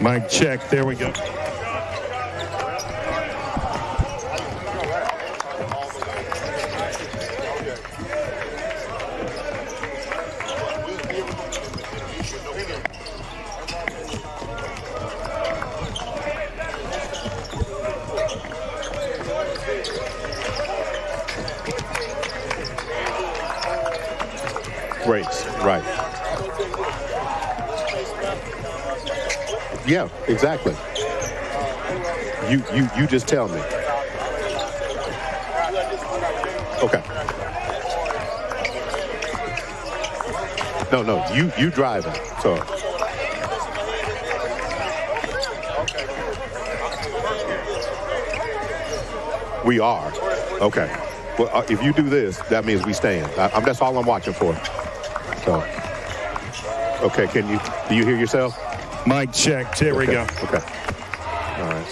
Mic check. There we go. Race, right. Yeah, exactly. You just tell me. Okay. No, you driving. So. We are. Okay. Well, if you do this, that means we stand. That's all I'm watching for. So. Okay. Do you hear yourself? Mic check. There we go. Okay. All right.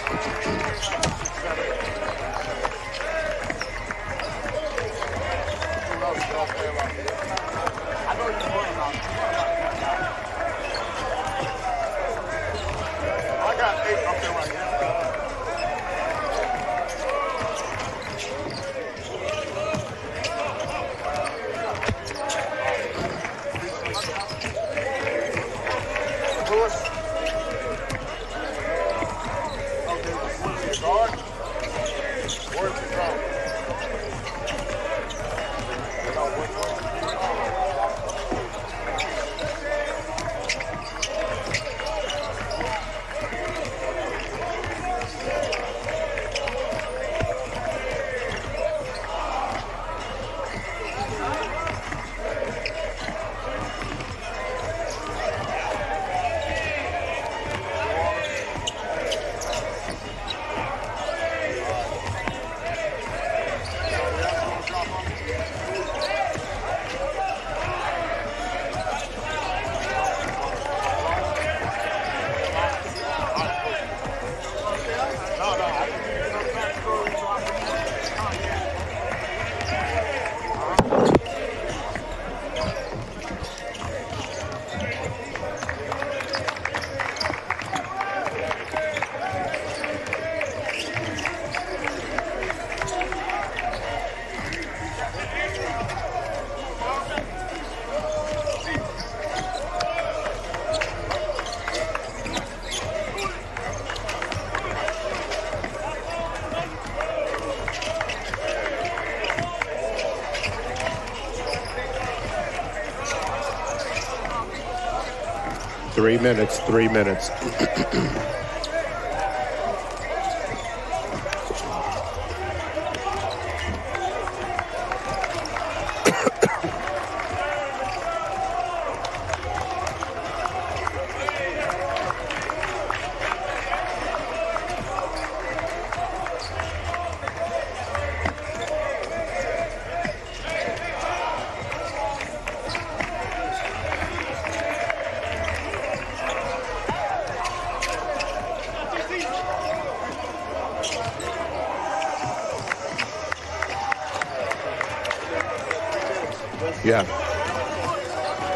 Three minutes.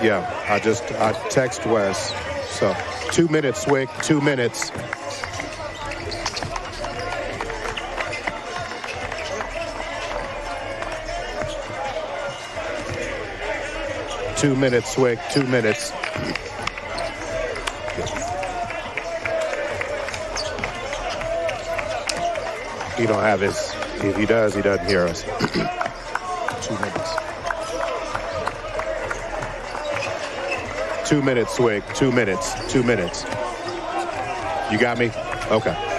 Yeah, I text Wes. So 2 minutes, Wick, 2 minutes. 2 minutes, Swick, 2 minutes. He don't have his, if he does, he doesn't hear us. 2 minutes. 2 minutes, Swig. 2 minutes. 2 minutes. You got me? Okay.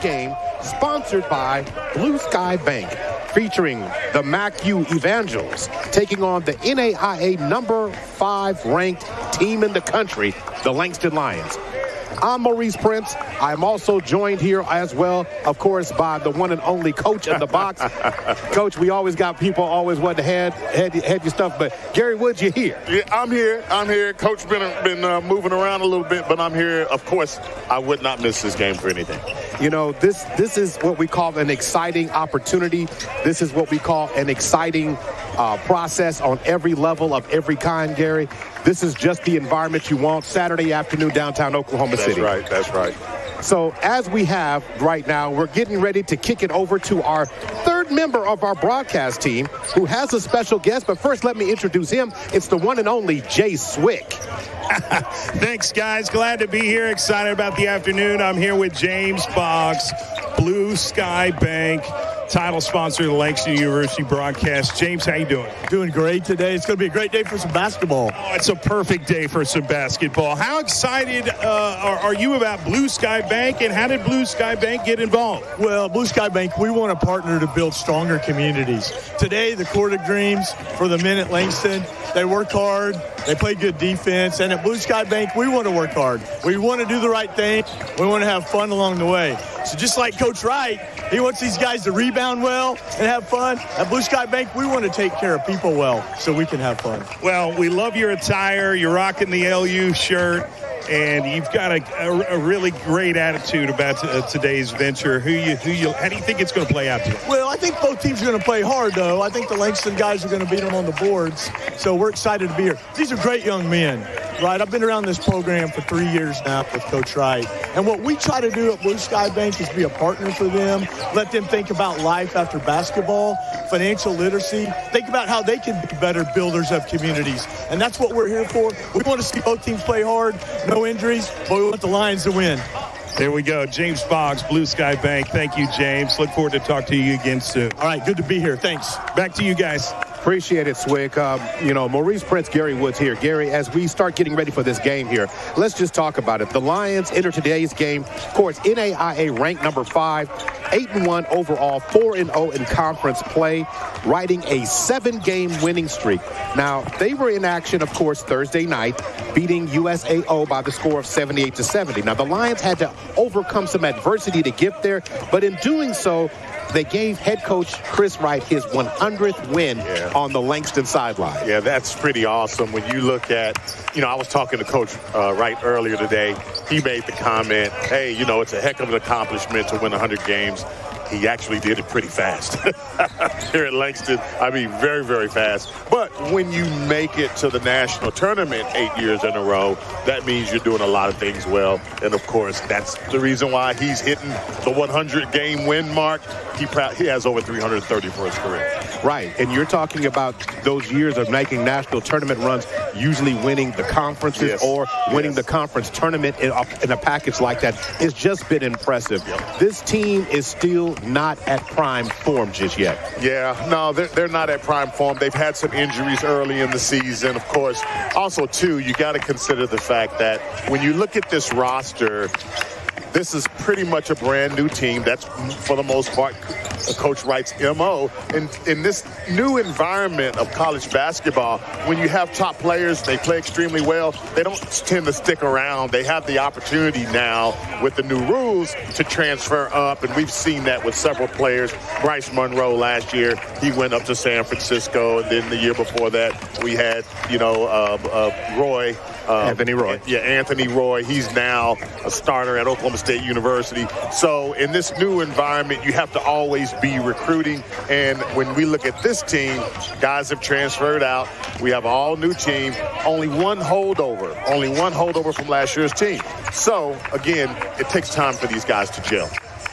Game sponsored by Blue Sky Bank, featuring the MACU Evangels taking on the NAIA number 5 ranked team in the country, the Langston Lions. I'm Maurice Prince. I'm also joined here as well, of course, by the one and only Coach in the box. Coach, we always got people always wanting to head your stuff, but Gary Woods, you're here. Yeah, I'm here. Coach been moving around a little bit, but I'm here. Of course, I would not miss this game for anything. You know, this is what we call an exciting opportunity. This is what we call an exciting process on every level of every kind, Gary. This is just the environment you want Saturday afternoon downtown Oklahoma City. That's right. So as we have right now, we're getting ready to kick it over to our third member of our broadcast team who has a special guest. But first, let me introduce him. It's the one and only Jay Swick. Thanks, guys. Glad to be here. Excited about the afternoon. I'm here with James Boggs, Blue Sky Bank, title sponsor of the Langston University broadcast. James, how you doing? Doing great today. It's going to be a great day for some basketball. Oh, it's a perfect day for some basketball. How excited are you about Blue Sky Bank, and how did Blue Sky Bank get involved? Well, Blue Sky Bank, we want to partner to build stronger communities. Today, the Court of Dreams for the men at Langston, they work hard, they play good defense, and at Blue Sky Bank, we want to work hard. We want to do the right thing. We want to have fun along the way. So just like Coach Wright, he wants these guys to rebound well and have fun. At Blue Sky Bank, we want to take care of people well so we can have fun. Well, we love your attire. You're rocking the LU shirt, and you've got a really great attitude about today's venture. How do you think it's going to play out today? Well, I think both teams are going to play hard, though. I think the Langston guys are going to beat them on the boards, so we're excited to be here. These are great young men, right? I've been around this program for 3 years now with Coach Wright, and what we try to do at Blue Sky Bank is be a partner for them, let them think about life after basketball, financial literacy, think about how they can be better builders of communities, and that's what we're here for. We want to see both teams play hard, no injuries, but we want the Lions to win. There we go. James Boggs, Blue Sky Bank. Thank you, James. Look forward to talk to you again soon. All right, good to be here. Thanks. Back to you guys. Appreciate it, Swick. Maurice Prince, Gary Woods here. Gary, as we start getting ready for this game here, let's just talk about it. The Lions enter today's game, of course, NAIA ranked number 5, 8-1 overall, 4-0 in conference play, riding a 7-game winning streak. Now, they were in action, of course, Thursday night, beating USAO by the score of 78-70. Now, the Lions had to overcome some adversity to get there, but in doing so, they gave head coach Chris Wright his 100th win on the Langston sideline. Yeah, that's pretty awesome. When you look at, I was talking to Coach Wright earlier today. He made the comment, hey, it's a heck of an accomplishment to win 100 games. he actually did it pretty fast here at Langston. I mean, very, very fast. But when you make it to the national tournament 8 years in a row, that means you're doing a lot of things well. And, of course, that's the reason why he's hitting the 100-game win mark. He has over 330 for his career. Right, and you're talking about those years of making national tournament runs, usually winning the conferences or winning the conference tournament in a package like that. It's just been impressive. This team is still not at prime form just yet. Yeah, no, they're not at prime form. They've had some injuries early in the season, of course. Also, too, you got to consider the fact that when you look at this roster, this is pretty much a brand new team. That's, for the most part, Coach Wright's MO. And in this new environment of college basketball, when you have top players, they play extremely well, they don't tend to stick around. They have the opportunity now with the new rules to transfer up, and we've seen that with several players. Bryce Monroe last year, he went up to San Francisco, and then the year before that, we had, Roy. Anthony Roy. Yeah, Anthony Roy. He's now a starter at Oklahoma State University. So in this new environment, you have to always be recruiting. And when we look at this team, guys have transferred out. We have an all-new team. Only one holdover from last year's team. So, again, it takes time for these guys to gel.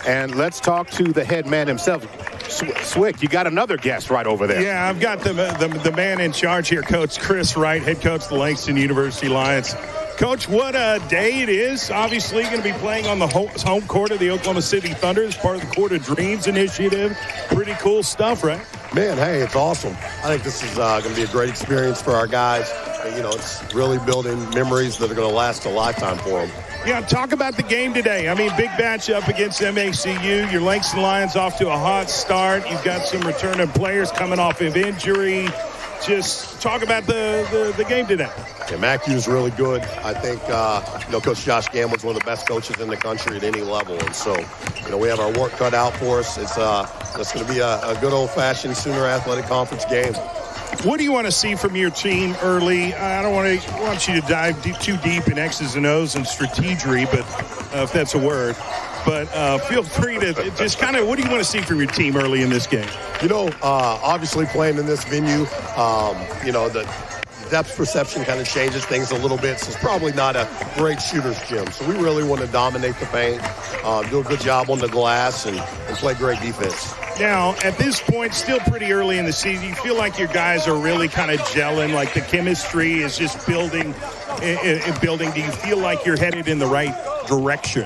And let's talk to the head man himself. Swick, you got another guest right over there. Yeah, I've got the man in charge here, Coach Chris Wright, head coach of the Langston University Lions. Coach, what a day it is. Obviously going to be playing on the home court of the Oklahoma City Thunder as part of the Court of Dreams initiative. Pretty cool stuff, right? Man, hey, it's awesome. I think this is going to be a great experience for our guys. It's really building memories that are going to last a lifetime for them. Yeah, talk about the game today. I mean, big matchup against MACU. Your Langston Lions off to a hot start. You've got some returning players coming off of injury. Just talk about the game today. Yeah, MACU is really good. I think, Coach Josh Gamble's one of the best coaches in the country at any level. And so, we have our work cut out for us. It's going to be a good old-fashioned Sooner Athletic Conference game. What do you want to see from your team early? I don't want you to dive too deep in X's and O's and strategery, but if that's a word. But feel free to just kind of, what do you want to see from your team early in this game? Obviously playing in this venue, the depth perception kind of changes things a little bit. So it's probably not a great shooter's gym. So we really want to dominate the paint, do a good job on the glass, and play great defense. Now, at this point, still pretty early in the season, you feel like your guys are really kind of gelling, like the chemistry is just building. Do you feel like you're headed in the right direction?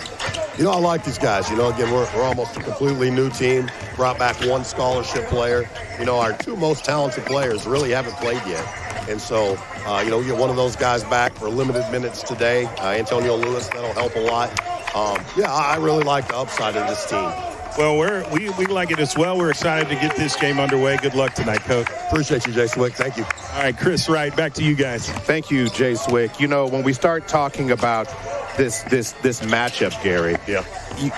I like these guys. Again, we're almost a completely new team. Brought back one scholarship player. Our two most talented players really haven't played yet. And so, we get one of those guys back for limited minutes today. Antonio Lewis, that'll help a lot. I really like the upside of this team. Well, we like it as well. We're excited to get this game underway. Good luck tonight, Coach. Appreciate you, Jay Swick. Thank you. All right, Chris Wright, back to you guys. Thank you, Jay Swick. When we start talking about this matchup, Gary,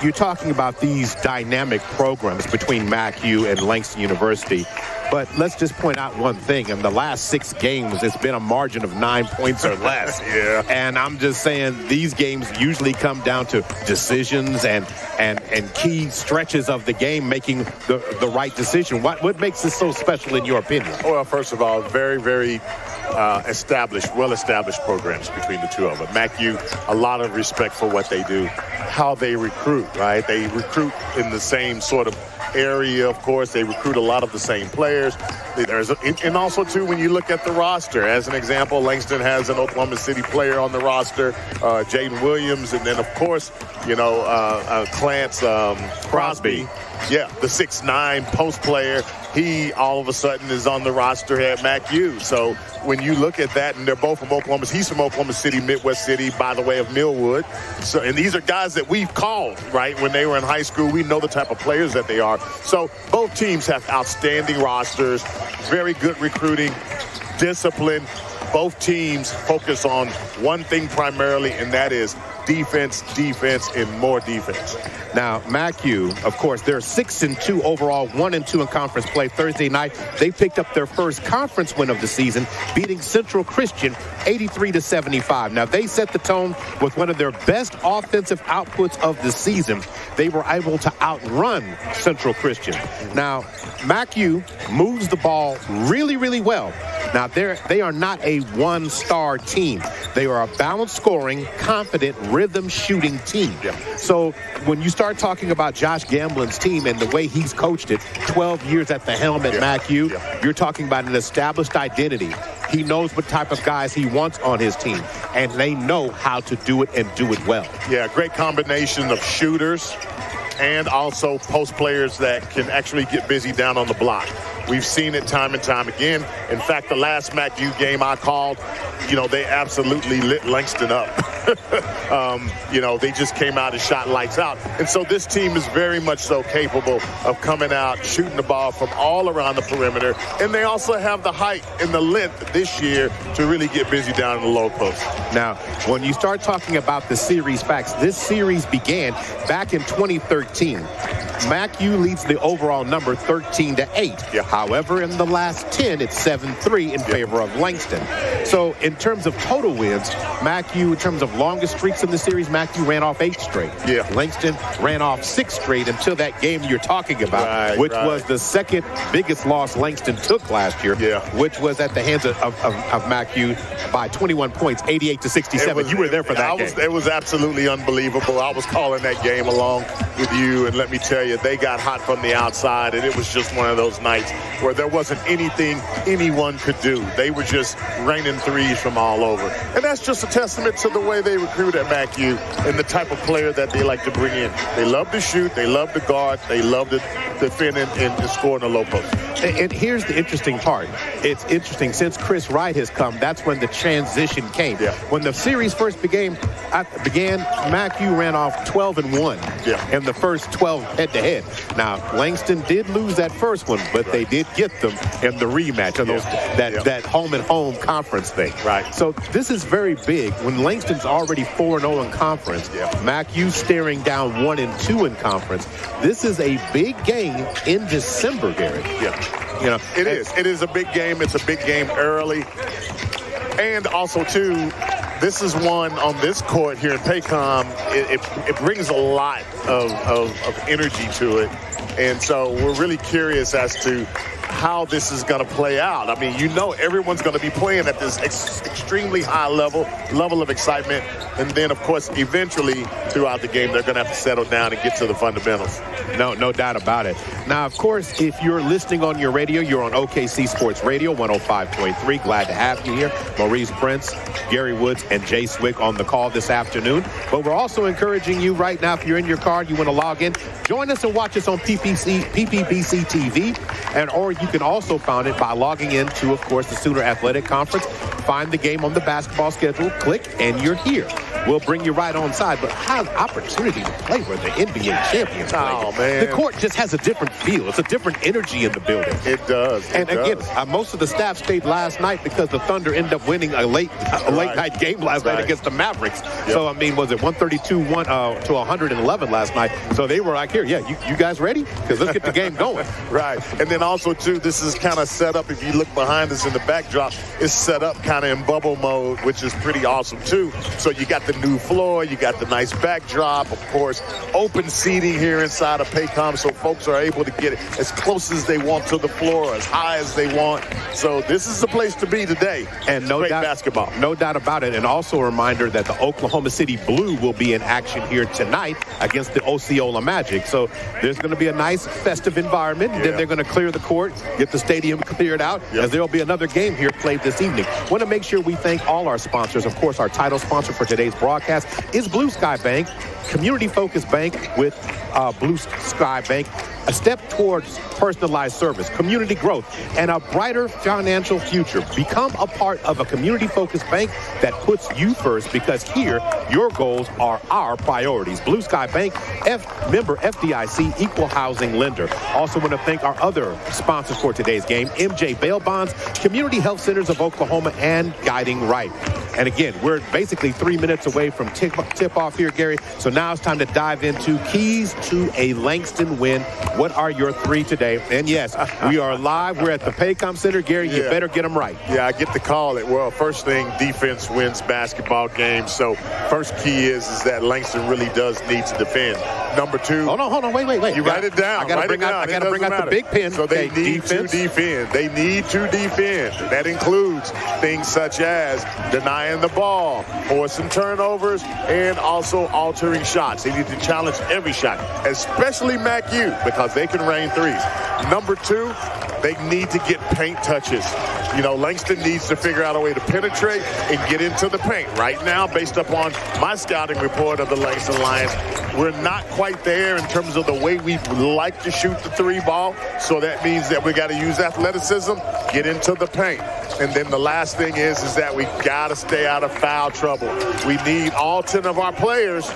you're talking about these dynamic programs between MACU and Langston University. But let's just point out one thing. In the last 6 games, it's been a margin of 9 points or less. Yeah. And I'm just saying these games usually come down to decisions and key stretches of the game making the right decision. What makes this so special in your opinion? Well, first of all, very, very well-established programs between the two of them. MACU, a lot of respect for what they do, how they recruit, right? They recruit in the same sort of area, of course. They recruit a lot of the same players. And also, too, when you look at the roster, as an example, Langston has an Oklahoma City player on the roster, Jaden Williams, and then, of course, Clarence Crosby. Yeah, the 6'9" post player. He all of a sudden is on the roster at MACU. So when you look at that, and they're both from Oklahoma, he's from Oklahoma City, Midwest City, by the way of Millwood. So, and these are guys that we've called, right, when they were in high school. We know the type of players that they are. So both teams have outstanding rosters, very good recruiting, discipline. Both teams focus on one thing primarily, and that is defense, defense, and more defense. Now, MacU, of course, they're 6-2 overall, 1-2 in conference play. Thursday night, they picked up their first conference win of the season, beating Central Christian 83-75. Now, they set the tone with one of their best offensive outputs of the season. They were able to outrun Central Christian. Now, MacU moves the ball really, really well. Now, they are not a one-star team. They are a balanced scoring, confident, rhythm shooting team. So when you start talking about Josh Gamblin's team and the way he's coached it, 12 years at the helm at MacU, you're talking about an established identity. He knows what type of guys he wants on his team, and they know how to do it and do it well. Yeah, great combination of shooters and also post players that can actually get busy down on the block. We've seen it time and time again. In fact, the last MacU game I called, they absolutely lit Langston up. They just came out and shot lights out. And so this team is very much so capable of coming out, shooting the ball from all around the perimeter. And they also have the height and the length this year to really get busy down in the low post. Now, when you start talking about the series facts, this series began back in 2013. MacU leads the overall number 13-8. However, in the last 10, it's 7-3 in favor of Langston. So in terms of total wins, MacU, in terms of longest streaks in the series, MacU ran off 8 straight. Langston ran off 6 straight until that game you're talking about, which was the second biggest loss Langston took last year, which was at the hands of MacU by 21 points, 88-67. You were there for that game. It was absolutely unbelievable. I was calling that game along with you, and let me tell you, they got hot from the outside, and it was just one of those nights where there wasn't anything anyone could do. They were just raining threes from all over. And that's just a testament to the way they recruit at MacU and the type of player that they like to bring in. They love to shoot, they love to guard, they love to defend and score in the low post. And here's the interesting part. It's interesting, since Chris Wright has come, that's when the transition came. When the series first began, MacU ran off 12-1 in the first 12 head-to-head. Now, Langston did lose that first one, but they did get them in the rematch of that home-and-home conference thing. So this is very big. When Langston's already 4-0 in conference, MacU staring down 1-2 in conference. This is a big game in December, Gary. It is. It is a big game. It's a big game early. And also, too, this is one on this court here in Paycom. It brings a lot of energy to it. And so we're really curious as to how this is going to play out. I mean, everyone's going to be playing at this extremely high level of excitement. And then, of course, eventually throughout the game, they're going to have to settle down and get to the fundamentals. No doubt about it. Now, of course, if you're listening on your radio, you're on OKC Sports Radio 105.3. Glad to have you here. Maurice Prince, Gary Woods, and Jay Swick on the call this afternoon. But we're also encouraging you right now, if you're in your car, you want to log in, join us and watch us on PPBC TV. Or you can also find it by logging into, of course, the Sooner Athletic Conference. Find the game on the basketball schedule, click, and you're here. We'll bring you right on side, but have an opportunity to play where the NBA champions play. Oh, man. The court just has a different feel. It's a different energy in the building. It does. Again, most of the staff stayed last night because the Thunder ended up winning a late night game last night against the Mavericks. So, I mean, was it 132 to 111 last night? So they were like, here, you guys ready? Because let's get the game going. And then also, too, this is kind of set up, if you look behind us in the backdrop, it's set up kind of in bubble mode, which is pretty awesome, too. So you got the new floor, you got the nice backdrop, of course, open seating here inside of Paycom, so folks are able to get as close as they want to the floor, as high as they want. So this is the place to be today. And great basketball. No doubt about it. And also a reminder that the Oklahoma City Blue will be in action here tonight against the Osceola Magic. So there's going to be a nice festive environment. Then they're going to clear the court, get the stadium cleared out, as there will be another game here played this evening. Want to make sure we thank all our sponsors. Of course, our title sponsor for today's broadcast is Blue Sky Bank, community-focused bank with Blue Sky Bank, a step towards personalized service, community growth, and a brighter financial future. Become a part of a community-focused bank that puts you first, because here, your goals are our priorities. Blue Sky Bank, member FDIC, equal housing lender. Also want to thank our other sponsors for today's game, MJ Bail Bonds, Community Health Centers of Oklahoma, and Guiding Right. And again, we're basically 3 minutes away from tip-off here, Gary. So now it's time to dive into keys to a Langston win. What are your 3 today? And yes, we are live. We're at the Paycom Center. Gary, you better get them right. Yeah, I get to call it. Well, first thing, defense wins basketball games. So first key is that Langston really does need to defend. Number 2. Hold on. Wait. You write it down. I got to bring out the big pen. So they need to defend. They need to defend. That includes things such as denying the ball, forcing turnovers, and also altering shots. They need to challenge every shot, especially McU, because they can rain threes. Number 2, they need to get paint touches. You know, Langston needs to figure out a way to penetrate and get into the paint. Right now, based upon my scouting report of the Langston Lions, we're not quite there in terms of the way we like to shoot the 3 ball. So that means that we got to use athleticism, get into the paint. And then the last thing is that we got to stay out of foul trouble. We need all 10 of our players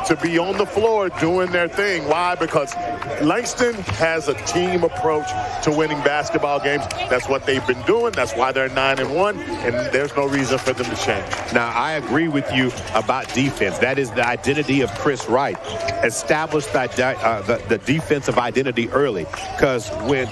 to be on the floor doing their thing. Why? Because Langston has a team approach to winning basketball games. That's what they've been doing. That's why they're 9-1, and there's no reason for them to change. Now, I agree with you about defense. That is the identity of Chris Wright. Establish the defensive identity early, because when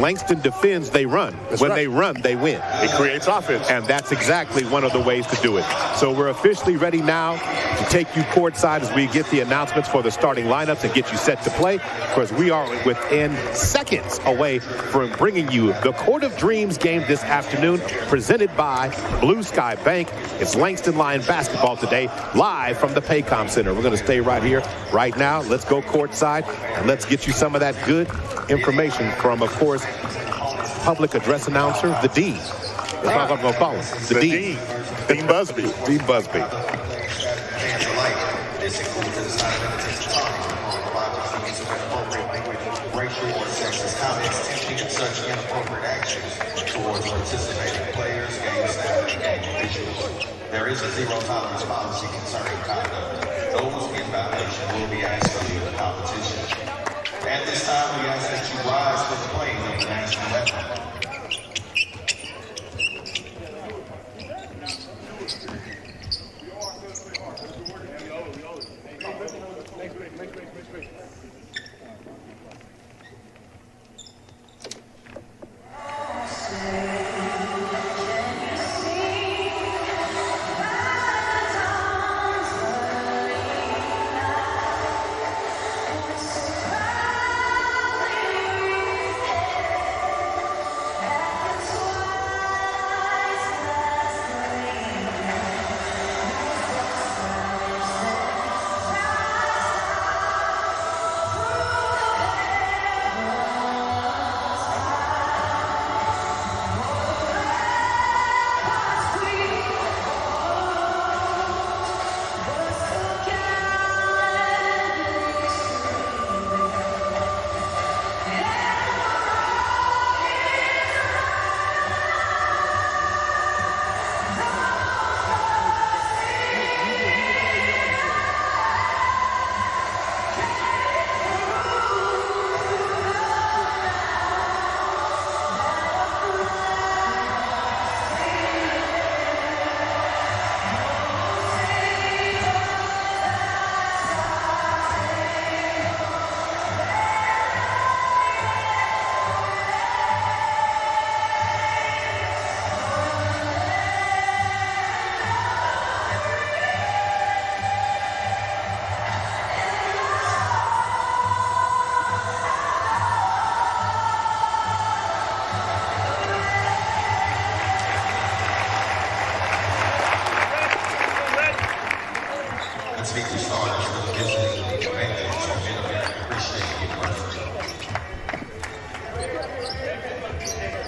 Langston defends, they run. They run, they win. It creates offense. And that's exactly one of the ways to do it. So we're officially ready now to take you courtside as we get the announcements for the starting lineups and get you set to play. Because we are within seconds away from bringing you the Court of Dreams game this afternoon, presented by Blue Sky Bank. It's Langston Lion basketball today, live from the Paycom Center. We're going to stay right here, right now. Let's go courtside, and let's get you some of that good information from, of course, public address announcer, the Dean. That's what I'm going to call him. The Dean. Dean Busby. Dean Busby. Racial or sexist comments, teaching of such inappropriate actions towards participating players, game staff, and individuals. There is a zero tolerance policy concerning conduct. Those in violation will be asked to leave the competition. At this time, we ask that you rise for the playing of the national anthem.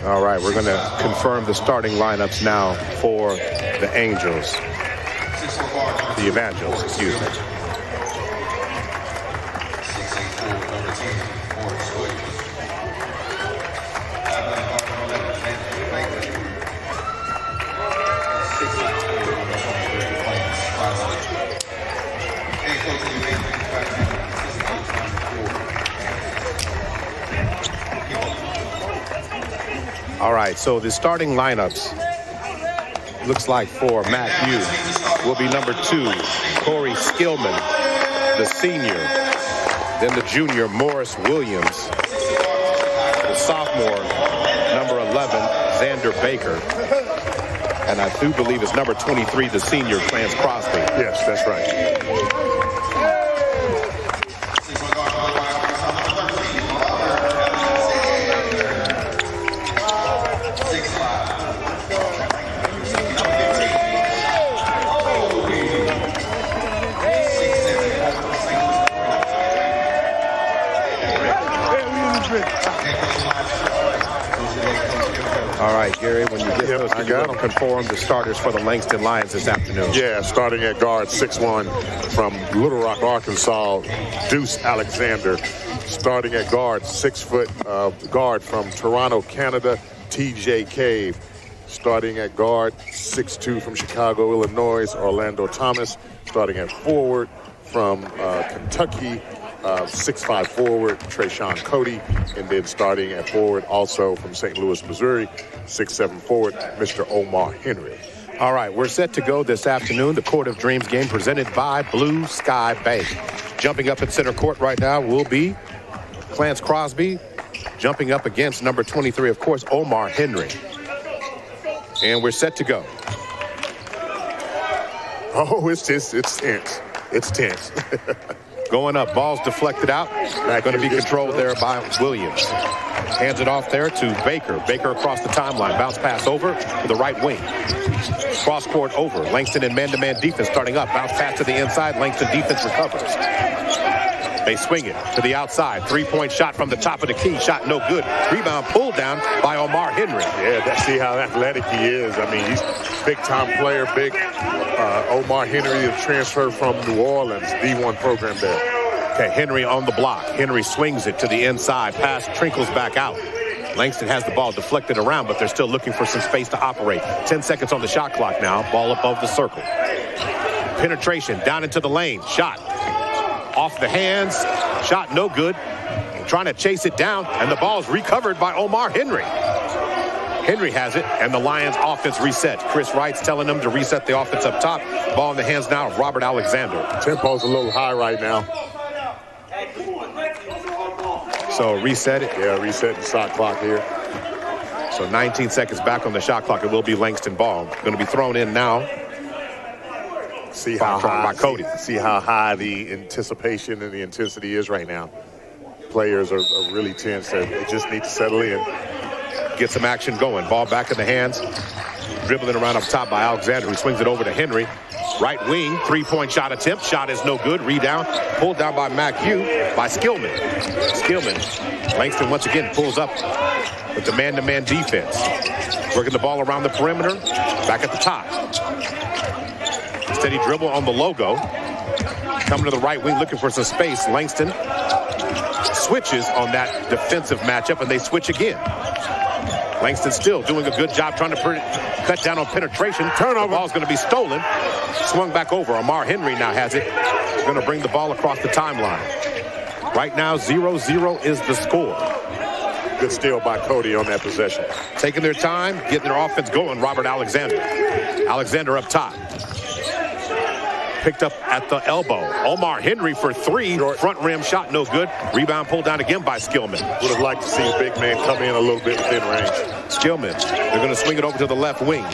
All right, we're going to confirm the starting lineups now for the Angels. The Evangels, excuse me. All right, so the starting lineups. Looks like for Mac U will be number 2, Corey Skillman, the senior. Then the junior, Morris Williams. The sophomore, number 11, Xander Baker. And I do believe it's number 23, the senior, Clarence Crosby. Yes, that's right. All right, Gary, when you get those, I got them. Confirm the starters for the Langston Lions this afternoon. Yeah, starting at guard, 6'1", from Little Rock, Arkansas, Deuce Alexander. Starting at guard, 6-foot guard from Toronto, Canada, TJ Cave. Starting at guard, 6'2", from Chicago, Illinois, Orlando Thomas. Starting at forward from Kentucky, 6'5" forward, Trayshawn Cody. And then starting at forward, also from St. Louis, Missouri, 6'7" forward, Mr. Omar Henry. All right, we're set to go this afternoon. The Court of Dreams game presented by Blue Sky Bank. Jumping up at center court right now will be Clarence Crosby. Jumping up against number 23, of course, Omar Henry. And we're set to go. Oh, it's tense. It's tense. Going up, ball's deflected out. Going to be controlled there by Williams. Hands it off there to Baker. Baker across the timeline. Bounce pass over to the right wing. Cross court over. Langston in man-to-man defense starting up. Bounce pass to the inside. Langston defense recovers. They swing it to the outside. Three-point shot from the top of the key. Shot no good. Rebound pulled down by Omar Henry. Yeah, that's see how athletic he is. I mean, he's a big-time player. Big Omar Henry is transferred from New Orleans, D1 program there. Okay, Henry on the block. Henry swings it to the inside. Pass trickles back out. Langston has the ball deflected around, but they're still looking for some space to operate. 10 seconds on the shot clock now. Ball above the circle. Penetration down into the lane. Shot off the hands. Shot no good. Trying to chase it down, and the ball is recovered by Omar Henry. Henry has it, and the Lions offense reset. Chris Wright's telling them to reset the offense up top. Ball in the hands now of Robert Alexander. Tempo's a little high right now. So reset it. Yeah, reset the shot clock here. So 19 seconds back on the shot clock. It will be Langston ball. Going to be thrown in now. See how high by Cody. See how high the anticipation and the intensity is right now. Players are really tense. They just need to settle in. Get some action going. Ball back in the hands. Dribbling around up top by Alexander, who swings it over to Henry. Right wing, three-point shot attempt. Shot is no good. Rebound pulled down by Mac U by Skillman. Langston once again pulls up with the man-to-man defense. Working the ball around the perimeter. Back at the top. Steady dribble on the logo. Coming to the right wing, looking for some space. Langston switches on that defensive matchup, and they switch again. Langston still doing a good job trying to cut down on penetration. Turnover. The ball's going to be stolen. Swung back over. Omar Henry now has it. He's going to bring the ball across the timeline. Right now, 0-0 is the score. Good steal by Cody on that possession. Taking their time, getting their offense going, Robert Alexander. Alexander up top. Picked up at the elbow. Omar Henry for three. Short. Front rim shot, no good. Rebound pulled down again by Skillman. Would have liked to see a big man come in a little bit within range. Skillman, they're going to swing it over to the left wing.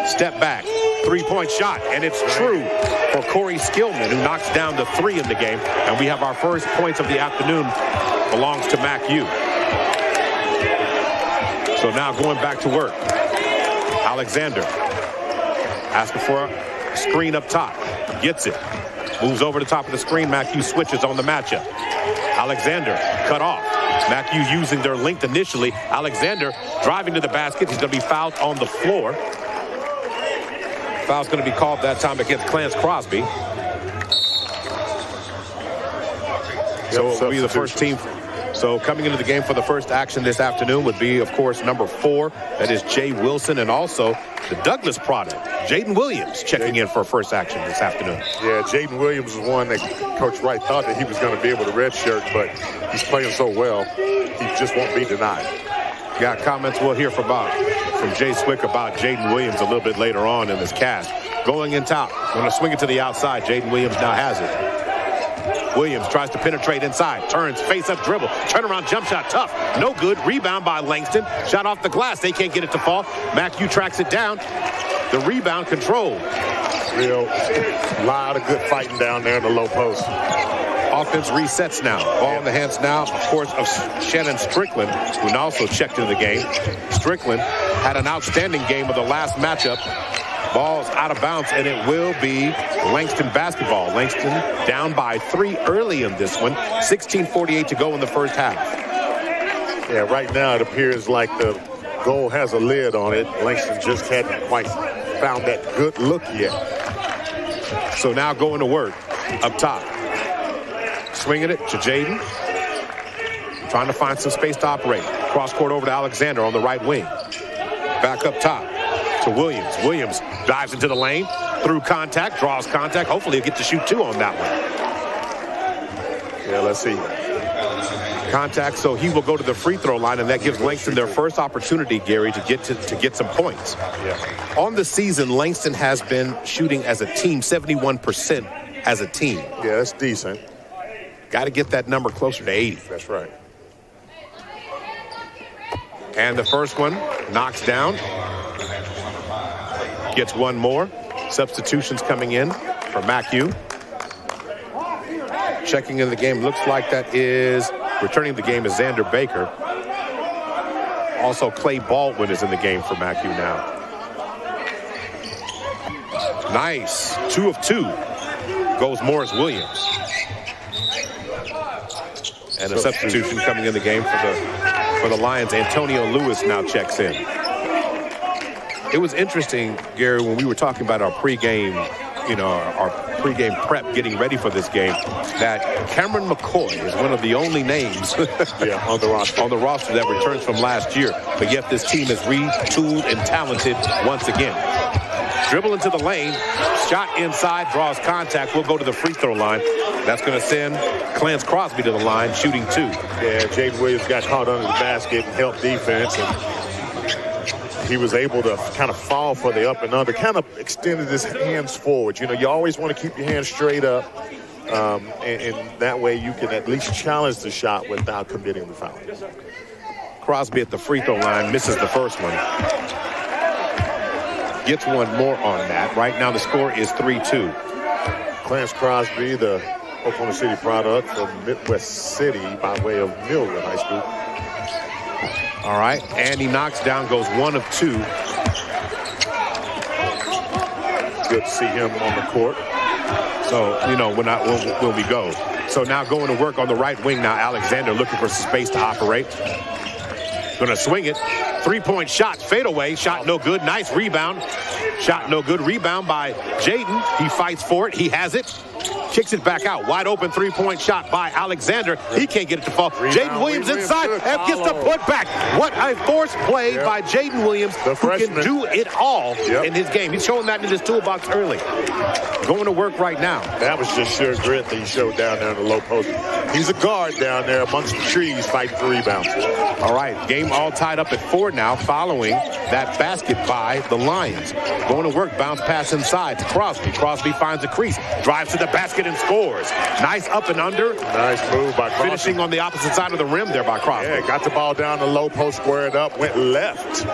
Step back, three-point shot, and it's true for Corey Skillman, who knocks down the three in the game. And we have our first points of the afternoon belongs to Mac U. So now going back to work. Alexander asking for a screen up top. Gets it. Moves over the top of the screen. Mac U switches on the matchup. Alexander cut off. Mac U using their length initially. Alexander driving to the basket. He's going to be fouled on the floor. Foul's going to be called that time against Clarence Crosby. So it will be the first team. So coming into the game for the first action this afternoon would be, of course, number 4. That is Jay Wilson, and also the Douglas product, Jaden Williams, checking in for first action this afternoon. Yeah, Jaden Williams is one that Coach Wright thought that he was going to be able to redshirt, but he's playing so well, he just won't be denied. Got comments? We'll hear from Bob. from Jay Swick about Jaden Williams a little bit later on in this cast. Going in top. Going to swing it to the outside. Jaden Williams now has it. Williams tries to penetrate inside. Turns, face-up dribble. Turnaround jump shot. Tough. No good. Rebound by Langston. Shot off the glass. They can't get it to fall. McHugh tracks it down. The rebound controlled. Real lot of good fighting down there in the low post. Offense resets now. Ball in the hands now, of course, of Shannon Strickland, who also checked into the game. Strickland had an outstanding game of the last matchup. Ball's out of bounds, and it will be Langston basketball. Langston down by 3 early in this one. 16:48 to go in the first half. Yeah, right now it appears like the goal has a lid on it. Langston just hadn't quite found that good look yet. So now going to work up top. Swinging it to Jaden. Trying to find some space to operate. Cross court over to Alexander on the right wing. Back up top to Williams. Williams dives into the lane. Through contact. Draws contact. Hopefully he'll get to shoot 2 on that one. Yeah, let's see. Contact, so he will go to the free throw line, and that gives Langston their first opportunity, Gary, to get some points. Yeah. On the season, Langston has been shooting as a team 71% as a team. Yeah, that's decent. Got to get that number closer to 80. That's right. And the first one knocks down. Gets one more. Substitutions coming in for McHugh. Checking in the game. Looks like that is returning the game is Xander Baker. Also, Clay Baldwin is in the game for McHugh now. Nice. 2 of 2. Goes Morris Williams. And a substitution coming in the game for the Lions. Antonio Lewis now checks in. It was interesting, Gary, when we were talking about our pregame, our pregame prep getting ready for this game, that Cameron McCoy is one of the only names on the roster that returns from last year. But yet this team is retooled and talented once again. Dribble into the lane, shot inside, draws contact. We'll go to the free throw line. That's going to send Clarence Crosby to the line, shooting 2. Yeah, Jaden Williams got caught under the basket and helped defense, and he was able to kind of fall for the up and under, kind of extended his hands forward. You always want to keep your hands straight up, and that way you can at least challenge the shot without committing the foul. Crosby at the free throw line misses the first one. Gets one more on that. Right now the score is 3-2. Clarence Crosby, the Oklahoma City product from Midwest City by way of Millwood High School. All right, and he knocks down, goes 1 of 2. Good to see him on the court. So, when we go. So now going to work on the right wing now, Alexander looking for space to operate. Going to swing it. 3-point shot, fadeaway, shot no good. Nice rebound. Shot no good. Rebound by Jaden. He fights for it. He has it. Kicks it back out. Wide open 3-point shot by Alexander. He can't get it to fall. Jaden Williams inside and gets the putback. What a forced play by Jaden Williams, who can do it all in his game. He's showing that in his toolbox early. Going to work right now. That was just sheer grit that he showed down there in the low post. He's a guard down there amongst the trees fighting for rebounds. All right, game all tied up at 4 now following that basket by the Lions. Going to work, bounce pass inside to Crosby. Crosby finds a crease, drives to the basket and scores. Nice up and under. Nice move by Crosby. Finishing on the opposite side of the rim there by Crosby. Yeah, got the ball down the low post, squared up, went left,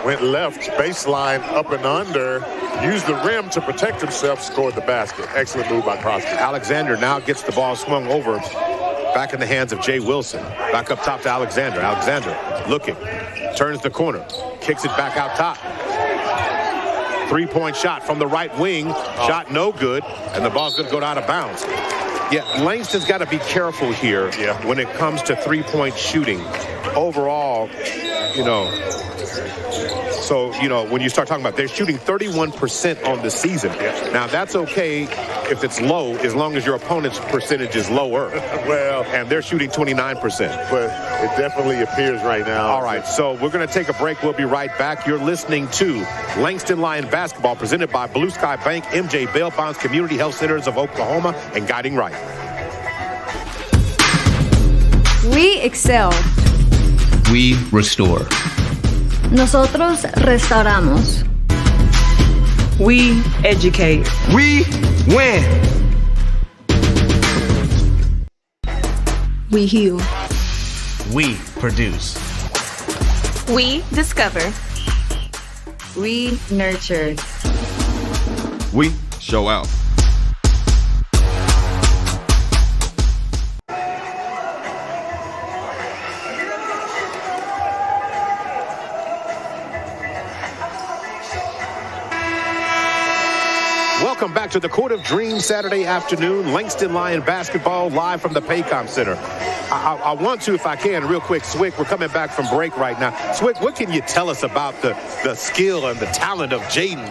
baseline up and under, used the rim to protect himself, scored the basket. Excellent move by Crosby. Alexander now gets the ball swung over, back in the hands of Jay Wilson. Back up top to Alexander. Alexander looking, turns the corner, kicks it back out top. 3-point shot from the right wing. Shot no good, and the ball's going to go out of bounds. Yeah, Langston's got to be careful here when it comes to 3-point shooting. Overall, so, when you start talking about they're shooting 31% on the season. Now, that's okay if it's low, as long as your opponent's percentage is lower. Well, and they're shooting 29%. But it definitely appears right now. All right, so we're going to take a break. We'll be right back. You're listening to Langston Lion Basketball, presented by Blue Sky Bank, MJ Bail Bonds Community Health Centers of Oklahoma, and Guiding Right. We excel. We restore. Nosotros restauramos. We educate. We win. We heal. We produce. We discover. We nurture. We show out. Welcome back to the Court of Dreams Saturday afternoon. Langston Lion basketball live from the Paycom Center. I want to, if I can, real quick, Swick, we're coming back from break right now. Swick, what can you tell us about the skill and the talent of Jaden?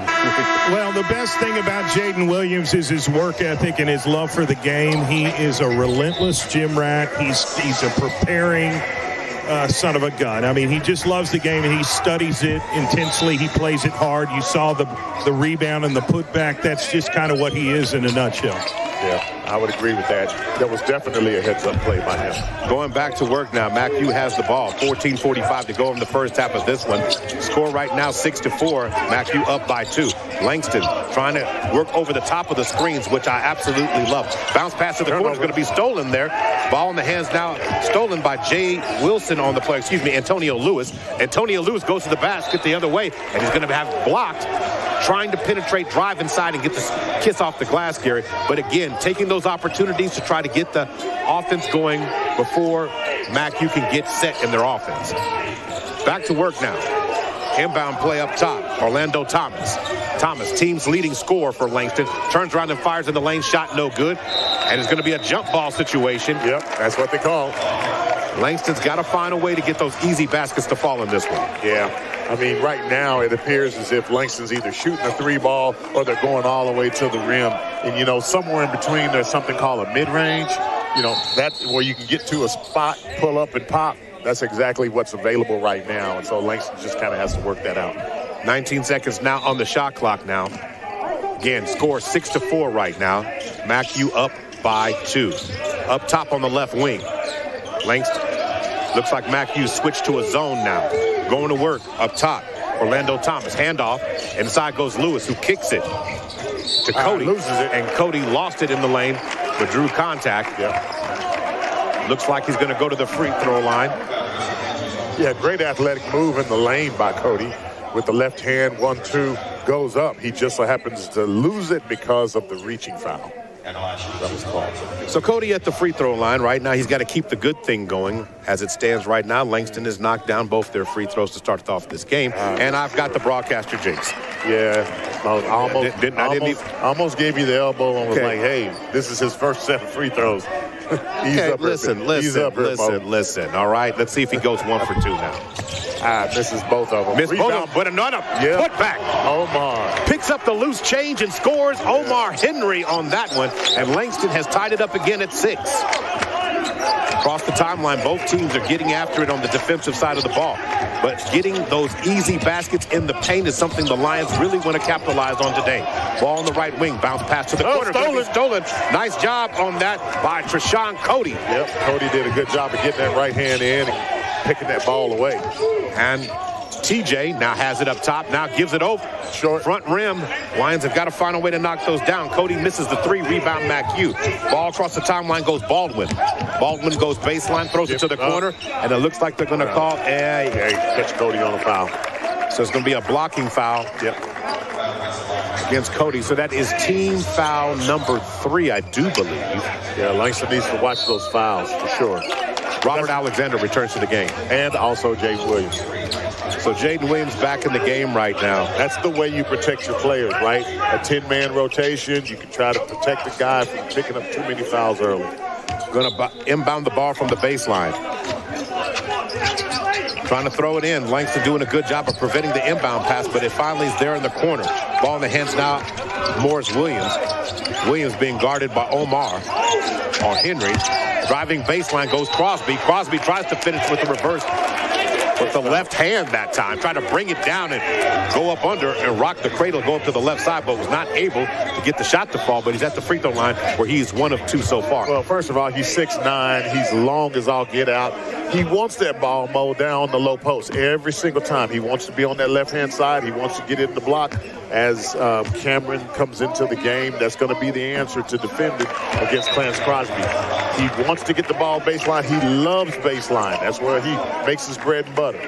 Well, the best thing about Jaden Williams is his work ethic and his love for the game. He is a relentless gym rat. He's a preparing son of a gun. I mean, he just loves the game and he studies it intensely. He plays it hard. You saw the rebound and the putback. That's just kind of what he is in a nutshell. Yeah, I would agree with that. That was definitely a heads-up play by him. Going back to work now. MacU has the ball. 14:45 to go in the first half of this one. Score right now 6-4. MacU up by 2. Langston trying to work over the top of the screens, which I absolutely love. Bounce pass to the corner is going to be stolen there. Ball in the hands now, stolen by Jay Wilson on the play. Excuse me, Antonio Lewis. Antonio Lewis goes to the basket the other way, and he's going to have blocked. Trying to penetrate, drive inside, and get this kiss off the glass, Gary. But again, taking those opportunities to try to get the offense going before MacU can get set in their offense. Back to work now. Inbound play up top. Orlando Thomas. Thomas, team's leading scorer for Langston. Turns around and fires in the lane. Shot no good. And it's going to be a jump ball situation. Yep, that's what they call. Langston's got to find a way to get those easy baskets to fall in this one. Yeah. I mean, right now it appears as if Langston's either shooting a 3-ball or they're going all the way to the rim. And, you know, somewhere in between there's something called a mid-range. You know, that's where you can get to a spot, pull up and pop. That's exactly what's available right now. And so Langston just kind of has to work that out. 19 seconds now on the shot clock now. Again, score 6-4 right now. MacU up by 2. Up top on the left wing. Langston. Looks like MacU switched to a zone now. Going to work up top. Orlando Thomas, handoff. Inside goes Lewis, who kicks it to Cody. Loses it. And Cody lost it in the lane, but drew contact. Yeah. Looks like he's going to go to the free throw line. Yeah, great athletic move in the lane by Cody. With the left hand, 1-2, goes up. He just so happens to lose it because of the reaching foul. That was called. So Cody at the free throw line right now. He's got to keep the good thing going. As it stands right now, Langston has knocked down both their free throws to start off this game. And I've got the broadcaster jinx. Yeah, I almost gave you the elbow and was like, hey, this is his first set of free throws. Listen. All right, let's see if he goes 1 for 2 now. Misses both of them. Missed both of them, but another put back. Omar picks up the loose change and scores. Omar Henry on that one, and Langston has tied it up again at 6. Across the timeline, both teams are getting after it on the defensive side of the ball. But getting those easy baskets in the paint is something the Lions really want to capitalize on today. Ball on the right wing, bounce pass to the corner. Stolen. Nice job on that by Treshawn Cody. Yep, Cody did a good job of getting that right hand in and picking that ball away. And TJ now has it up top, now gives it over. Short. Front rim. Lions have got to find a way to knock those down. Cody misses the 3, rebound MacU. Ball across the timeline goes Baldwin. Baldwin goes baseline, throws it to the corner, and it looks like they're going to call catch Cody on a foul. So it's going to be a blocking foul against Cody. So that is team foul number 3, I do believe. Yeah, Langston needs to watch those fouls for sure. Robert Alexander returns to the game. And also Jaden Williams. So Jaden Williams back in the game right now. That's the way you protect your players, right? A 10-man rotation. You can try to protect the guy from picking up too many fouls early. Going to inbound the ball from the baseline. Trying to throw it in. Langston doing a good job of preventing the inbound pass, but it finally is there in the corner. Ball in the hands now, Morris Williams. Williams being guarded by Omar or Henry. Driving baseline goes Crosby. Crosby tries to finish with the reverse with the left hand that time. Tried to bring it down and go up under and rock the cradle, go up to the left side, but was not able to get the shot to fall. But he's at the free throw line where he's 1 of 2 so far. Well, first of all, he's 6'9". He's long as all get out. He wants that ball mowed down on the low post every single time. He wants to be on that left-hand side. He wants to get in the block. As Cameron comes into the game, that's going to be the answer to defending against Clarence Crosby. He wants to get the ball baseline. He loves baseline. That's where he makes his bread and butter.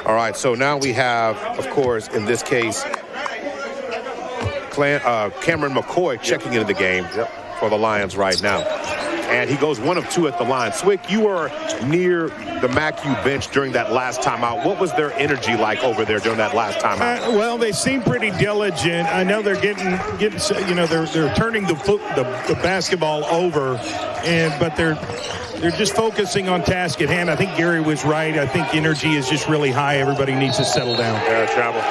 All right, so now we have, of course, in this case, Cameron McCoy checking into the game for the Lions right now. And he goes 1 of 2 at the line. Swick, you were near the MACU bench during that last timeout. What was their energy like over there during that last timeout? Well, they seem pretty diligent. I know they're getting they're turning the basketball over, but they're just focusing on task at hand. I think Gary was right. I think energy is just really high. Everybody needs to settle down. Yeah, travel.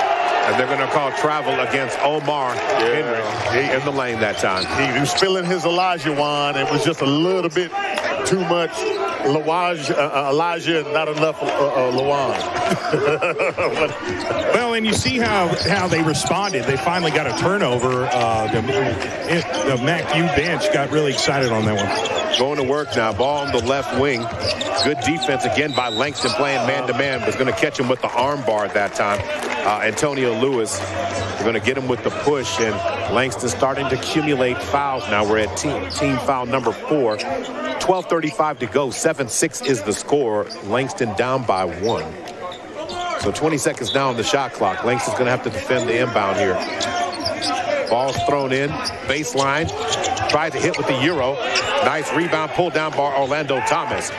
And they're going to call travel against Omar Henry in the lane that time. He was feeling his Elijah wine. It was just a little bit too much Elijah and not enough Lawan. Well, and you see how they responded. They finally got a turnover. The MACU bench got really excited on that one. Going to work now. Ball on the left wing. Good defense again by Langston playing man-to-man. Was going to catch him with the arm bar at that time. Antonio Lewis, we're going to get him with the push, and Langston starting to accumulate fouls now. We're at team foul number 4. 12:35 to go. 7-6 is the score. Langston down by 1. So 20 seconds now on the shot clock. Langston's going to have to defend the inbound here. Ball's thrown in. Baseline. Tries to hit with the Euro. Nice rebound. Pulled down by Orlando Thomas.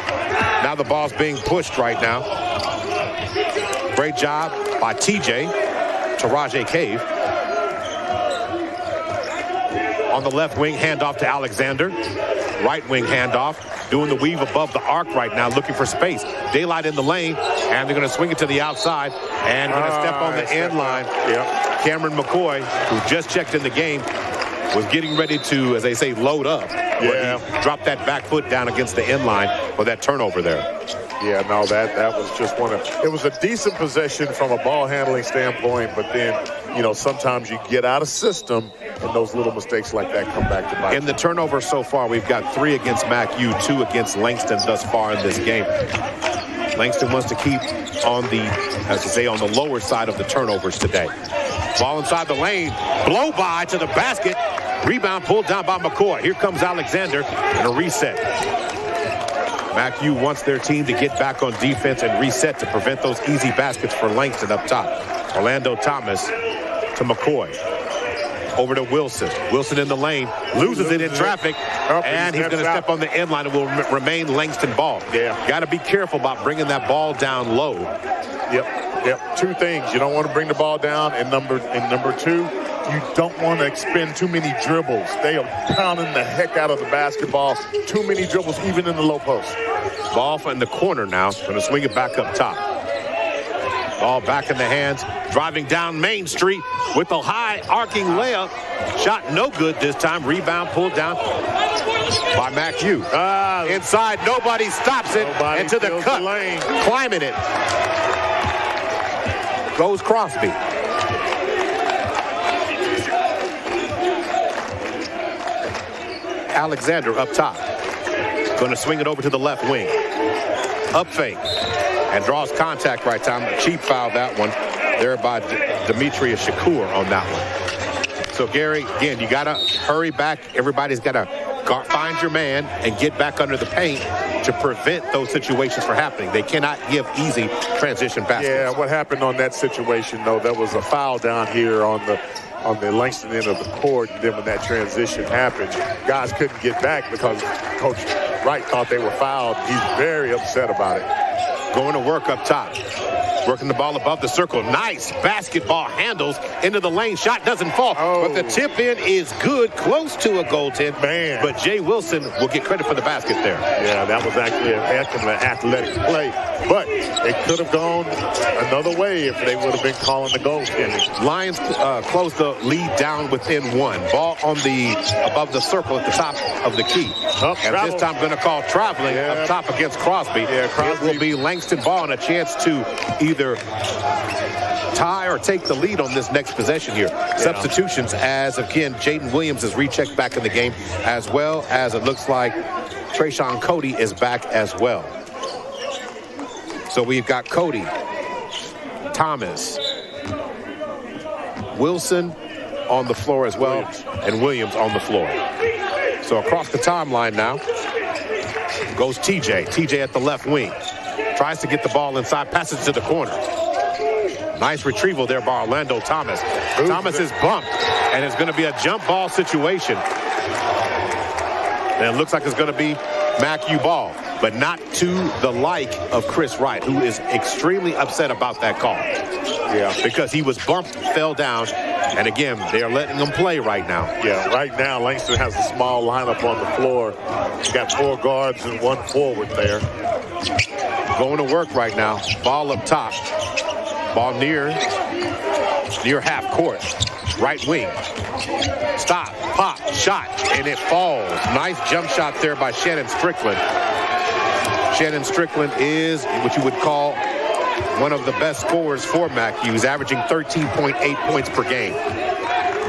Now the ball's being pushed right now. Great job by TJ to Rajay Cave. On the left wing, handoff to Alexander. Right wing handoff, doing the weave above the arc right now, looking for space. Daylight in the lane, and they're going to swing it to the outside, and going to step on the end line. Yep. Cameron McCoy, who just checked in the game, was getting ready to, as they say, load up. Yeah. He dropped that back foot down against the end line for that turnover there. Yeah, no, that was just it was a decent possession from a ball handling standpoint, but then, sometimes you get out of system and those little mistakes like that come back to bite. In the turnover so far, we've got 3 against MACU, 2 against Langston thus far in this game. Langston wants to keep on the lower side of the turnovers today. Ball inside the lane, blow by to the basket. Rebound pulled down by McCoy. Here comes Alexander and a reset. MACU wants their team to get back on defense and reset to prevent those easy baskets for Langston up top. Orlando Thomas to McCoy. Over to Wilson. Wilson in the lane. Loses it in traffic. And he's going to step on the end line and will remain Langston ball. Yeah. Got to be careful about bringing that ball down low. Yep. 2 things. You don't want to bring the ball down. And number 2, you don't want to expend too many dribbles. They are pounding the heck out of the basketball. Too many dribbles, even in the low post. Ball in the corner now. Going to swing it back up top. Ball back in the hands. Driving down Main Street with a high arcing layup. Shot no good this time. Rebound pulled down by MACU. Inside, nobody stops it. Into the cut. Climbing it. Goes Crosby. Alexander up top. Going to swing it over to the left wing. Up fake. And draws contact right time. A cheap foul, that one. There by Demetrius Shakur on that one. So, Gary, again, you got to hurry back. Everybody's got to find your man and get back under the paint to prevent those situations from happening. They cannot give easy transition baskets. Yeah, what happened on that situation, though, there was a foul down here on the Langston end of the court. And then when that transition happened, guys couldn't get back because Coach Wright thought they were fouled. He's very upset about it. Going to work up top. Working the ball above the circle. Nice basketball handles into the lane. Shot doesn't fall. But the tip in is good. Close to a goaltend. Man. But Jay Wilson will get credit for the basket there. Yeah, that was actually an excellent athletic play. But it could have gone another way if they would have been calling the goaltending. Lions close the lead down within 1. Ball on the above the circle at the top of the key. And this time going to call traveling up top against Crosby. It will be Langston ball and a chance to either tie or take the lead on this next possession here. Substitutions as, again, Jaden Williams is rechecked back in the game, as well as it looks like Trayshawn Cody is back as well. So we've got Cody, Thomas, Wilson on the floor as well, and Williams on the floor. So across the timeline now goes TJ. TJ at the left wing. Tries to get the ball inside, passes to the corner. Nice retrieval there by Orlando Thomas. Thomas is bumped, and it's going to be a jump ball situation. And it looks like it's going to be Mac-U ball, but not to the like of Chris Wright, who is extremely upset about that call. Yeah, because he was bumped, fell down, and again, they are letting him play right now. Yeah, right now, Langston has a small lineup on the floor. He's got 4 guards and 1 forward there. Going to work right now. Ball up top. Ball near half court. Right wing. Stop, pop, shot, and it falls. Nice jump shot there by Shannon Strickland. Shannon Strickland is what you would call one of the best scorers for Mac-U. He's averaging 13.8 points per game.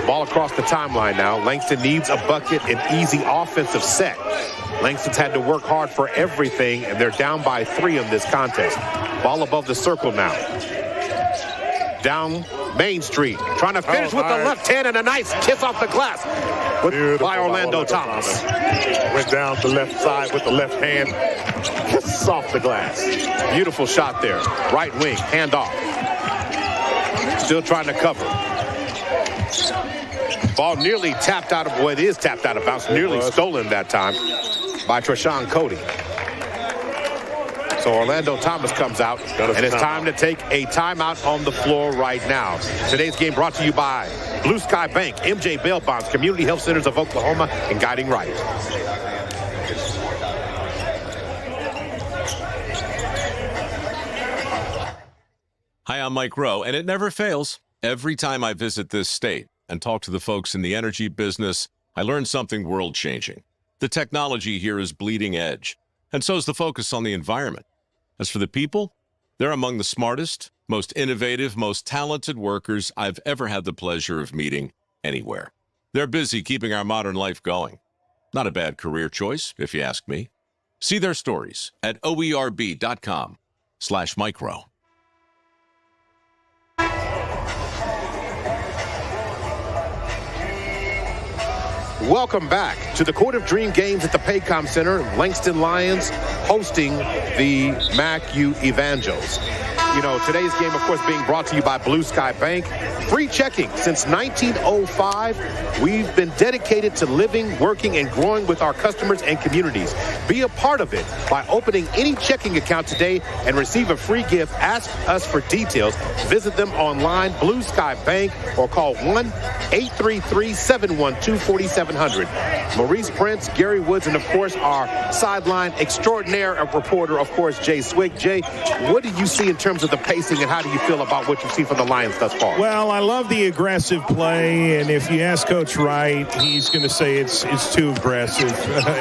Ball across the timeline now. Langston needs a bucket, an easy offensive set. Langston's had to work hard for everything, and they're down by 3 in this contest. Ball above the circle now. Down Main Street. Trying to finish with the left hand and a nice kiss off the glass by Orlando Thomas. Went down the left side with the left hand. Kisses off the glass. Beautiful shot there. Right wing, hand off. Still trying to cover. Ball nearly tapped out of, well, it is tapped out of bounds. Nearly stolen that time by Trayshawn Cody. So Orlando Thomas comes out, and it's time to take a timeout on the floor right now. Today's game brought to you by Blue Sky Bank, MJ Bail Bonds, Community Health Centers of Oklahoma, and Guiding Right. Hi, I'm Mike Rowe, and it never fails. Every time I visit this state and talk to the folks in the energy business, I learn something world-changing. The technology here is bleeding edge, and so is the focus on the environment. As for the people, they're among the smartest, most innovative, most talented workers I've ever had the pleasure of meeting anywhere. They're busy keeping our modern life going. Not a bad career choice, if you ask me. See their stories at oerb.com/micro. Welcome back to the Court of Dream Games at the Paycom Center. Langston Lions hosting the Mac-U Evangels. You know, today's game, of course, being brought to you by Blue Sky Bank. Free checking since 1905. We've been dedicated to living, working, and growing with our customers and communities. Be a part of it by opening any checking account today and receive a free gift. Ask us for details. Visit them online, Blue Sky Bank, or call 1-833-712-4700. Maurice Prince, Gary Woods, and, of course, our sideline extraordinaire reporter, of course, Jay Swig. Jay, what do you see in terms of the pacing, and how do you feel about what you've seen from the Lions thus far? Well, I love the aggressive play, and if you ask Coach Wright, he's going to say it's too aggressive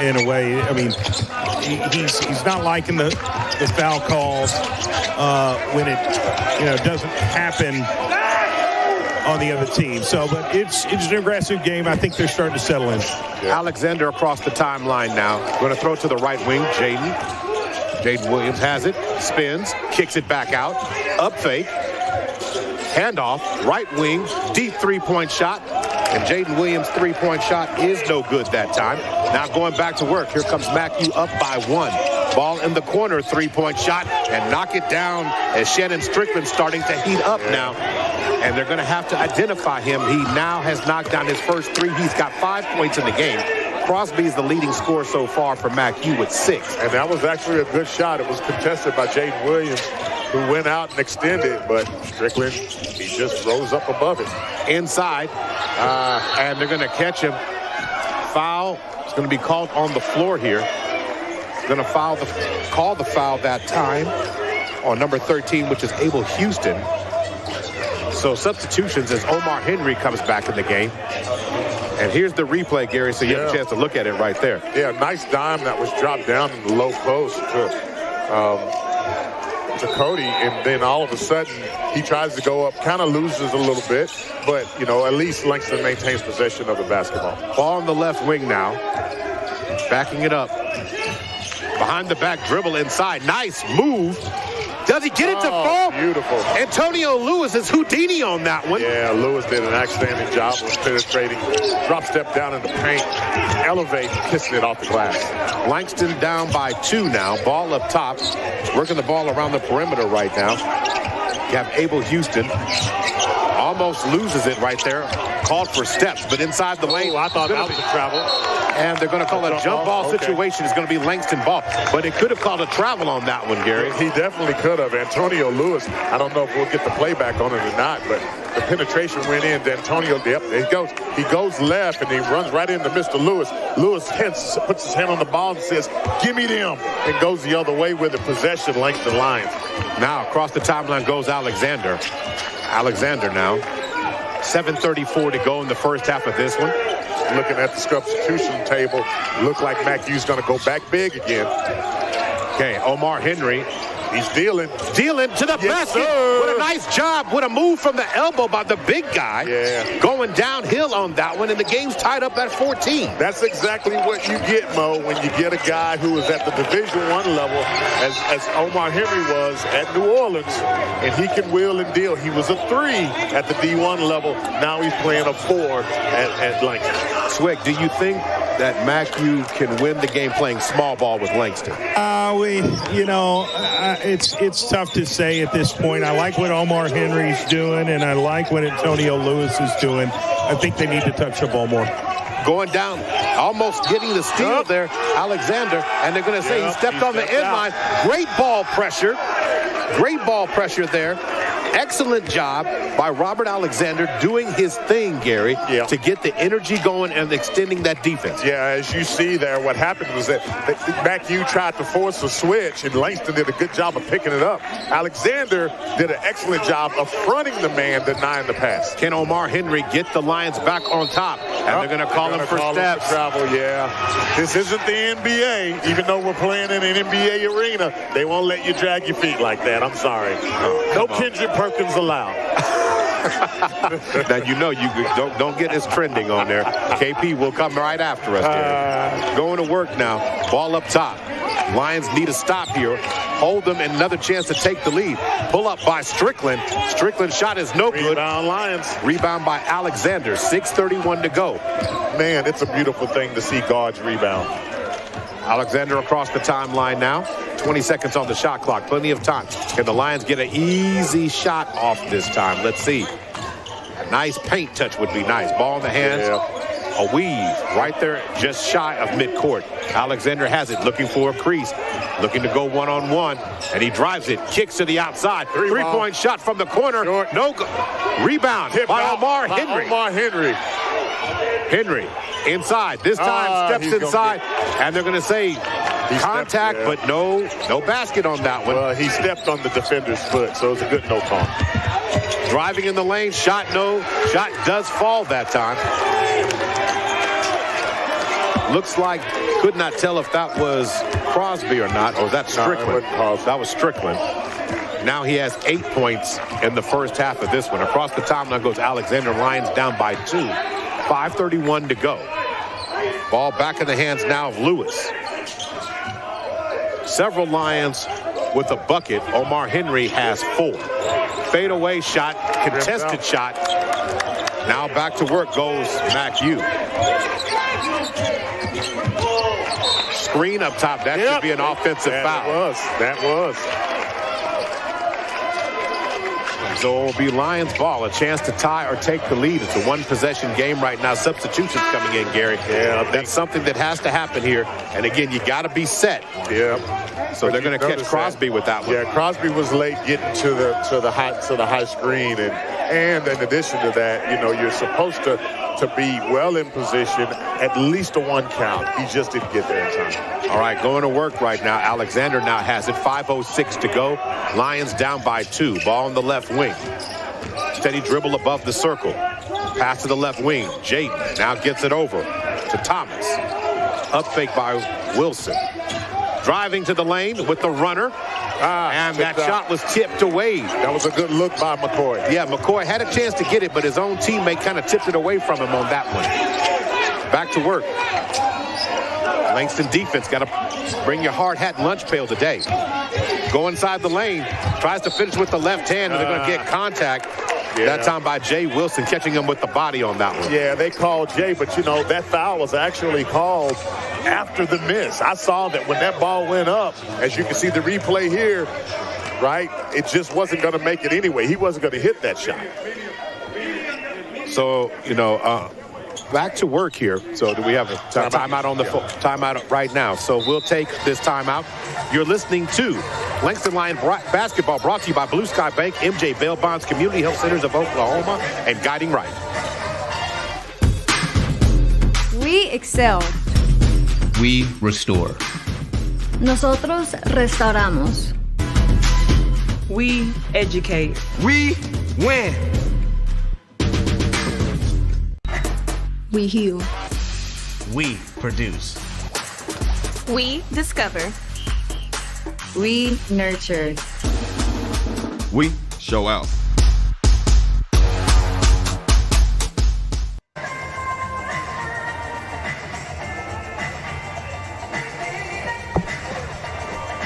in a way. I mean, he's not liking the foul calls when it doesn't happen on the other team. So, but it's an aggressive game. I think they're starting to settle in. Yeah. Alexander across the timeline now. Going to throw it to the right wing. Jaden Williams has it, spins, kicks it back out, up fake, handoff, right wing, deep three-point shot, and Jaden Williams' three-point shot is no good that time. Now going back to work, here comes Mac-U up by 1. Ball in the corner, three-point shot, and knock it down as Shannon Strickland starting to heat up now. And they're going to have to identify him. He now has knocked down his first 3. He's got 5 points in the game. Crosby is the leading scorer so far for Mac-U with 6. And that was actually a good shot. It was contested by Jaden Williams. who went out and extended, but Strickland, he just rose up above it. Inside, and they're going to catch him. Foul. It's going to be called on the floor here. Going to call the foul that time on number 13, which is Abel Houston. So substitutions as Omar Henry comes back in the game. And here's the replay, Gary, so you have a chance to look at it right there. Yeah, nice dime that was dropped down in the low post to Cody, and then all of a sudden he tries to go up, kind of loses a little bit, but, you know, at least Langston maintains possession of the basketball. Ball on the left wing now. Backing it up. Behind the back dribble inside. Nice move. Does he get it to fall? Beautiful. Antonio Lewis is Houdini on that one. Yeah, Lewis did an outstanding job of penetrating. Drop step down in the paint, elevate, kissing it off the glass. Langston down by 2 now. Ball up top. Working the ball around the perimeter right now. You have Abel Houston. Almost loses it right there. Called for steps, but inside the lane. I thought that was a travel. And they're going to call it a jump ball situation. It's going to be Langston ball. But it could have called a travel on that one, Gary. He definitely could have. Antonio Lewis, I don't know if we'll get the playback on it or not, but the penetration went in. Antonio, yep, there he goes. He goes left, and he runs right into Mr. Lewis. Lewis puts his hand on the ball and says, give me them, and goes the other way with the possession, Langston Lions. Now, across the timeline goes Alexander. Alexander now. 7:34 to go in the first half of this one. Looking at the substitution table, look like McHugh's going to go back big again. Okay, Omar Henry. He's dealing to the basket. Sir. What a nice job. What a move from the elbow by the big guy. Yeah. Going downhill on that one, and the game's tied up at 14. That's exactly what you get, Mo, when you get a guy who is at the Division I level, as Omar Henry was at New Orleans, and he can wheel and deal. He was a 3 at the D1 level. Now he's playing a 4 at Langston. Swig, do you think that McHugh can win the game playing small ball with Langston? It's tough to say at this point. I like what Omar Henry's doing, and I like what Antonio Lewis is doing. I think they need to touch the ball more. Going down, almost getting the steal there, Alexander, and they're going to say he stepped on the end line. Great ball pressure. Great ball pressure there. Excellent job by Robert Alexander doing his thing, Gary, to get the energy going and extending that defense. Yeah, as you see there, what happened was that McHugh tried to force a switch, and Langston did a good job of picking it up. Alexander did an excellent job of fronting the man, denying the pass. Can Omar Henry get the Lions back on top? And they're going to call him for steps. Travel, yeah. This isn't the NBA. Even though we're playing in an NBA arena, they won't let you drag your feet like that. I'm sorry. No Kendrick Perkins allowed. Now you don't get this trending on there. KP will come right after us there. Going to work now. Ball up top. Lions need a stop here. Hold them and another chance to take the lead. Pull up by Strickland. Strickland's shot is no good. Rebound Lions. Rebound by Alexander. 6:31 to go. Man, it's a beautiful thing to see guards rebound. Alexander across the timeline now. 20 seconds on the shot clock. Plenty of time. Can the Lions get an easy shot off this time? Let's see. A nice paint touch would be nice. Ball in the hands. Yeah. A weave right there just shy of midcourt. Alexander has it, looking for a crease. Looking to go one-on-one, and he drives it. Kicks to the outside. Three-point shot from the corner. Short. No go. Rebound by Omar Henry. Omar Henry. Henry inside. This time steps inside, and they're going to say contact, but no basket on that one. Well, he stepped on the defender's foot, so it's a good no call. Driving in the lane, shot no. Shot does fall that time. Looks like, could not tell if that was Crosby or not, or was that Strickland? No, that was Strickland. Now he has 8 points in the first half of this one. Across the timeline goes Alexander. Lions down by 2. 5:31 to go. Ball back in the hands now of Lewis. Several Lions with a bucket. Omar Henry has 4. Fadeaway shot, contested shot. Now back to work goes McHugh. Screen up top. That should be an offensive foul. That was. So it will be Lions ball, a chance to tie or take the lead. It's a one-possession game right now. Substitutions coming in, Gary. Yeah, that's something that has to happen here. And again, you got to be set. Yeah. So they're going to catch Crosby with that one. Yeah, Crosby was late getting to the high screen, and in addition to that, you know, you're supposed to be well in position, at least a one count. He just didn't get there in time. All right, going to work right now. Alexander now has it. 5:06 to go. Lions down by 2. Ball on the left wing. Steady dribble above the circle. Pass to the left wing. Jaden now gets it over to Thomas. Up fake by Wilson. Driving to the lane with the runner. And that shot was tipped away. That was a good look by McCoy. Yeah, McCoy had a chance to get it, but his own teammate kind of tipped it away from him on that one. Back to work. Langston defense got to bring your hard hat and lunch pail today. Go inside the lane. Tries to finish with the left hand, and they're going to get contact. Yeah. That time by Jay Wilson, catching him with the body on that one. Yeah, they called Jay, but, you know, that foul was actually called after the miss. I saw that when that ball went up, as you can see the replay here, right, it just wasn't going to make it anyway. He wasn't going to hit that shot. So, you know, back to work here. So do we have a timeout on the timeout right now? So we'll take this timeout. You're listening to Langston Lion Basketball, brought to you by Blue Sky Bank, MJ Bail Bonds, Community Health Centers of Oklahoma, and Guiding Right. We excel. We restore. Nosotros restauramos. We educate. We win. We heal. We produce. We discover. We nurture. We show out.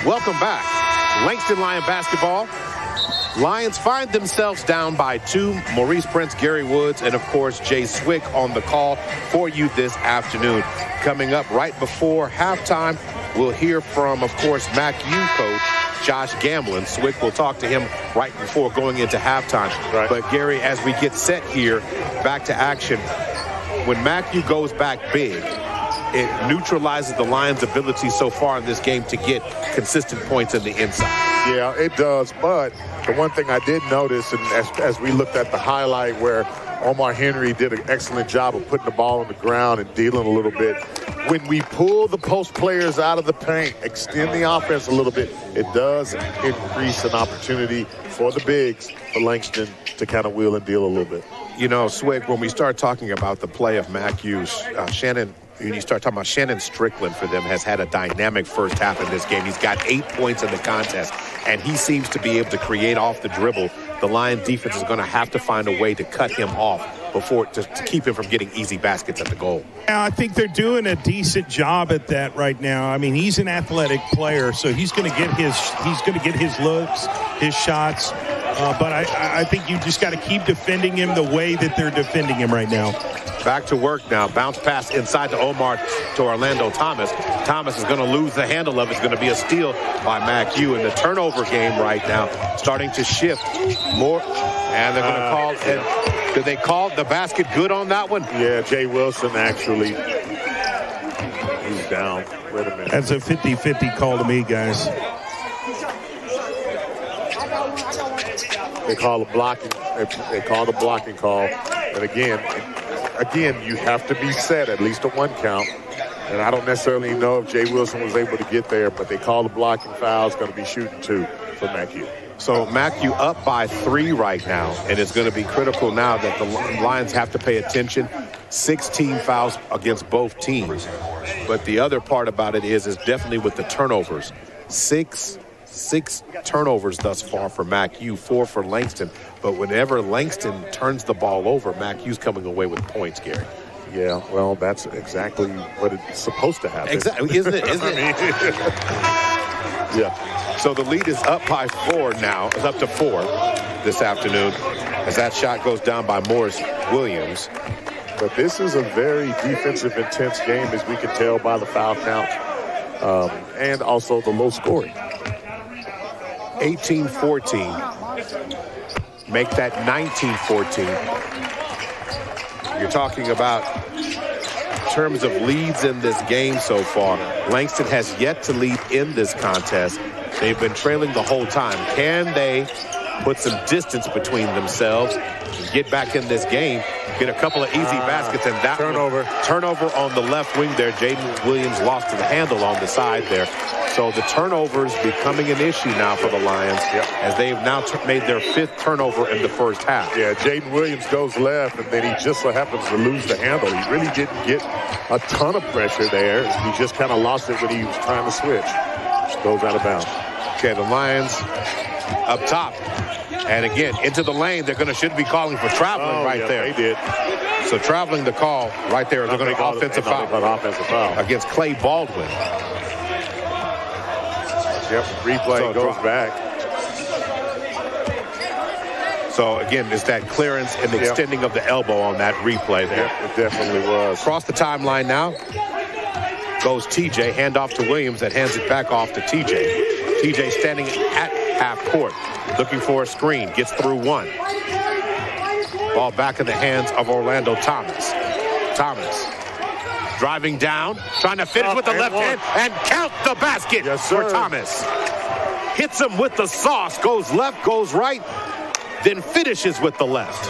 Welcome back. Langston Lion Basketball. Lions find themselves down by 2. Maurice Prince, Gary Woods, and, of course, Jay Swick on the call for you this afternoon. Coming up right before halftime, we'll hear from, of course, MACU coach Josh Gamblin. Swick will talk to him right before going into halftime. Right. But, Gary, as we get set here, back to action, when MACU goes back big, it neutralizes the Lions' ability so far in this game to get consistent points in the inside. Yeah, it does. But the one thing I did notice, and as we looked at the highlight where Omar Henry did an excellent job of putting the ball on the ground and dealing a little bit, when we pull the post players out of the paint, extend the offense a little bit, it does increase an opportunity for the bigs, for Langston, to kind of wheel and deal a little bit. You know, Swig, when we start talking about the play of MACU's, when you start talking about Shannon Strickland for them, has had a dynamic first half in this game. He's got 8 points in the contest, and he seems to be able to create off the dribble. The Lions defense is going to have to find a way to cut him off before to keep him from getting easy baskets at the goal. I think they're doing a decent job at that right now. I mean, he's an athletic player, so he's going to get his looks, his shots. But I think you just got to keep defending him the way that they're defending him right now. Back to work now. Bounce pass inside to Omar to Orlando Thomas. Thomas is going to lose the handle of it. It's going to be a steal by MACU in the turnover game right now. Starting to shift more. And they're going to call it. Did they call the basket good on that one? Yeah, Jay Wilson actually. He's down. Wait a minute. That's a 50-50 call to me, guys. They call a blocking. They call the blocking call. And again, you have to be set at least a 1 count. And I don't necessarily know if Jay Wilson was able to get there, but they call the blocking foul. It's going to be shooting 2 for MACU. So MACU up by 3 right now, and it's going to be critical now that the Lions have to pay attention. 16 fouls against both teams. But the other part about it is definitely with the turnovers. Six turnovers thus far for MACU, 4 for Langston. But whenever Langston turns the ball over, MACU's coming away with points, Gary. Yeah, well, that's exactly what it's supposed to happen. Exactly, isn't it? Yeah. So the lead is up by 4 now. It's up to 4 this afternoon as that shot goes down by Morris Williams. But this is a very defensive intense game, as we can tell by the foul count and also the low scoring. 18-14. make that 19-14. You're talking about in terms of leads in this game so far. Langston has yet to lead in this contest. They've been trailing the whole time. Can they put some distance between themselves and get back in this game, get a couple of easy baskets, and that turnover on the left wing there. Jaden Williams lost to the handle on the side there. So the turnovers becoming an issue now for the Lions as they've now made their 5th turnover in the first half. Yeah, Jaden Williams goes left, and then he just so happens to lose the handle. He really didn't get a ton of pressure there. He just kind of lost it when he was trying to switch. Goes out of bounds. Okay, the Lions up top. And again, into the lane, should be calling for traveling there. They did. So traveling the call right there. They're going to offensive foul against Clay Baldwin. Yep, replay goes back. So again, it's that clearance and the extending of the elbow on that replay there. Yep, it definitely was. Across the timeline now goes TJ, handoff to Williams that hands it back off to TJ. TJ standing at half court, looking for a screen, gets through one. Ball back in the hands of Orlando Thomas. Thomas driving down, trying to finish with the left hand and count the basket for Thomas. Hits him with the sauce, goes left, goes right, then finishes with the left.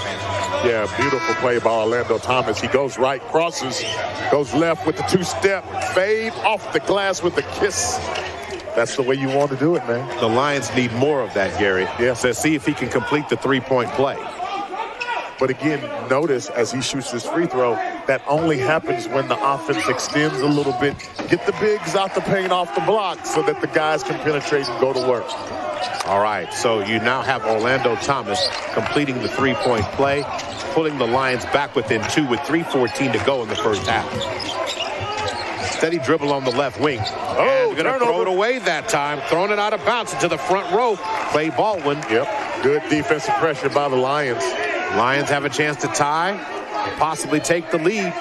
Yeah, beautiful play by Orlando Thomas. He goes right, crosses, goes left with the 2-step, fade off the glass with the kiss. That's the way you want to do it, man. The Lions need more of that, Gary. Yeah. So see if he can complete the 3-point play. But again, notice as he shoots his free throw, that only happens when the offense extends a little bit. Get the bigs out the paint off the block so that the guys can penetrate and go to work. All right, so you now have Orlando Thomas completing the 3-point play, pulling the Lions back within 2 with 3:14 to go in the first half. Steady dribble on the left wing. Oh, going to throw it away that time, throwing it out of bounds into the front row. Clay Baldwin. Yep, good defensive pressure by the Lions. Lions have a chance to tie, possibly take the lead.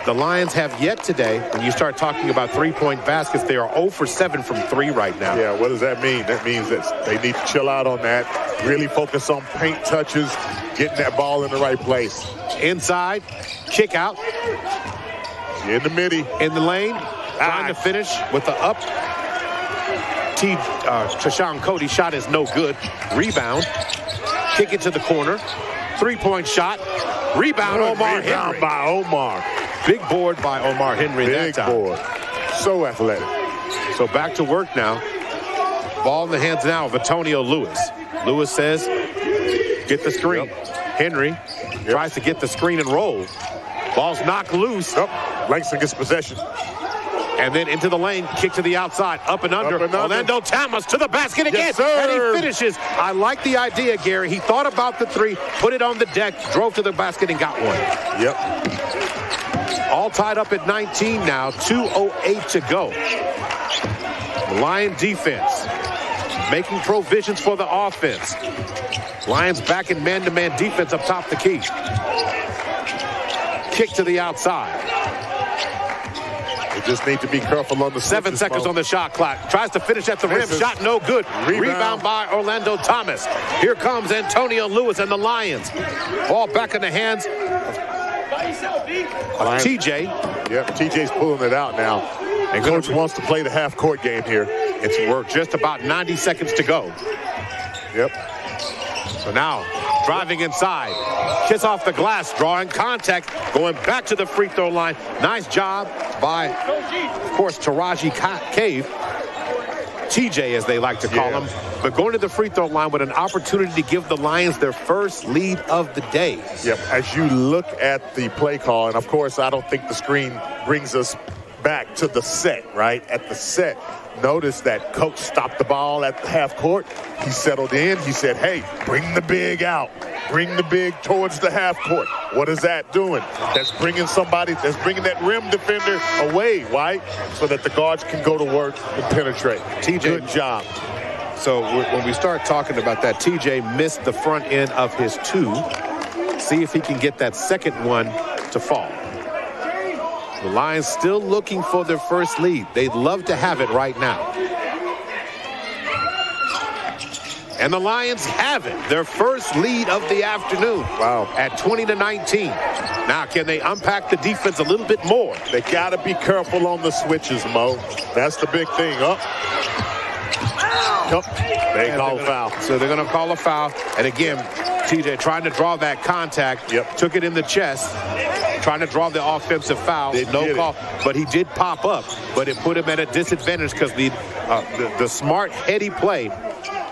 The Lions have yet today, when you start talking about 3-point baskets, they are 0 for 7 from 3 right now. Yeah, what does that mean? That means that they need to chill out on that, really focus on paint touches, getting that ball in the right place. Inside, kick out. In the midi. In the lane, trying to finish with the up. Tashawn Cody shot is no good. Rebound, kick it to the corner. 3-point shot. Rebound, Omar Henry. By Omar. Big board by Omar Henry that time. Big board. So athletic. So back to work now. Ball in the hands now of Antonio Lewis. Lewis says, get the screen. Henry tries to get the screen and roll. Ball's knocked loose. Langston gets possession. And then into the lane, kick to the outside, up and under. Orlando Thomas to the basket again, and he finishes. I like the idea, Gary. He thought about the 3, put it on the deck, drove to the basket, and got one. Yep. All tied up at 19 now, 2:08 to go. Lion defense making provisions for the offense. Lions back in man-to-man defense up top the key. Kick to the outside. They just need to be careful on the 7 seconds on the shot clock. Tries to finish at the rim. Shot no good. Rebound by Orlando Thomas. Here comes Antonio Lewis and the Lions. Ball back in the hands of TJ. Yep, TJ's pulling it out now. And coach wants to play the half-court game here. It's worked. Just about 90 seconds to go. Yep. So now, driving inside. Kiss off the glass, drawing contact, going back to the free throw line. Nice job by, of course, Taraji Cave. TJ, as they like to call him. But going to the free throw line with an opportunity to give the Lions their first lead of the day. Yep, as you look at the play call, and of course, I don't think the screen brings us back to the set, right? At the set, notice that coach stopped the ball at the half court. He settled in. He said, hey, bring the big out. Bring the big towards the half court. What is that doing? That's bringing that rim defender away, right? So that the guards can go to work and penetrate. TJ, good job. So when we start talking about that, TJ missed the front end of his 2. See if he can get that second one to fall. The Lions still looking for their first lead. They'd love to have it right now. And the Lions have it. Their first lead of the afternoon. Wow. At 20-19. Now, can they unpack the defense a little bit more? They got to be careful on the switches, Mo. That's the big thing. They call a foul. So they're going to call a foul. And again, TJ trying to draw that contact. Yep. Took it in the chest. Trying to draw the offensive foul. No call. But he did pop up. But it put him at a disadvantage because the smart, heady play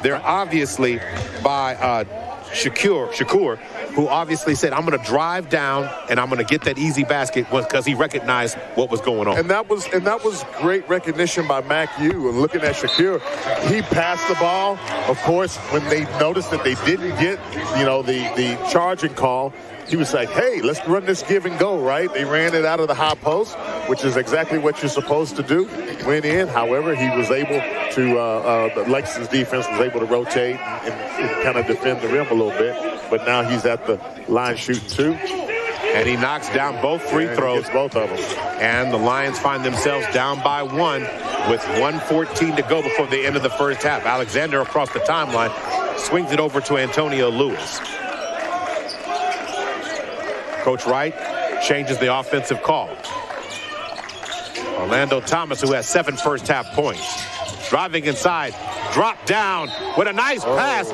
there obviously by Shakur, who obviously said, I'm going to drive down and I'm going to get that easy basket because he recognized what was going on. And that was great recognition by Mac U. And looking at Shakur, he passed the ball. Of course, when they noticed that they didn't get, the charging call, he was like, hey, let's run this give and go, right? They ran it out of the high post, which is exactly what you're supposed to do. Went in. However, he was able to, Langston's defense was able to rotate and kind of defend the rim a little bit. But now he's at the line shooting two. And he knocks down both free throws. Both of them. And the Lions find themselves down by 1 with 1:14 to go before the end of the first half. Alexander across the timeline swings it over to Antonio Lewis. Coach Wright changes the offensive call. Orlando Thomas, who has 7 first-half points. Driving inside, drop down with a nice pass.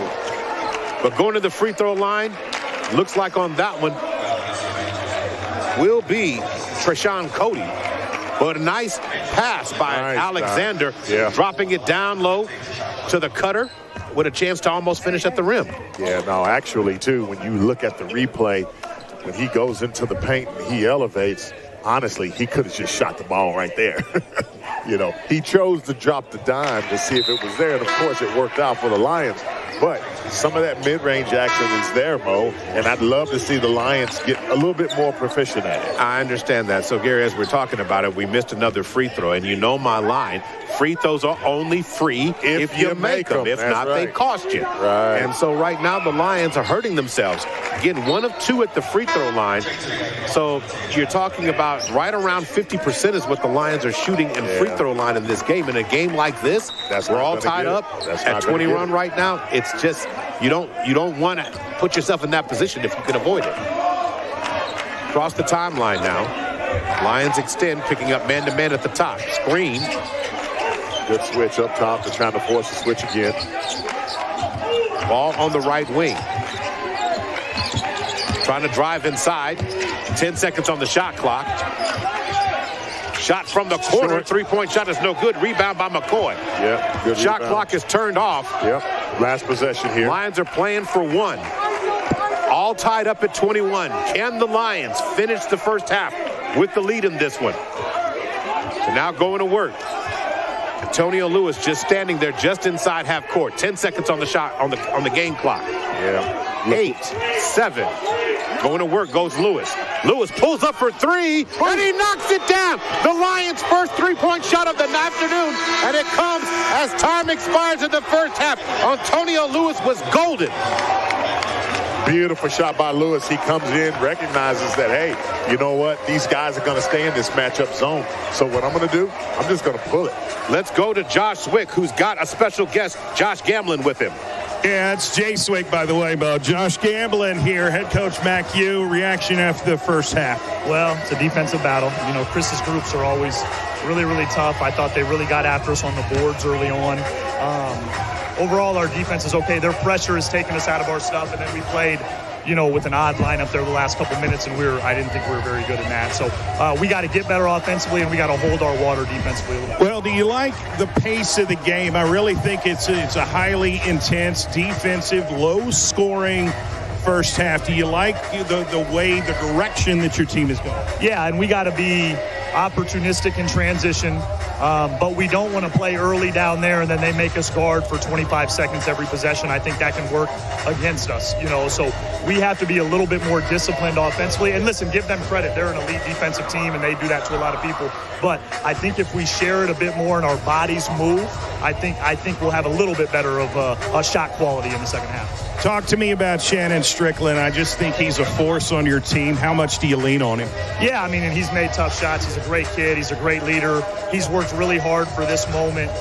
But going to the free throw line, looks like on that one will be Treshawn Cody. But a nice pass by Alexander, dropping it down low to the cutter with a chance to almost finish at the rim. Yeah, no, actually, too, when you look at the replay, when he goes into the paint and he elevates, honestly, he could have just shot the ball right there. He chose to drop the dime to see if it was there. And, of course, it worked out for the Lions. But some of that mid-range action is there, Mo, and I'd love to see the Lions get a little bit more proficient at it. I understand that. So, Gary, as we're talking about it, we missed another free throw. And you know my line, free throws are only free if you make them. If not, they cost you. Right. And so right now the Lions are hurting themselves. Getting 1 of 2 at the free throw line. So you're talking about right around 50% is what the Lions are shooting in free throw line in this game. In a game like this, we're all tied up at 21 right now. It's just you don't want to put yourself in that position if you can avoid it. Across the timeline now. Lions extend, picking up man-to-man at the top. Screen. Good switch up top. They're trying to force a switch again. Ball on the right wing. Trying to drive inside. 10 seconds on the shot clock. Shot from the corner. Three-point shot is no good. Rebound by McCoy. Yeah, good shot rebound. clock is turned off. Yep. Last possession here. Lions are playing for 1. All tied up at 21. Can the Lions finish the first half with the lead in this one? So now going to work. Antonio Lewis just standing there just inside half court. 10 seconds on the shot on the game clock. Yeah. 8, 7. Going to work goes Lewis. Lewis pulls up for 3, and he knocks it down. The Lions' first 3-point shot of the afternoon, and it comes as time expires in the first half. Antonio Lewis was golden. Beautiful shot by Lewis. He comes in, recognizes that, hey, you know what? These guys are going to stay in this matchup zone. So what I'm going to do, I'm just going to pull it. Let's go to Josh Swick, who's got a special guest, Josh Gamblin, with him. Yeah, it's Jay Swick, by the way, Bo. Josh Gamblin here, head coach Mac U. Reaction after the first half. Well, it's a defensive battle. Chris's groups are always really, really tough. I thought they really got after us on the boards early on. Overall, our defense is okay. Their pressure is taking us out of our stuff, and then we played, with an odd lineup there the last couple minutes, and I didn't think we were very good in that. So we got to get better offensively, and we got to hold our water defensively a little bit. Well, do you like the pace of the game? I really think it's a highly intense, defensive, low-scoring first half. Do you like the direction that your team is going? Yeah, and we got to be opportunistic in transition, but we don't want to play early down there and then they make us guard for 25 seconds every possession. I think that can work against us, so we have to be a little bit more disciplined offensively. And listen, give them credit. They're an elite defensive team and they do that to a lot of people. But I think if we share it a bit more and our bodies move, I think we'll have a little bit better of a shot quality in the second half. Talk to me about Shannon Strickland. I just think he's a force on your team. How much do you lean on him? Yeah, I mean, and he's made tough shots. He's a great kid. He's a great leader. He's worked really hard for this moment.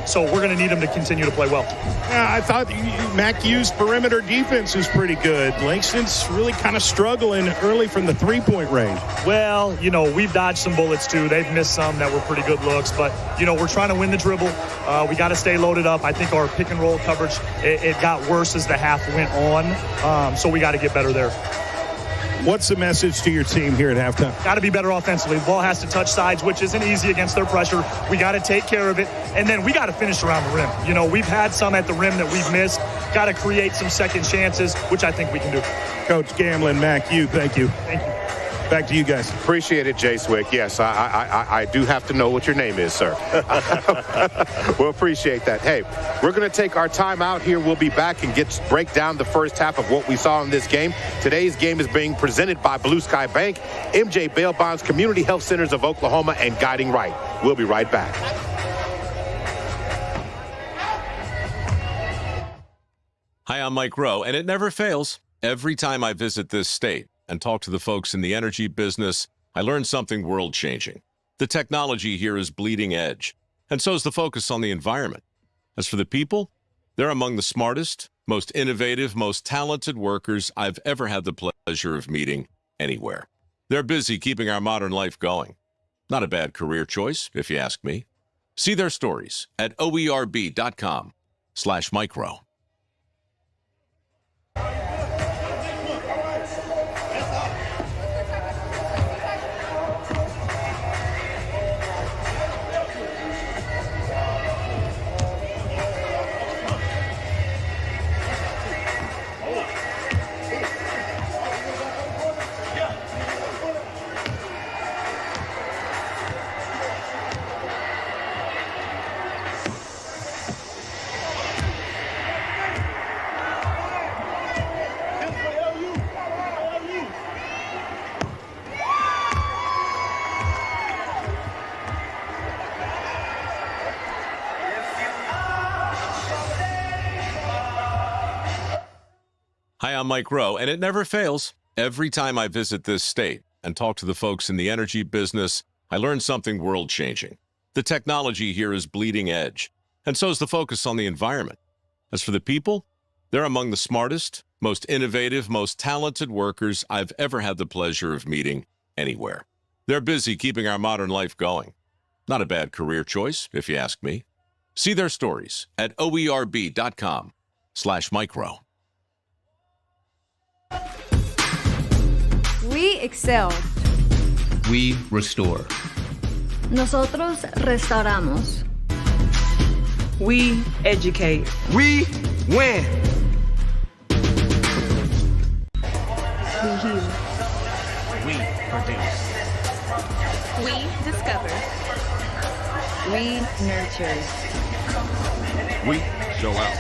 So we're going to need him to continue to play well. Yeah, I thought Mac U's perimeter defense is pretty good. Langston's really kind of struggling early from the three-point range. Well, you know, we've dodged some bullets too. They've missed some that were pretty good looks. But, you know, we're trying to win the dribble. We got to stay loaded up. I think our pick and roll coverage, it got worse as the half went on. So we got to get better there. What's the message to your team here at halftime? Got to be better offensively. The ball has to touch sides, which isn't easy against their pressure. We got to take care of it. And then we got to finish around the rim. You know, we've had some at the rim that we've missed. Got to create some second chances, which I think we can do. Coach Gamlin, Mac U, thank you. Thank you. Back to you guys. Appreciate it, Jay Swick. Yes, I do have to know what your name is, sir. We'll appreciate that. Hey, we're going to take our time out here. We'll be back and break down the first half of what we saw in this game. Today's game is being presented by Blue Sky Bank, MJ Bail Bonds, Community Health Centers of Oklahoma, and Guiding Right. We'll be right back. Hi, I'm Mike Rowe, and it never fails. Every time I visit this state and talk to the folks in the energy business, I learn something world-changing. The technology here is bleeding edge, and so is the focus on the environment. As for the people, they're among the smartest, most innovative, most talented workers I've ever had the pleasure of meeting anywhere. They're busy keeping our modern life going. Not a bad career choice, if you ask me. See their stories at oerb.com/micro. Hi, I'm Mike Rowe, and it never fails. Every time I visit this state and talk to the folks in the energy business, I learn something world-changing. The technology here is bleeding edge, and so is the focus on the environment. As for the people, they're among the smartest, most innovative, most talented workers I've ever had the pleasure of meeting anywhere. They're busy keeping our modern life going. Not a bad career choice, if you ask me. See their stories at oerb.com/micro. We excel. We restore. Nosotros restauramos. We educate. We win. We heal. We produce. We discover. We nurture. We show out.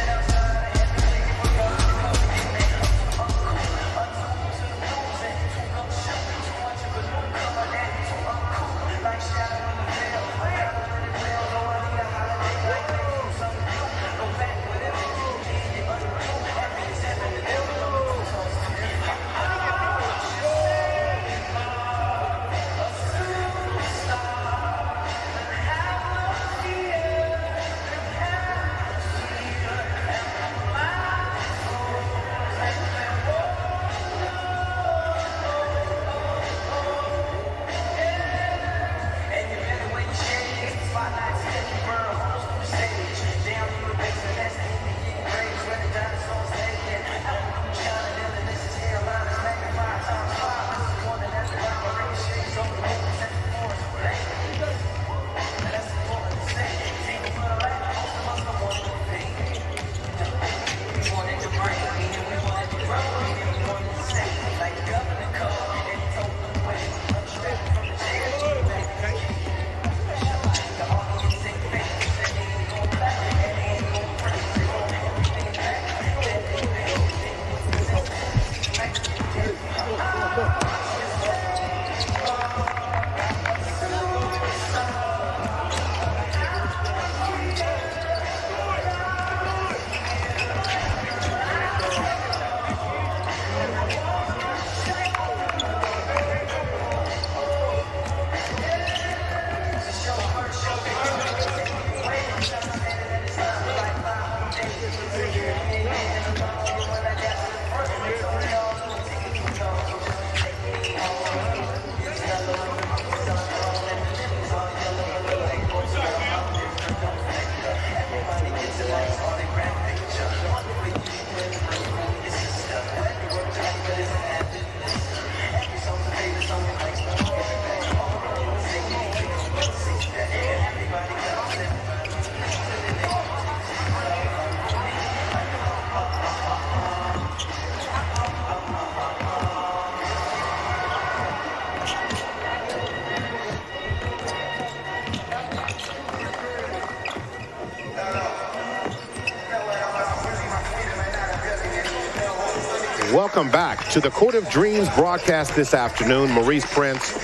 Welcome back to the Court of Dreams broadcast this afternoon. Maurice Prince,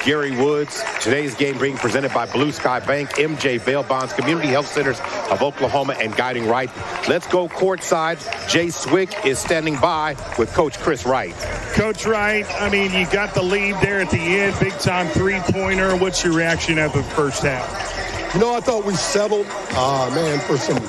Gary Woods. Today's game being presented by Blue Sky Bank, MJ Bail Bonds, Community Health Centers of Oklahoma, and Guiding Right. Let's go courtside. Jay Swick is standing by with Coach Chris Wright. Coach Wright, I mean, you got the lead there at the end, big-time three-pointer. What's your reaction after the first half? You know, I thought we settled, man, for some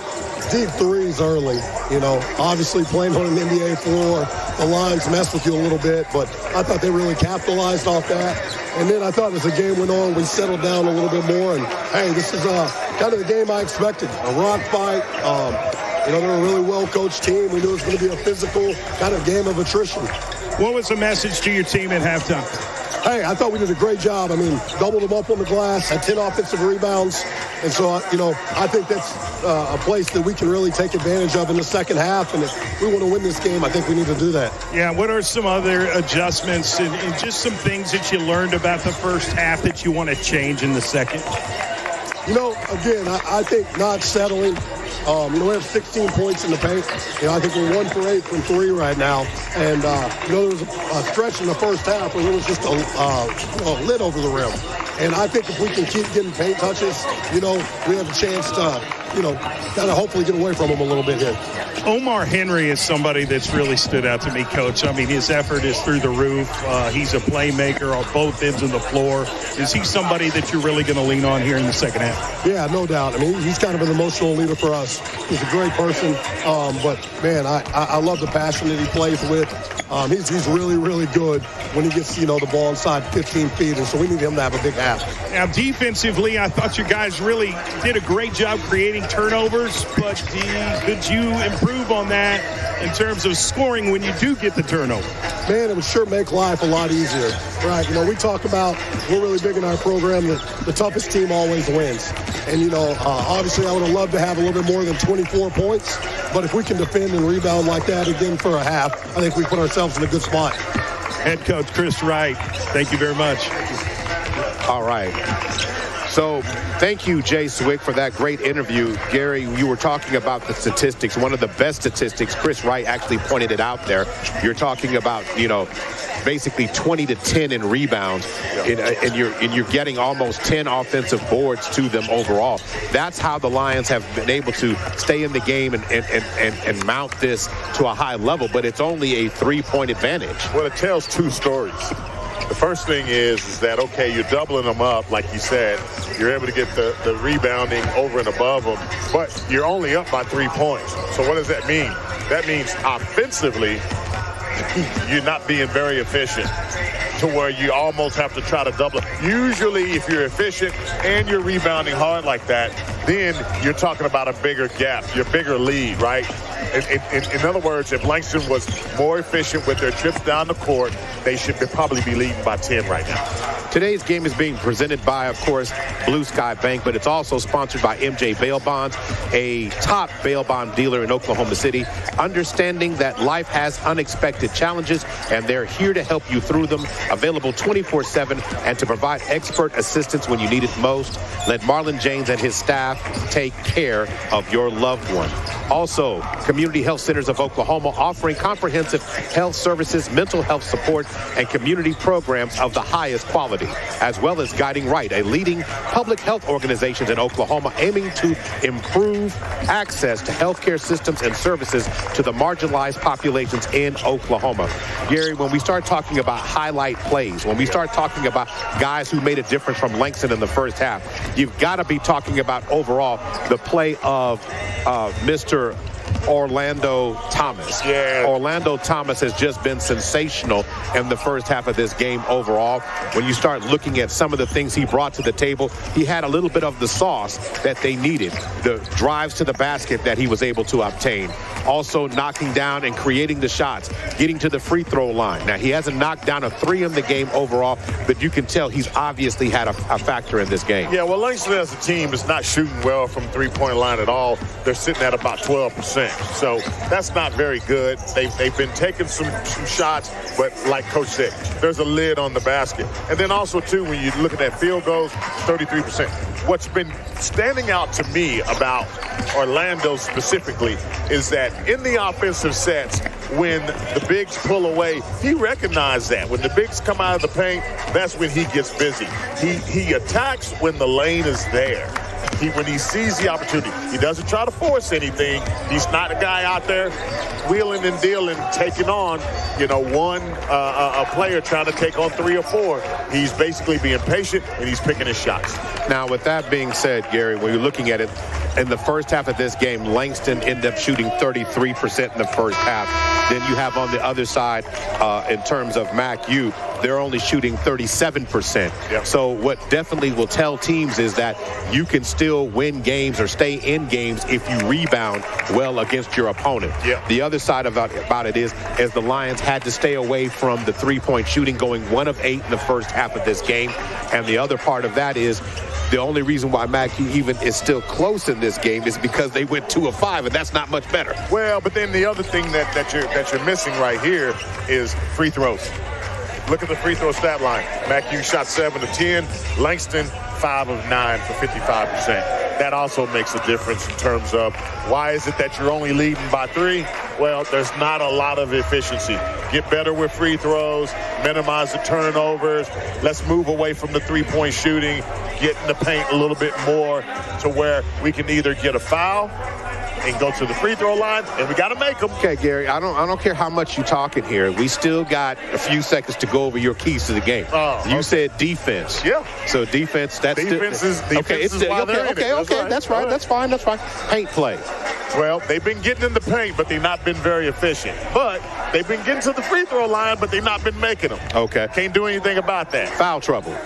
deep threes early. You know, obviously playing on an NBA floor, the lines mess with you a little bit, but I thought they really capitalized off that. And then I thought as the game went on, we settled down a little bit more. And, hey, this is kind of the game I expected, a rock fight. You know, they're a really well-coached team. We knew it was going to be a physical kind of game of attrition. What was the message to your team at halftime? Hey, I thought we did a great job. I mean, doubled them up on the glass, had 10 offensive rebounds. And so, you know, I think that's a place that we can really take advantage of in the second half. And if we want to win this game, I think we need to do that. Yeah, what are some other adjustments and just some things that you learned about the first half that you want to change in the second? You know, again, I think not settling. You know, we have 16 points in the paint. You know, I think we're 1 for 8 from 3 right now. And, you know, there was a stretch in the first half where it was just a lid over the rim. And I think if we can keep getting paint touches, you know, we have a chance to, you know, kind of hopefully get away from them a little bit here. Omar Henry is somebody that's really stood out to me, Coach. I mean, his effort is through the roof. He's a playmaker on both ends of the floor. Is he somebody that you're really going to lean on here in the second half? Yeah, no doubt. I mean, he's kind of an emotional leader for us. He's a great person. But, man, I love the passion that he plays with. He's really, really good when he gets, you know, the ball inside 15 feet. And so we need him to have a big half. Now, defensively, I thought you guys really did a great job creating turnovers. But could you improve on that in terms of scoring when you do get the turnover? Man, it would sure make life a lot easier. Right, you know, we talk about, we're really big in our program that the toughest team always wins. And, you know, obviously I would have loved to have a little bit more than 24 points. But if we can defend and rebound like that again for a half, I think we put ourselves in a good spot. Head coach Chris Wright, thank you very much. All right. So thank you, Jay Swick, for that great interview. Gary, you were talking about the statistics. One of the best statistics, Chris Wright actually pointed it out there. You're talking about, you know, basically 20 to 10 in rebounds, and you're getting almost 10 offensive boards to them overall. That's how the Lions have been able to stay in the game and mount this to a high level, but it's only a 3-point advantage. Well, it tells two stories. The first thing is that, okay, you're doubling them up, like you said. You're able to get the rebounding over and above them, but you're only up by 3 points. So what does that mean? That means offensively, you're not being very efficient to where you almost have to try to double it. Usually, if you're efficient and you're rebounding hard like that, then you're talking about a bigger gap, your bigger lead, right? In other words, if Langston was more efficient with their trips down the court, they should probably be leading by 10 right now. Today's game is being presented by, of course, Blue Sky Bank, but it's also sponsored by MJ Bail Bonds, a top bail bond dealer in Oklahoma City, understanding that life has unexpected challenges, and they're here to help you through them, available 24/7, and to provide expert assistance when you need it most. Let Marlon James and his staff take care of your loved one. Also, Community Health Centers of Oklahoma offering comprehensive health services, mental health support, and community programs of the highest quality, as well as Guiding Right, a leading public health organization in Oklahoma aiming to improve access to healthcare systems and services to the marginalized populations in Oklahoma. Gary, when we start talking about highlight plays, when we start talking about guys who made a difference from Langston in the first half, you've got to be talking about overall the play of Mr. Orlando Thomas. Yeah. Orlando Thomas has just been sensational in the first half of this game overall. When you start looking at some of the things he brought to the table, he had a little bit of the sauce that they needed. The drives to the basket that he was able to obtain. Also knocking down and creating the shots, getting to the free throw line. Now, he hasn't knocked down a 3 in the game overall, but you can tell he's obviously had a factor in this game. Yeah, well, Langston as a team is not shooting well from three-point line at all. They're sitting at about 12%. So that's not very good. They've been taking some shots, but like Coach said, there's a lid on the basket. And then also, too, when you look at that field goals, 33%. What's been standing out to me about Orlando specifically is that in the offensive sets, when the bigs pull away, he recognized that. When the bigs come out of the paint, that's when he gets busy. He attacks when the lane is there. When he sees the opportunity, he doesn't try to force anything. He's not a guy out there wheeling and dealing, taking on, a player trying to take on 3 or 4. He's basically being patient, and he's picking his shots. Now, with that being said, Gary, when you're looking at it, in the first half of this game, Langston ended up shooting 33% in the first half. Then you have on the other side, in terms of MACU, they're only shooting 37%. Yep. So what definitely will tell teams is that you can still win games or stay in games if you rebound well against your opponent. Yep. The other side about it is, as the Lions had to stay away from the three-point shooting, going 1 of 8 in the first half of this game. And the other part of that is, the only reason why MACU even is still close in this game is because they went 2 of 5, and that's not much better. Well, but then the other thing that you're missing right here is free throws. Look at the free throw stat line. MACU shot 7 of 10. Langston 5 of 9 for 55%. That also makes a difference in terms of why is it that you're only leading by 3? Well, there's not a lot of efficiency. Get better with free throws, minimize the turnovers. Let's move away from the three-point shooting, get in the paint a little bit more to where we can either get a foul and go to the free throw line, and we got to make them. Okay, Gary, I don't care how much you talking here. We still got a few seconds to go over your keys to the game. You said defense. Yeah. So defense, that's defense is okay. That's right. That's fine. Paint play. Well, they've been getting in the paint, but they've not been very efficient. But they've been getting to the free throw line, but they've not been making them. Okay. Can't do anything about that. Foul trouble.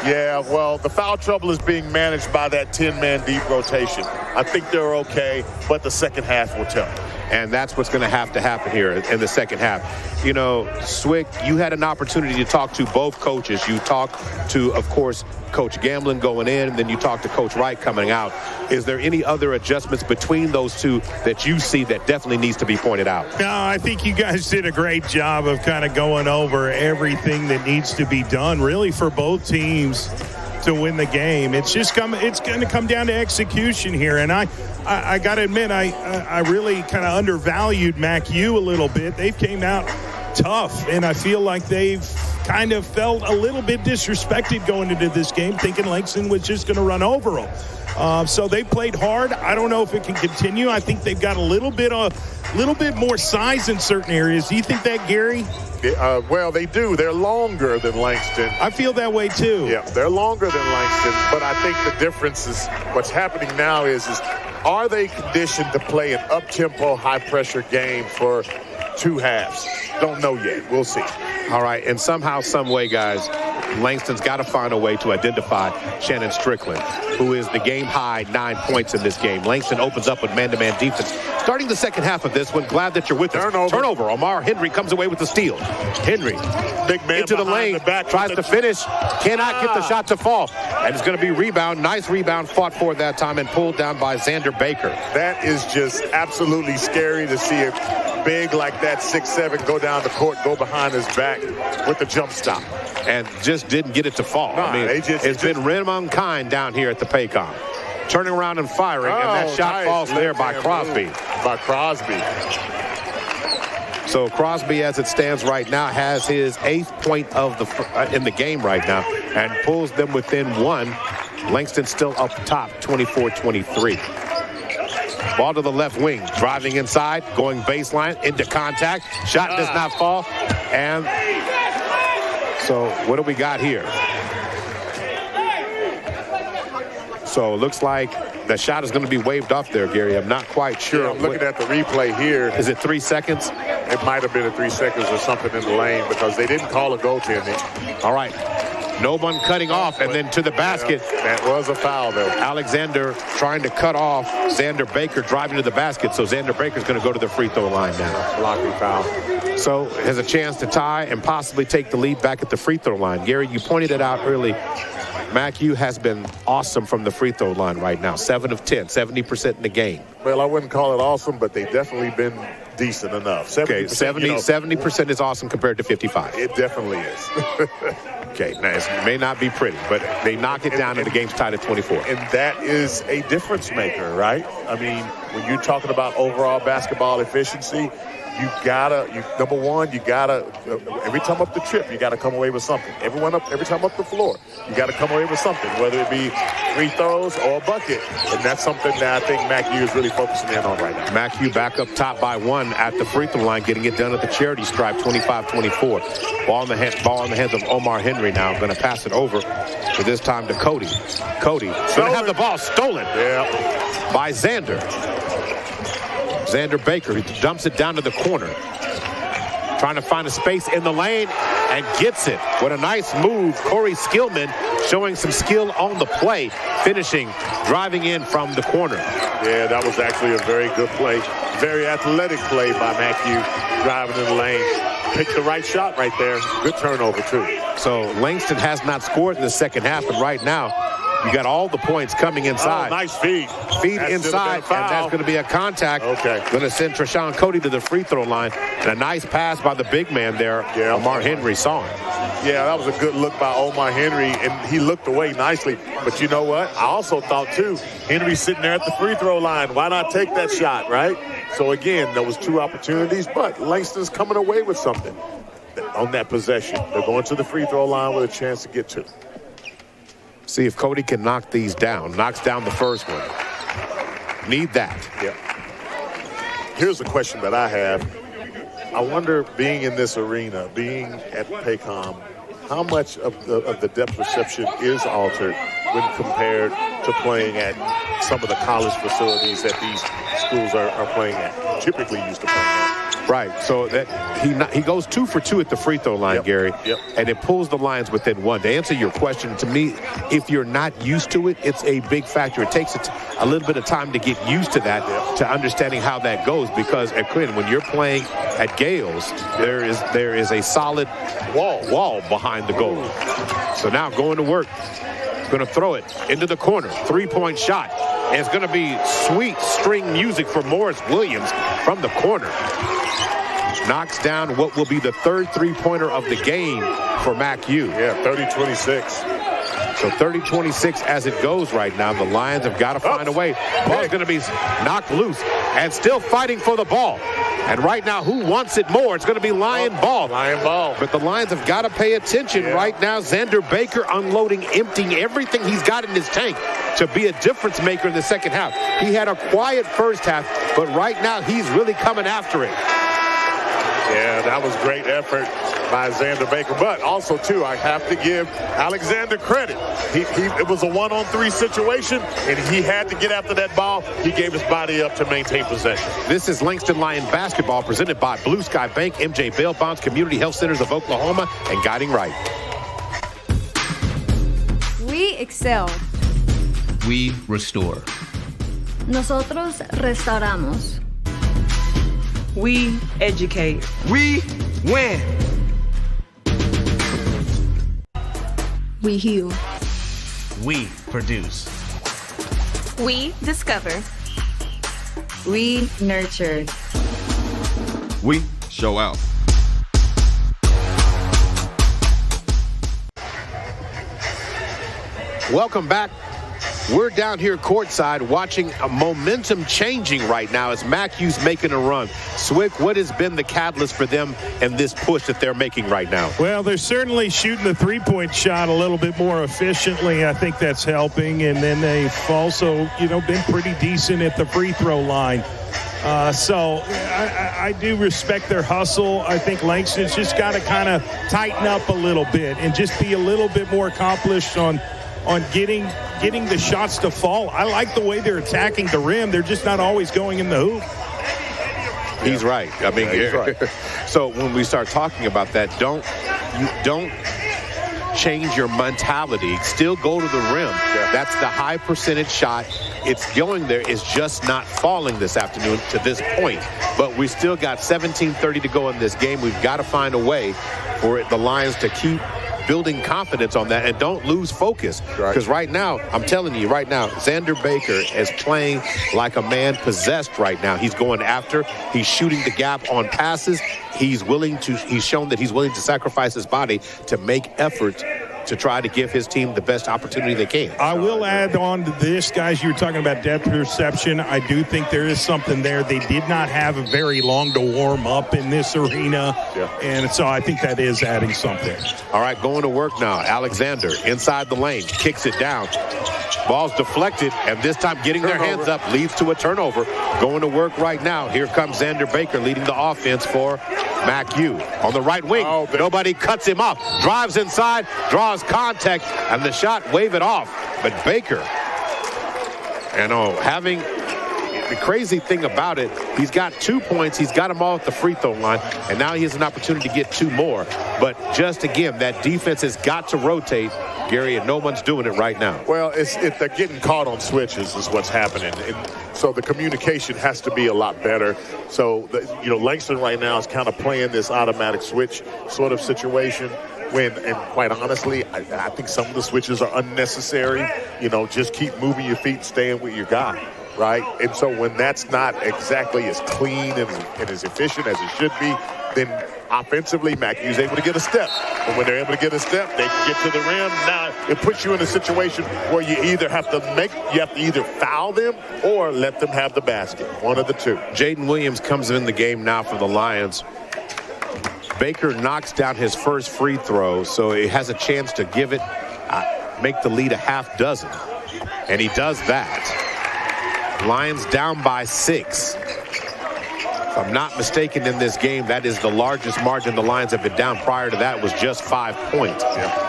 Yeah, well, the foul trouble is being managed by that 10-man deep rotation. I think they're okay, but the second half will tell. And that's what's going to happen here in the second half. You know, Swick, you had an opportunity to talk to both coaches. You talked to, of course, Coach Gamblin going in, and then you talked to Coach Wright coming out. Is there any other adjustments between those two that you see that definitely needs to be pointed out? No, I think you guys did a great job of kind of going over everything that needs to be done, really, for both teams to win the game. It's going to come down to execution here, and I got to admit, I really kind of undervalued MACU a little bit. They came out tough, and I feel like they've kind of felt a little bit disrespected going into this game, thinking Langston was just going to run over them. So they played hard. I don't know if it can continue. I think they've got a little bit more size in certain areas. Do you think that, Gary? Well, they do. They're longer than Langston. I feel that way too. Yeah, they're longer than Langston, but I think the difference is what's happening now is are they conditioned to play an up-tempo, high-pressure game for 2 halves? Don't know yet. We'll see. All right, and somehow, some way, guys, Langston's got to find a way to identify Shannon Strickland, who is the game-high 9 points in this game. Langston opens up with man-to-man defense. Starting the second half of this one, glad that you're with us. Turnover. Omar Henry comes away with the steal. Henry, big man into the lane, tries to finish, cannot get the shot to fall. And it's going to be rebound. Nice rebound, fought for that time and pulled down by Xander Baker. That is just absolutely scary to see a big like that, 6'7", go down the court, go behind his back with the jump stop. And just didn't get it to fall. It's been Raymond down here at the Paycom. Turning around and firing, and that shot falls there by Crosby. So Crosby, as it stands right now, has his 8th point of in the game right now and pulls them within 1. Langston still up top, 24-23. Ball to the left wing, driving inside, going baseline, into contact. Shot does not fall. And so what do we got here? So it looks like the shot is going to be waved off there, Gary. I'm not quite sure. Yeah, I'm looking at the replay here. Is it 3 seconds? It might have been a 3 seconds or something in the lane because they didn't call a goaltending. All right. No one cutting off, and then to the basket. Yeah, that was a foul, though. Alexander trying to cut off Xander Baker, driving to the basket. So Xander Baker's going to go to the free throw line now. Blocking foul. So has a chance to tie and possibly take the lead back at the free throw line. Gary, you pointed it out early. MACU has been awesome from the free throw line right now. 7 of 10, 70% in the game. Well, I wouldn't call it awesome, but they've definitely been decent enough. Okay, 70% is awesome compared to 55. It definitely is. Okay, now it may not be pretty, but they knock it down and the game's tied at 24. And that is a difference maker, right? I mean, when you're talking about overall basketball efficiency, number one, every time up the trip, you gotta come away with something. Every time up the floor, you gotta come away with something, whether it be free throws or a bucket. And that's something that I think McHugh is really focusing in on right now. McHugh back up top by 1 at the free throw line, getting it done at the charity stripe, 25-24. Ball in the hands of Omar Henry now. Going to pass it over, but this time to Cody. Going to have the ball stolen by Xander. Xander Baker, he dumps it down to the corner. Trying to find a space in the lane and gets it. What a nice move. Corey Skillman showing some skill on the play, finishing, driving in from the corner. Yeah, that was actually a very good play. Very athletic play by McHugh, driving in the lane. Picked the right shot right there. Good turnover, too. So Langston has not scored in the second half, and right now, you got all the points coming inside. Oh, nice feed. Feed inside, and that's going to be a contact. Okay. Going to send Treshawn Cody to the free throw line. And a nice pass by the big man there. Yeah, Omar Henry saw him. Yeah, that was a good look by Omar Henry, and he looked away nicely. But you know what? I also thought, too, Henry's sitting there at the free throw line. Why not take that shot, right? So, again, there was 2 opportunities, but Langston's coming away with something on that possession. They're going to the free throw line with a chance to get to. See if Cody can knock these down. Knocks down the first one. Need that. Yeah. Here's a question that I have. I wonder, being in this arena, being at Paycom, how much of the depth perception is altered when compared to playing at some of the college facilities that these schools are playing at, typically used to playing at? Right, so that he goes 2 for 2 at the free throw line, Gary, and it pulls the Lions within 1. To answer your question, to me, if you're not used to it, it's a big factor. It takes a little bit of time to get used to that, to understanding how that goes, because when you're playing at Gales, there is a solid wall behind the goal. So now going to work. Going to throw it into the corner. 3-point shot. And it's going to be sweet string music for Morris Williams from the corner. Knocks down what will be the 3rd 3-pointer of the game for McHugh. Yeah, 30-26. So 30-26 as it goes right now. The Lions have got to find a way. Ball's going to be knocked loose and still fighting for the ball. And right now, who wants it more? It's going to be Lion ball. Lion ball. But the Lions have got to pay attention right now. Xander Baker unloading, emptying everything he's got in his tank to be a difference maker in the second half. He had a quiet first half, but right now he's really coming after it. Yeah, that was great effort by Xander Baker. But also, too, I have to give Alexander credit. It was a 1-on-3 situation, and he had to get after that ball. He gave his body up to maintain possession. This is Langston Lion basketball presented by Blue Sky Bank, MJ Bail Bonds, Community Health Centers of Oklahoma, and Guiding Right. We excel. We restore. Nosotros restauramos. We educate. We win. We heal. We produce. We discover. We nurture. We show out. Welcome back. We're down here courtside watching a momentum changing right now as McHugh's making a run. Swick, what has been the catalyst for them and this push that they're making right now? Well, they're certainly shooting the three-point shot a little bit more efficiently. I think that's helping. And then they've also, been pretty decent at the free throw line. So I do respect their hustle. I think Langston's just got to kind of tighten up a little bit and just be a little bit more accomplished on getting the shots to fall. I like the way they're attacking the rim. They're just not always going in the hoop. He's right. I mean, he's right. So when we start talking about that, don't change your mentality. Still go to the rim. Yeah. That's the high percentage shot. It's going there. It's just not falling this afternoon to this point. But we still got 17:30 to go in this game. We've got to find a way for the Lions to keep building confidence on that and don't lose focus. Because right now, I'm telling you right now, Xander Baker is playing like a man possessed right now. He's going after, he's shooting the gap on passes. He's shown that he's willing to sacrifice his body to make efforts to try to give his team the best opportunity they can. I will add on to this, guys, you were talking about depth perception. I do think there is something there. They did not have a very long to warm up in this arena, and so I think that is adding something. All right, going to work now. Alexander inside the lane, kicks it down. Ball's deflected, and this time getting their hands up leads to a turnover. Going to work right now. Here comes Xander Baker leading the offense for MacU. On the right wing, nobody cuts him off. Drives inside, draws contact, and the shot, wave it off. But Baker, having the crazy thing about it, he's got 2 points. He's got them all at the free throw line, and now he has an opportunity to get 2 more. But just again, that defense has got to rotate, Gary, and no one's doing it right now. Well, they're getting caught on switches is what's happening. And so the communication has to be a lot better. So, Langston right now is kind of playing this automatic switch sort of situation. And quite honestly, I think some of the switches are unnecessary. Just keep moving your feet, staying with your guy. Right? And so when that's not exactly as clean and as efficient as it should be, then offensively, MacU's able to get a step. And when they're able to get a step, they can get to the rim. Now, it puts you in a situation where you either have to either foul them or let them have the basket. One of the two. Jaden Williams comes in the game now for the Lions. Baker knocks down his first free throw, so he has a chance to give it, make the lead a half dozen. And he does that. Lions down by 6. If I'm not mistaken, in this game, that is the largest margin the Lions have been down. Prior to that was just 5 points.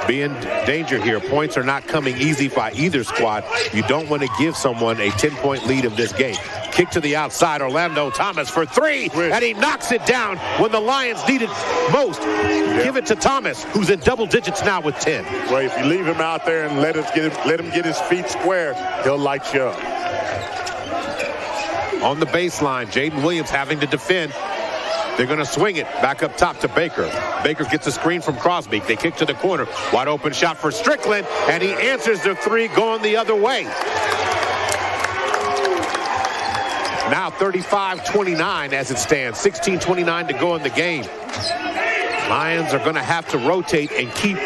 Be in danger here. Points are not coming easy by either squad. You don't want to give someone a 10-point lead in this game. Kick to the outside, Orlando Thomas for 3, and he knocks it down when the Lions need it most. Give it to Thomas, who's in double digits now with 10. Well, if you leave him out there and let him get his feet square, he'll light you up. On the baseline, Jaden Williams having to defend. They're going to swing it back up top to Baker. Baker gets a screen from Crosby. They kick to the corner. Wide open shot for Strickland, and he answers the 3 going the other way. Now 35-29 as it stands. 16:29 to go in the game. Lions are going to have to rotate and keep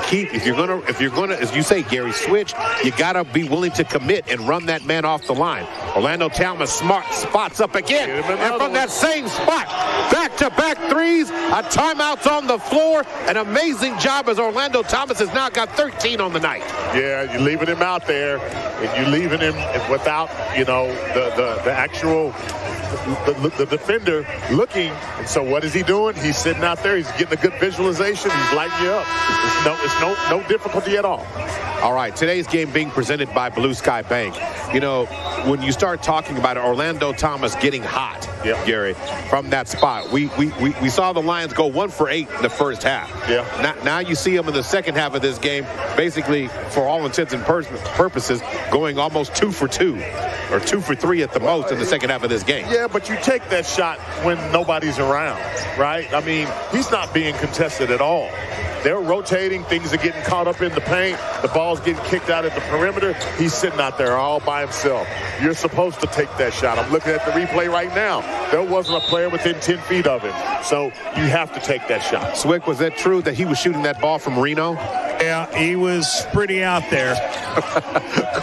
if you're gonna, as you say, Gary, switch, you gotta be willing to commit and run that man off the line. Orlando Thomas spots up again, and from that same spot, back-to-back threes, a timeout's on the floor. An amazing job as Orlando Thomas has now got 13 on the night. Yeah, you're leaving him out there, and you're leaving him without, the actual the defender looking. And so what is he doing? He's sitting out there. He's getting a good visualization. He's lighting you up. It's no difficulty at all. All right, today's game being presented by Blue Sky Bank. When you start talking about Orlando Thomas getting hot, Gary, from that spot, we saw the Lions go 1 for 8 in the first half. Now you see him in the second half of this game, basically, for all intents and purposes, going almost 2 for 2, or 2 for 3 at the most in the second half of this game. Yeah, but you take that shot when nobody's around, right? I mean, he's not being contested at all. They're rotating. Things are getting caught up in the paint. The ball's getting kicked out at the perimeter. He's sitting out there all by himself. You're supposed to take that shot. I'm looking at the replay right now. There wasn't a player within 10 feet of him. So you have to take that shot. Swick, was that true that he was shooting that ball from Reno? Yeah, he was pretty out there.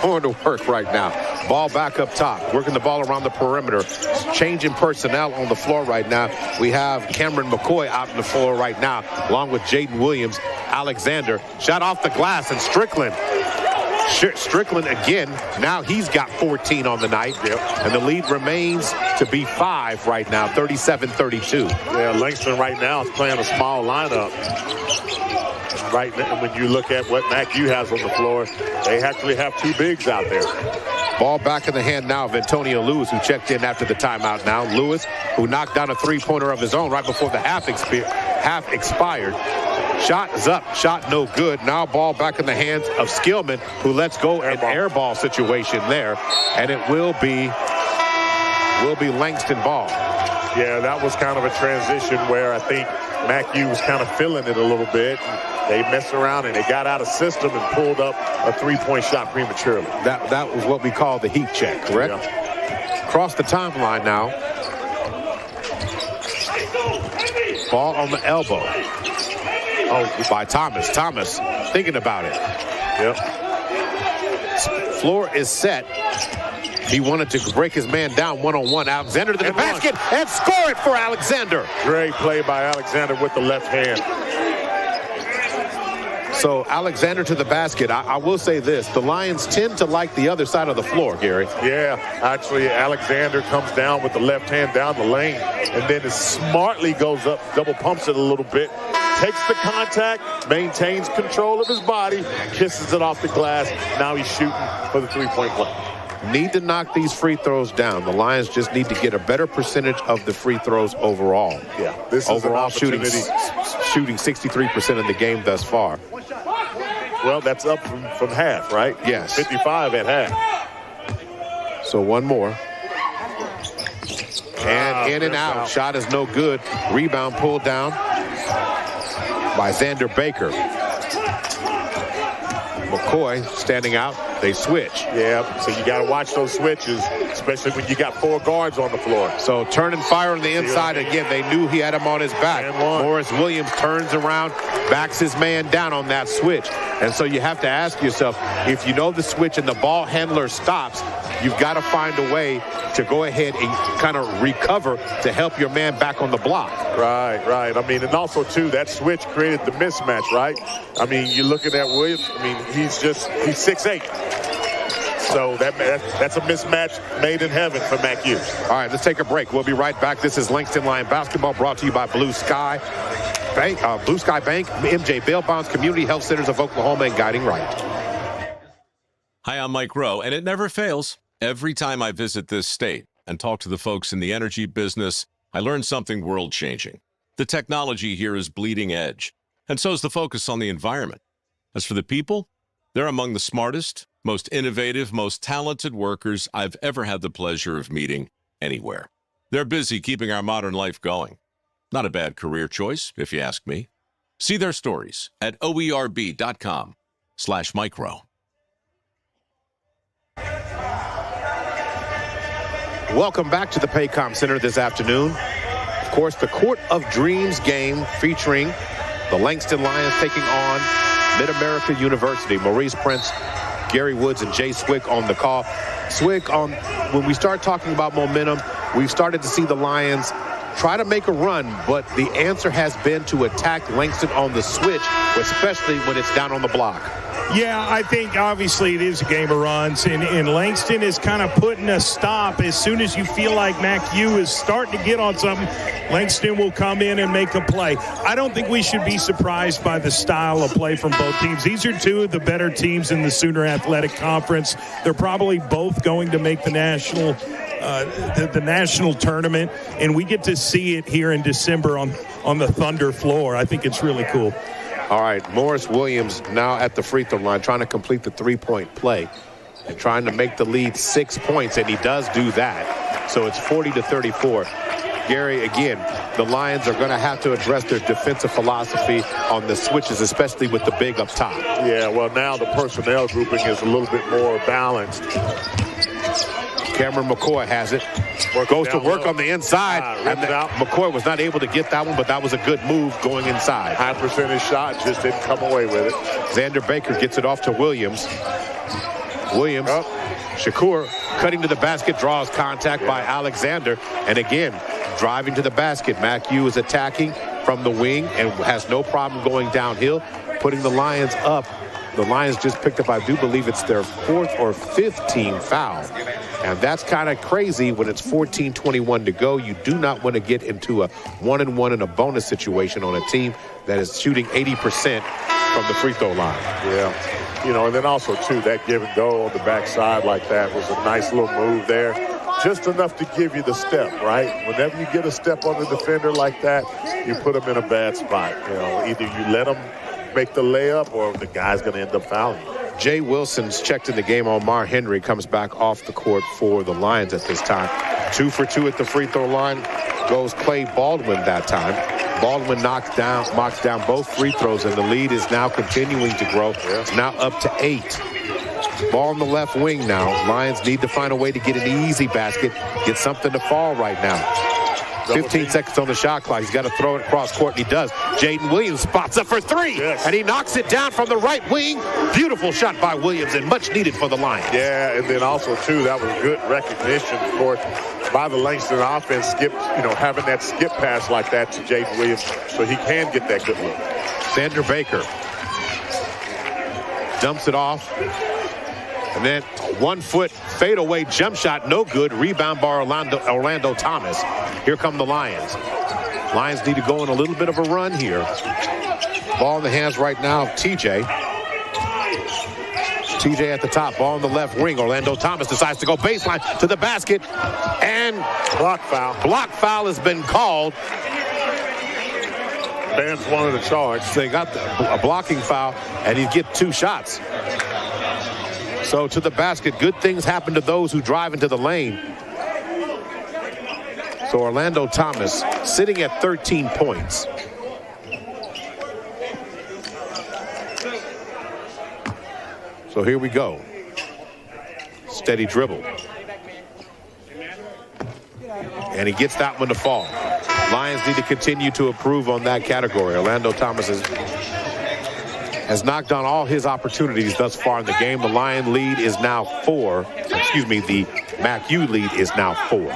Going to work right now. Ball back up top, working the ball around the perimeter. Changing personnel on the floor right now. We have Cameron McCoy out on the floor right now, along with Jaden Williams. Alexander, shot off the glass, and Strickland. Strickland again, now he's got 14 on the night. And the lead remains to be 5 right now, 37-32. Yeah, Langston right now is playing a small lineup. Right now, when you look at what MacU has on the floor, they actually have 2 bigs out there. Ball back in the hand now of Antonio Lewis, who checked in after the timeout now. Lewis, who knocked down a 3-pointer of his own right before the half expired. Shot is up, shot no good. Now ball back in the hands of Skillman, who lets go an air ball situation there, and it will be Langston ball. Yeah, that was kind of a transition where I think McHugh was kind of feeling it a little bit. They messed around and they got out of system and pulled up a three-point shot prematurely. That was what we call the heat check, correct? Yeah. Across the timeline now. Ball on the elbow. Oh, by Thomas. Thomas thinking about it. Yep. Floor is set. He wanted to break his man down one-on-one. Alexander to the basket and score it for Alexander. Great play by Alexander with the left hand. So Alexander to the basket. I will say this. The Lions tend to like the other side of the floor, Gary. Yeah, actually, Alexander comes down with the left hand down the lane and then it smartly goes up, double pumps it a little bit, takes the contact, maintains control of his body, kisses it off the glass. Now he's shooting for the three-point play. Need to knock these free throws down. The Lions just need to get a better percentage of the free throws overall. Yeah, this is overall an opportunity. shooting 63% in the game thus far. Well, that's up from half, right? Yes. 55 at half. So one more. And in and out. Shot is no good. Rebound pulled down by Xander Baker. McCoy standing out. They switch. Yeah, so you got to watch those switches, especially when you got 4 guards on the floor. So turn and fire on the inside again. They knew he had him on his back. Morris Williams turns around, backs his man down on that switch. And so you have to ask yourself, if you know the switch and the ball handler stops, you've got to find a way to go ahead and kind of recover to help your man back on the block. Right. I mean, and also, too, that switch created the mismatch, right? I mean, you're looking at Williams. I mean, he's 6'8". So that's a mismatch made in heaven for McHugh. All right, let's take a break. We'll be right back. This is Langston Lion Basketball brought to you by Blue Sky Bank, MJ Bail Bonds, Community Health Centers of Oklahoma, and Guiding Right. Hi, I'm Mike Rowe, and it never fails. Every time I visit this state and talk to the folks in the energy business, I learn something world-changing. The technology here is bleeding edge, and so is the focus on the environment. As for the people, they're among the smartest, most innovative, most talented workers I've ever had the pleasure of meeting anywhere. They're busy keeping our modern life going. Not a bad career choice, if you ask me. See their stories at oerb.com/micro. Welcome back to the Paycom Center this afternoon. Of course, the Court of Dreams game featuring the Langston Lions taking on Mid-America University. Maurice Prince, Gary Woods, and Jay Swick on the call. Swick, when we start talking about momentum, we've started to see the Lions try to make a run, but the answer has been to attack Langston on the switch, especially when it's down on the block. Yeah, I think obviously it is a game of runs, and Langston is kind of putting a stop. As soon as you feel like McHugh is starting to get on something, Langston will come in and make a play. I don't think we should be surprised by the style of play from both teams. These are two of the better teams in the Sooner Athletic Conference. They're probably both going to make the national tournament, and we get to see it here in December on the Thunder floor. I think it's really cool. All right, Morris Williams now at the free throw line trying to complete the three-point play and trying to make the lead 6 points, and he does do that. So it's 40-34. Gary, again, the Lions are going to have to address their defensive philosophy on the switches, especially with the big up top. Yeah, well, now the personnel grouping is a little bit more balanced. Cameron McCoy has it. Goes to work on the inside. McCoy was not able to get that one, but that was a good move going inside. High percentage shot, just didn't come away with it. Xander Baker gets it off to Williams. Shakur cutting to the basket, draws contact by Alexander. And again, driving to the basket. McHugh is attacking from the wing and has no problem going downhill, putting the Lions up. The Lions just picked up, I do believe it's their 4th or 5th team foul. And that's kind of crazy when it's 14:21 to go. You do not want to get into a 1-and-1 in a bonus situation on a team that is shooting 80% from the free throw line. Yeah. And then also, too, that give and go on the backside like that was a nice little move there. Just enough to give you the step, right? Whenever you get a step on the defender like that, you put them in a bad spot. Either you let them make the layup or the guy's going to end up fouling you. Jay Wilson's checked in the game. Omar Henry comes back off the court for the Lions at this time. 2 for 2 at the free throw line goes Clay Baldwin that time. Baldwin knocks down both free throws, and the lead is now continuing to grow. It's now up to 8. Ball on the left wing now. Lions need to find a way to get an easy basket, get something to fall right now. 15 seconds on the shot clock. He's got to throw it across court, and he does. Jaden Williams spots up for 3, and he knocks it down from the right wing. Beautiful shot by Williams, and much needed for the Lions. Yeah, and then also, too, that was good recognition, of course, by the Langston offense, having that skip pass like that to Jaden Williams so he can get that good look. Xander Baker dumps it off. And then 1-foot fadeaway jump shot, no good. Rebound by Orlando Thomas. Here come the Lions. Lions need to go on a little bit of a run here. Ball in the hands right now of TJ. TJ at the top, ball on the left wing. Orlando Thomas decides to go baseline to the basket. And block foul. Block foul has been called. Fans wanted a charge. They got a blocking foul, and he gets 2 shots. So to the basket, good things happen to those who drive into the lane. So Orlando Thomas sitting at 13 points. So here we go. Steady dribble. And he gets that one to fall. Lions need to continue to improve on that category. Orlando Thomas has knocked on all his opportunities thus far in the game. The Lion lead is now 4. Excuse me, the MacU lead is now 4.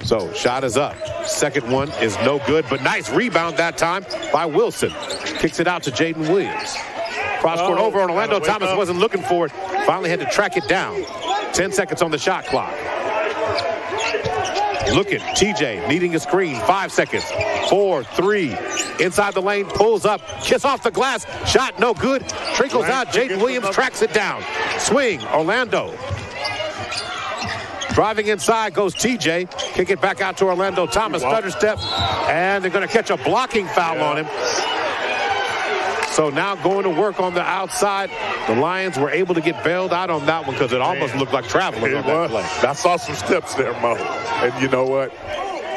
So shot is up. Second one is no good, but nice rebound that time by Wilson. Kicks it out to Jaden Williams. Cross court over, and Orlando Thomas wasn't looking for it. Finally had to track it down. 10 seconds on the shot clock. Look at TJ needing a screen. 5 seconds. 4, 3. Inside the lane, pulls up. Kiss off the glass. Shot no good. Trickles out. Jaden Williams tracks it down. Swing. Orlando. Driving inside goes TJ. Kick it back out to Orlando Thomas. Stutter step. And they're going to catch a blocking foul on him. So now going to work on the outside. The Lions were able to get bailed out on that one because it almost looked like traveling on that play. I saw some steps there, Mo. And you know what?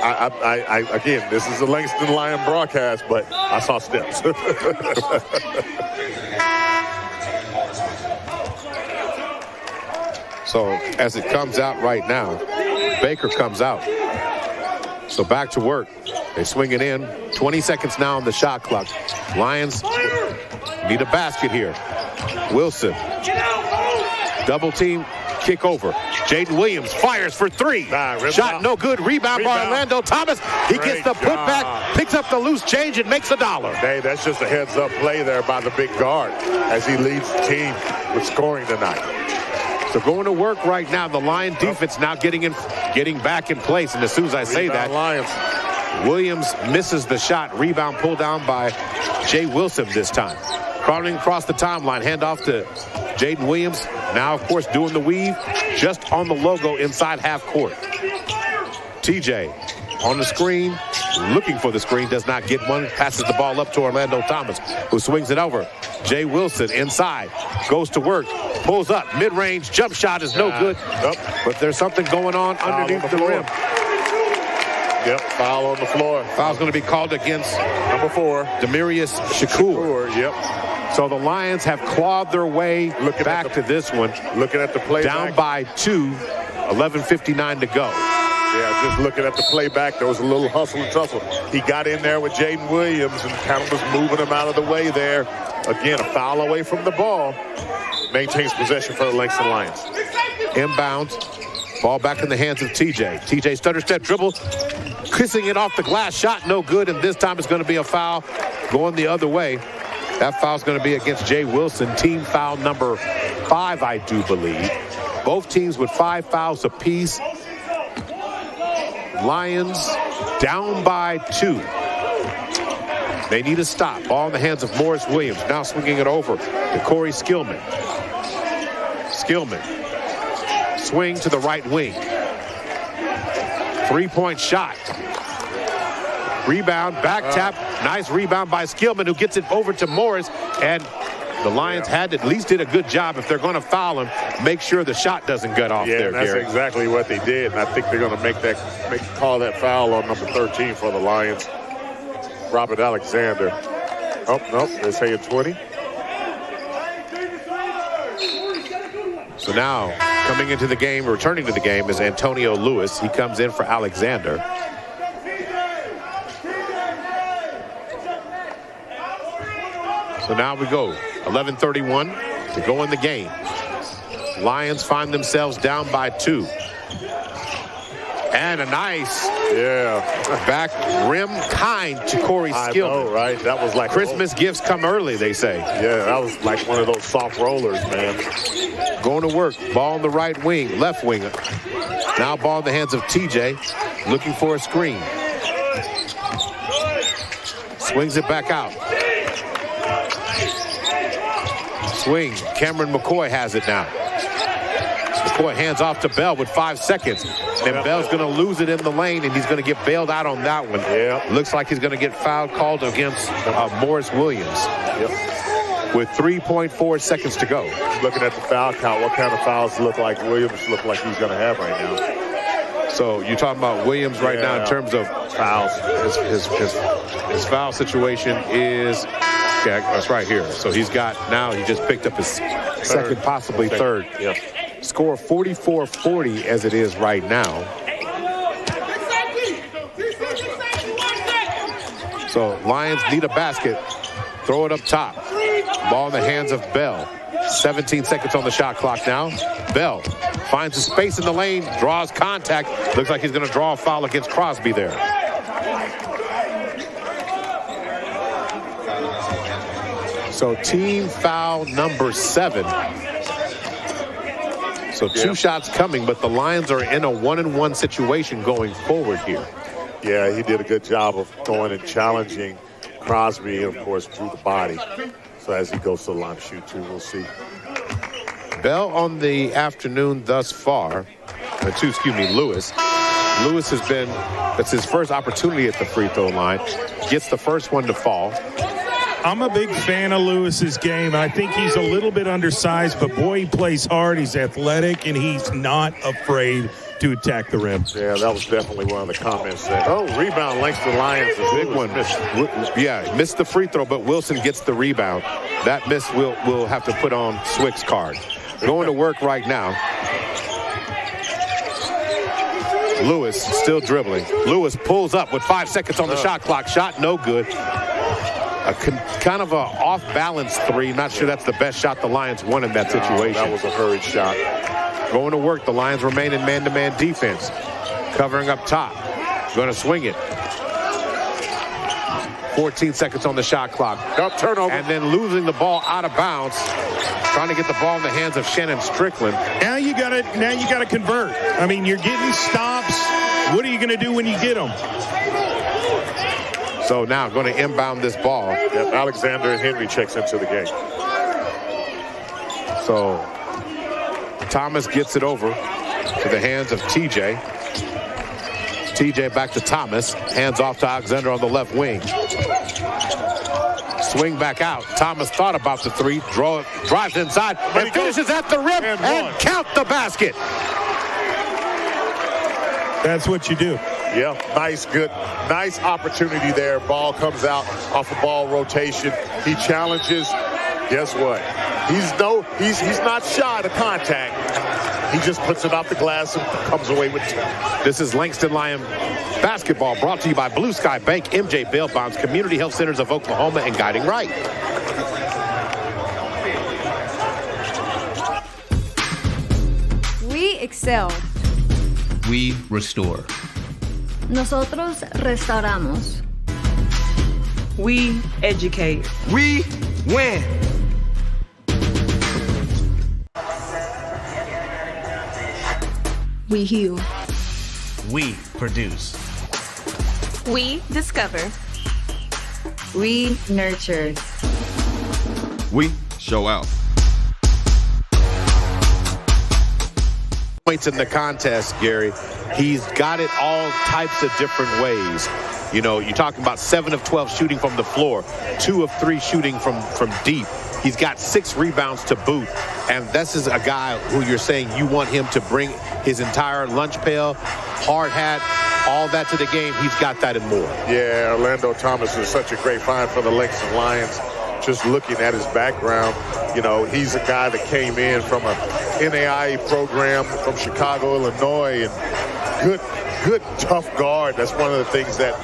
I again, this is a Langston Lion broadcast, but I saw steps. So as it comes out right now, Baker comes out. So back to work. They swing it in. 20 seconds now on the shot clock. Lions need a basket here. Wilson. Double team. Kick over. Jaden Williams fires for 3. Shot no good. Rebound by Orlando Thomas. He gets the putback, picks up the loose change, and makes $1. Hey, that's just a heads-up play there by the big guard as he leads the team with scoring tonight. So going to work right now. The Lion defense now getting back in place. And as soon as I say that, Lions. Williams misses the shot. Rebound pulled down by Jay Wilson this time. Crawling across the timeline. Handoff to Jaden Williams. Now, of course, doing the weave just on the logo inside half court. TJ on the screen. Looking for the screen. Does not get one. Passes the ball up to Orlando Thomas, who swings it over. Jay Wilson inside. Goes to work. Pulls up. Mid-range. Jump shot is no good. But there's something going on underneath the rim. Yep, foul on the floor. Foul's going to be called against number 4, Demarius Shakur. Yep. So the Lions have clawed their way back to this one. Looking at the play. Down by 2, 11:59 to go. Yeah, just looking at the playback, there was a little hustle and tussle. He got in there with Jaden Williams and kind of was moving him out of the way there. Again, a foul away from the ball. Maintains possession for the Langston Lions. Inbounds. Ball back in the hands of TJ. TJ stutter step dribble. Kissing it off the glass. Shot no good, and this time it's going to be a foul going the other way. That foul's going to be against Jay Wilson. Team foul number 5, I do believe. Both teams with 5 fouls apiece. Lions down by 2. They need a stop. Ball in the hands of Morris Williams. Now swinging it over to Corey Skillman. Skillman. Swing to the right wing. 3-point shot. Rebound, back tap. Nice rebound by Skillman, who gets it over to Morris. And The Lions had to, at least did a good job. If they're going to foul him, make sure the shot doesn't get off there, that's Gary. exactly what they did. And I think they're going to call that foul on number 13 for the Lions, Robert Alexander. Oh, no, they're saying 20. So now, coming into the game, returning to the game, is Antonio Lewis. He comes in for Alexander. So now we go. 11:31 to go in the game. Lions find themselves down by 2. And a nice back rim kind to Corey Skillman. I know, right? That was like Christmas gifts come early, they say. Yeah, that was like one of those soft rollers, man. Going to work. Ball on the right wing, left wing. Now ball in the hands of TJ. Looking for a screen. Swings it back out. Swing. Cameron McCoy has it now. McCoy hands off to Bell with 5 seconds. And Bell's going to lose it in the lane, and he's going to get bailed out on that one. Looks like he's going to get foul called against Morris Williams. With 3.4 seconds to go. Looking at the foul count, what kind of fouls look like Williams look like he's going to have right now? So you're talking about Williams right now in terms of fouls. His foul situation is, that's right here. So he's got, now he just picked up his second, possibly third. Score 44-40 as it is right now. So Lions need a basket. Throw it up top. Ball in the hands of Bell. 17 seconds on the shot clock now. Bell finds a space in the lane, draws contact. Looks like he's going to draw a foul against Crosby there. So team foul number 7. So 2 shots coming, but the Lions are in a 1-and-1 situation going forward here. Yeah, he did a good job of going and challenging Crosby, and of course, through the body. So as he goes to the line to shoot too, we'll see. Bell on the afternoon thus far. Lewis. Lewis has been, that's his first opportunity at the free throw line. Gets the first one to fall. I'm a big fan of Lewis's game. I think he's a little bit undersized, but boy, he plays hard. He's athletic, and he's not afraid to attack the rim. Yeah, that was definitely one of the comments there. Oh, rebound, Langston Lions. Big one. Missed the free throw, but Wilson gets the rebound. That miss will have to put on Swick's card. Going to work right now. Lewis still dribbling. Lewis pulls up with 5 seconds on the shot clock. Shot no good. Kind of a off-balance 3. Not sure that's the best shot the Lions won in that situation. That was a hurried shot. Going to work. The Lions remain in man-to-man defense. Covering up top. Going to swing it. 14 seconds on the shot clock. Turnover. And then losing the ball out of bounds. Trying to get the ball in the hands of Shannon Strickland. Now you got to convert. I mean, you're getting stops. What are you going to do when you get them? So now going to inbound this ball. Alexander and Henry checks into the game. So Thomas gets it over to the hands of TJ. TJ back to Thomas. Hands off to Alexander on the left wing. Swing back out. Thomas thought about the 3. Drives inside and finishes at the rim and count the basket. That's what you do. Yeah, nice opportunity there. Ball comes out off a ball rotation. He challenges. Guess what? He's not shy to contact. He just puts it off the glass and comes away with 2. This is Langston Lion basketball, brought to you by Blue Sky Bank, MJ Bail Bonds, Community Health Centers of Oklahoma, and Guiding Right. We excel. We restore. Nosotros restauramos. We educate. We win. We heal. We produce. We discover. We nurture. We show out. Points in the contest, Gary. He's got it all types of different ways. You know, you're talking about 7 of 12 shooting from the floor, 2 of 3 shooting from deep. He's got 6 rebounds to boot. And this is a guy who you're saying you want him to bring his entire lunch pail, hard hat, all that to the game. He's got that and more. Yeah, Orlando Thomas is such a great find for the Langston Lions. Just looking at his background, you know, he's a guy that came in from a NAIA program from Chicago, Illinois, and good, tough guard. That's one of the things that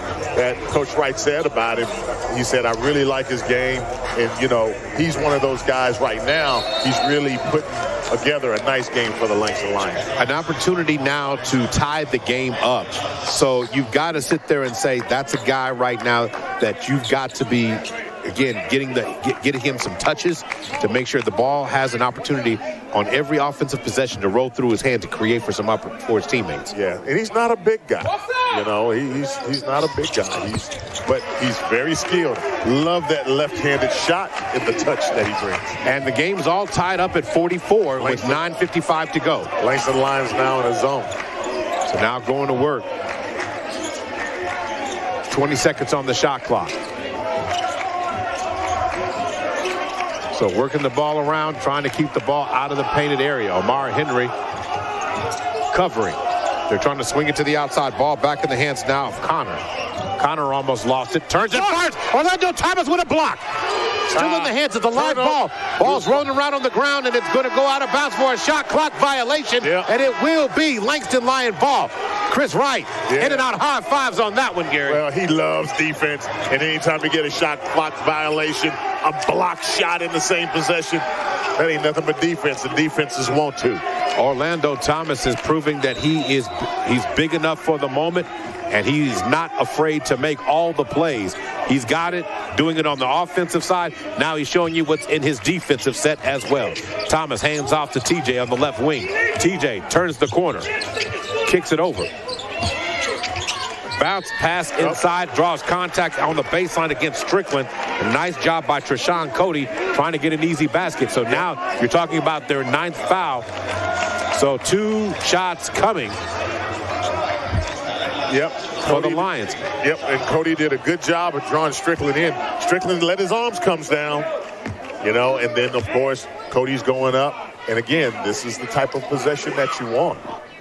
Coach Wright said about him. He said, I really like his game. And, you know, he's one of those guys right now. He's really putting together a nice game for the Langston Lions. An opportunity now to tie the game up. So you've got to sit there and say, that's a guy right now that you've got to be, again, getting him some touches to make sure the ball has an opportunity on every offensive possession to roll through his hand to create for for his teammates. Yeah, and he's not a big guy. You know, he's not a big guy. But he's very skilled. Love that left-handed shot in the touch that he brings. And the game's all tied up at 44 with 9:55 to go. Langston Lions now in a zone. So now going to work. 20 seconds on the shot clock. So working the ball around, trying to keep the ball out of the painted area. Omar Henry covering. They're trying to swing it to the outside. Ball back in the hands now of Connor. Connor almost lost it. Turns it fires. Orlando Thomas with a block. Still in the hands of the live ball. Ball's rolling around on the ground, and it's going to go out of bounds for a shot clock violation. And it will be Langston Lion ball. Chris Wright in and out high fives on that one, Gary. Well, he loves defense, and anytime you get a shot clock violation, a block shot in the same possession, that ain't nothing but defense. The defenses want to. Orlando Thomas is proving that he's big enough for the moment, and he's not afraid to make all the plays. He's got it, doing it on the offensive side. Now he's showing you what's in his defensive set as well. Thomas hands off to TJ on the left wing. TJ turns the corner, kicks it over. Bounce pass inside, draws contact on the baseline against Strickland. A nice job by Treshawn Cody trying to get an easy basket. So now you're talking about their 9th foul. So 2 shots coming. For the Lions. And Cody did a good job of drawing Strickland in. Strickland let his arms come down, you know, and then, of course, Cody's going up. And, again, this is the type of possession that you want.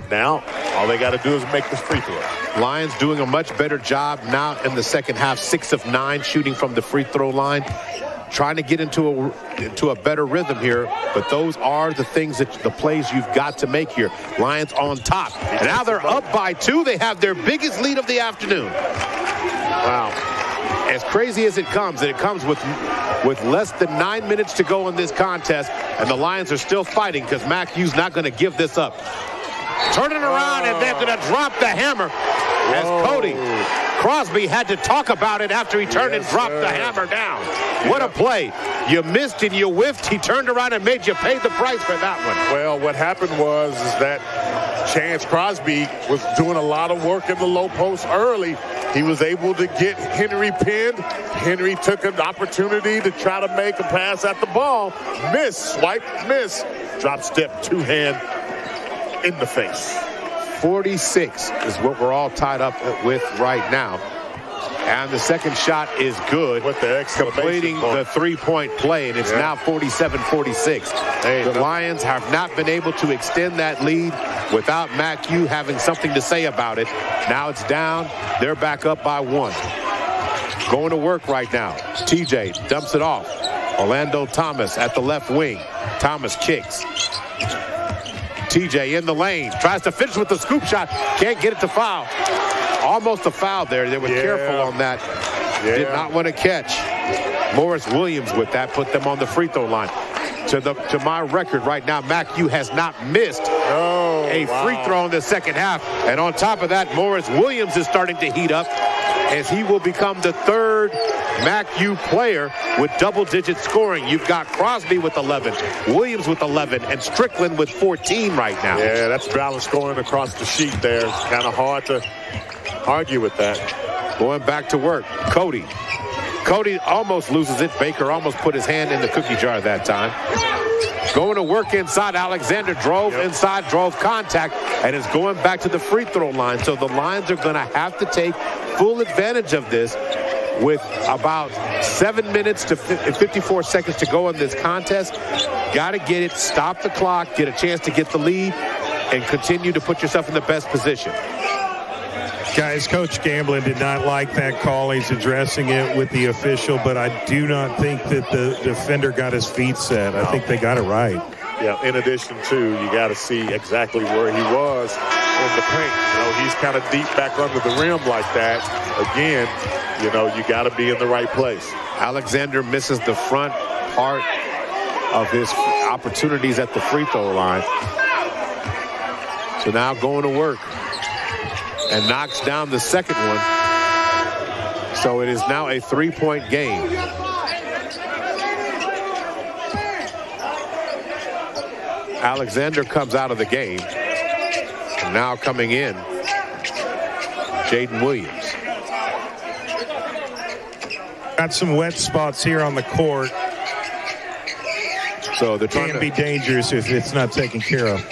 Now, all they got to do is make this free throw. Lions doing a much better job now in the second half. 6 of 9 shooting from the free throw line. Trying to get into a better rhythm here, but those are the things the plays you've got to make here. Lions on top, and now they're up by 2. They have their biggest lead of the afternoon. Wow. As crazy as it comes, and it comes with less than 9 minutes to go in this contest, and the Lions are still fighting because Mac Hughes not going to give this up. Turning around, and they're going to drop the hammer as Cody Crosby had to talk about it after he turned and dropped the hammer down. What a play. You missed and you whiffed. He turned around and made you pay the price for that one. Well, what happened was that Chance Crosby was doing a lot of work in the low post early. He was able to get Henry pinned. Henry took an opportunity to try to make a pass at the ball. Miss, swipe, miss. Drop step, 2-hand in the face. 46 is what we're all tied up with right now. And the second shot is good. With the completing the 3-point play, and it's now 47-46. The Lions have not been able to extend that lead without Mac Hughes having something to say about it. Now it's down. They're back up by 1. Going to work right now. TJ dumps it off. Orlando Thomas at the left wing. Thomas kicks. TJ in the lane. Tries to finish with the scoop shot. Can't get it to foul. Almost a foul there. They were careful on that. Did not want to catch. Morris Williams with that put them on the free throw line. To my record right now, Mac Hughes has not missed a free throw in the second half. And on top of that, Morris Williams is starting to heat up as he will become the 3rd Mac Hughes player with double-digit scoring. You've got Crosby with 11, Williams with 11, and Strickland with 14 right now. Yeah, that's balanced scoring across the sheet there. Kind of hard to argue with that. Going back to work, Cody almost loses it. Baker almost put his hand in the cookie jar that time. Going to work inside. Alexander drove inside, drove contact, and is going back to the free throw line. So the Lions are going to have to take full advantage of this. with about 7 minutes to 54 seconds to go in this contest. Got to get it, stop the clock, get a chance to get the lead, and continue to put yourself in the best position. Guys, Coach Gamblin did not like that call. He's addressing it with the official, but I do not think that the defender got his feet set. I think they got it right. Yeah, in addition to, you got to see exactly where he was in the paint. You know, he's kind of deep back under the rim like that. Again, you know, you got to be in the right place. Alexander misses the front part of his opportunities at the free throw line. So now going to work and knocks down the second one. So it is now a 3-point game. Alexander comes out of the game. And now coming in, Jaden Williams. Got some wet spots here on the court. So they're trying to be dangerous if it's not taken care of.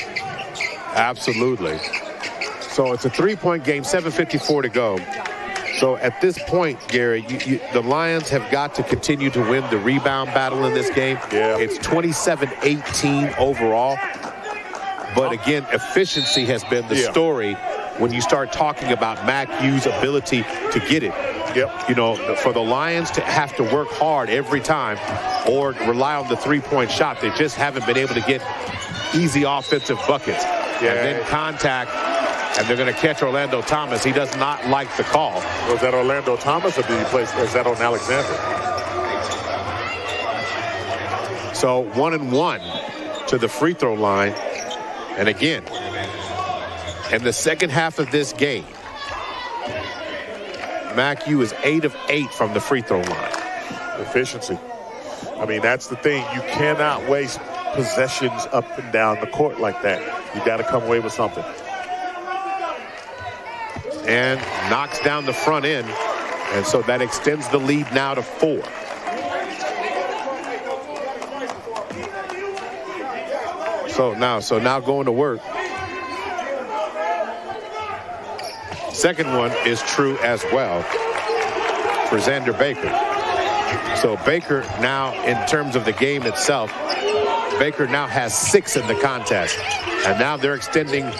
Absolutely. So it's a 3-point game, 7:54 to go. So at this point, Gary, the Lions have got to continue to win the rebound battle in this game. Yeah. It's 27-18 overall. But again, efficiency has been the story when you start talking about Mac Hughes' ability to get it. Yep. You know, for the Lions to have to work hard every time or rely on the 3-point shot, they just haven't been able to get easy offensive buckets. Yeah. And then contact, and they're going to catch Orlando Thomas. He does not like the call. Was that Orlando Thomas, or did he place? Or is that on Alexander? So 1-1 to the free throw line. And again, in the second half of this game, Mac Hughes is 8 of 8 from the free throw line. Efficiency. I mean, that's the thing. You cannot waste possessions up and down the court like that. You got to come away with something. And knocks down the front end. And so that extends the lead now to 4. So now going to work. Second one is true as well for Xander Baker. So Baker now, in terms of the game itself, Baker now has 6 in the contest. And now they're extending the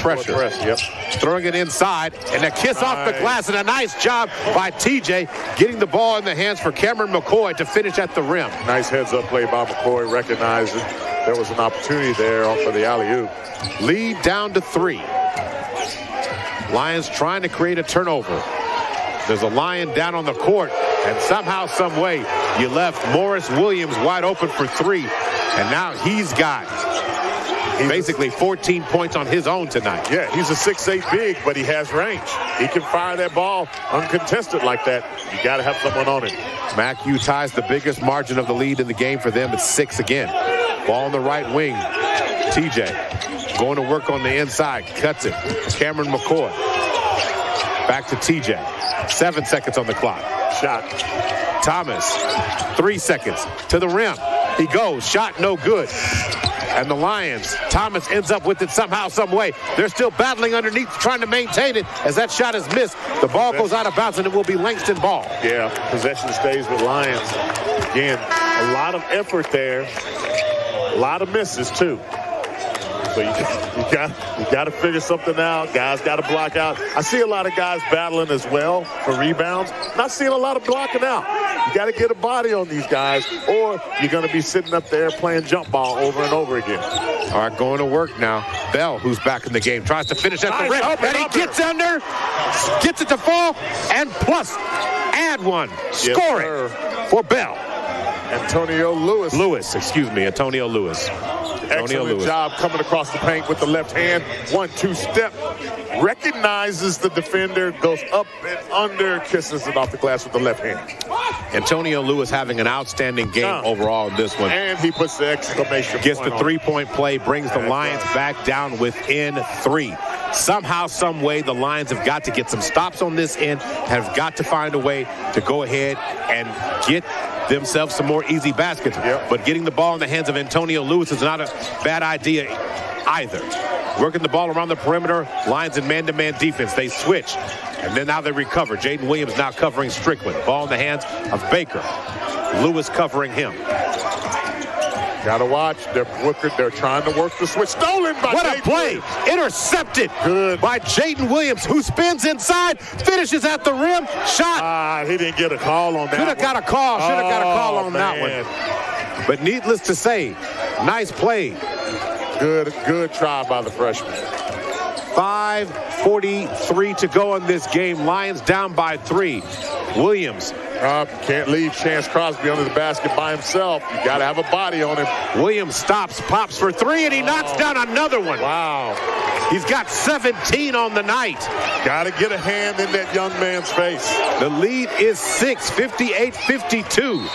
pressure. Yep. Throwing it inside, and a kiss off the glass, and a nice job by TJ getting the ball in the hands for Cameron McCoy to finish at the rim. Nice heads-up play by McCoy, recognizing there was an opportunity there for the alley-oop. Lead down to 3. Lions trying to create a turnover. There's a Lion down on the court, and somehow, some way, you left Morris Williams wide open for 3, and now he's got basically 14 points on his own tonight. Yeah, he's a 6'8" big, but he has range. He can fire that ball uncontested like that. You got to have someone on it. Mac Hughes ties the biggest margin of the lead in the game for them. It's 6 again. Ball on the right wing. TJ going to work on the inside. Cuts it. Cameron McCoy. Back to TJ. 7 seconds on the clock. Shot. Thomas. 3 seconds. To the rim. He goes. Shot no good. And the Lions, Thomas ends up with it somehow, some way. They're still battling underneath, trying to maintain it as that shot is missed. The ball goes out of bounds, and it will be Langston ball. Yeah, possession stays with Lions. Again, a lot of effort there. A lot of misses, too. So you got to figure something out. Guys got to block out. I see a lot of guys battling as well for rebounds. Not seeing a lot of blocking out. You got to get a body on these guys, or you're going to be sitting up there playing jump ball over and over again. All right, going to work now. Bell, who's back in the game, tries to finish at the rim. And he gets under, gets it to fall, and plus add one. Scoring for Bell. Antonio Lewis. Antonio Lewis. Excellent job coming across the paint with the left hand. 1-2 step. Recognizes the defender, goes up and under, kisses it off the glass with the left hand. Antonio Lewis having an outstanding game overall in this one. And he puts the exclamation point. Gets the 3-point play, brings the Lions back down within 3. Somehow, some way, the Lions have got to get some stops on this end, have got to find a way to go ahead and get themselves some more easy baskets. Yep. But getting the ball in the hands of Antonio Lewis is not a bad idea either. Working the ball around the perimeter, Lions in man-to-man defense. They switch, and then now they recover. Jaden Williams now covering Strickland. Ball in the hands of Baker. Lewis covering him. Got to watch. They're trying to work the switch. Stolen by What a play. Intercepted by Jaden Williams, who spins inside, finishes at the rim. Shot. He didn't get a call on that. Should have got a call. Should have got a call on that one. But needless to say, nice play. Good try by the freshman. 5:43 to go in this game. Lions down by 3. Williams. Can't leave Chance Crosby under the basket by himself. You got to have a body on him. Williams stops, pops for 3, and he knocks down another one. Wow. He's got 17 on the night. Got to get a hand in that young man's face. The lead is 6, 58-52.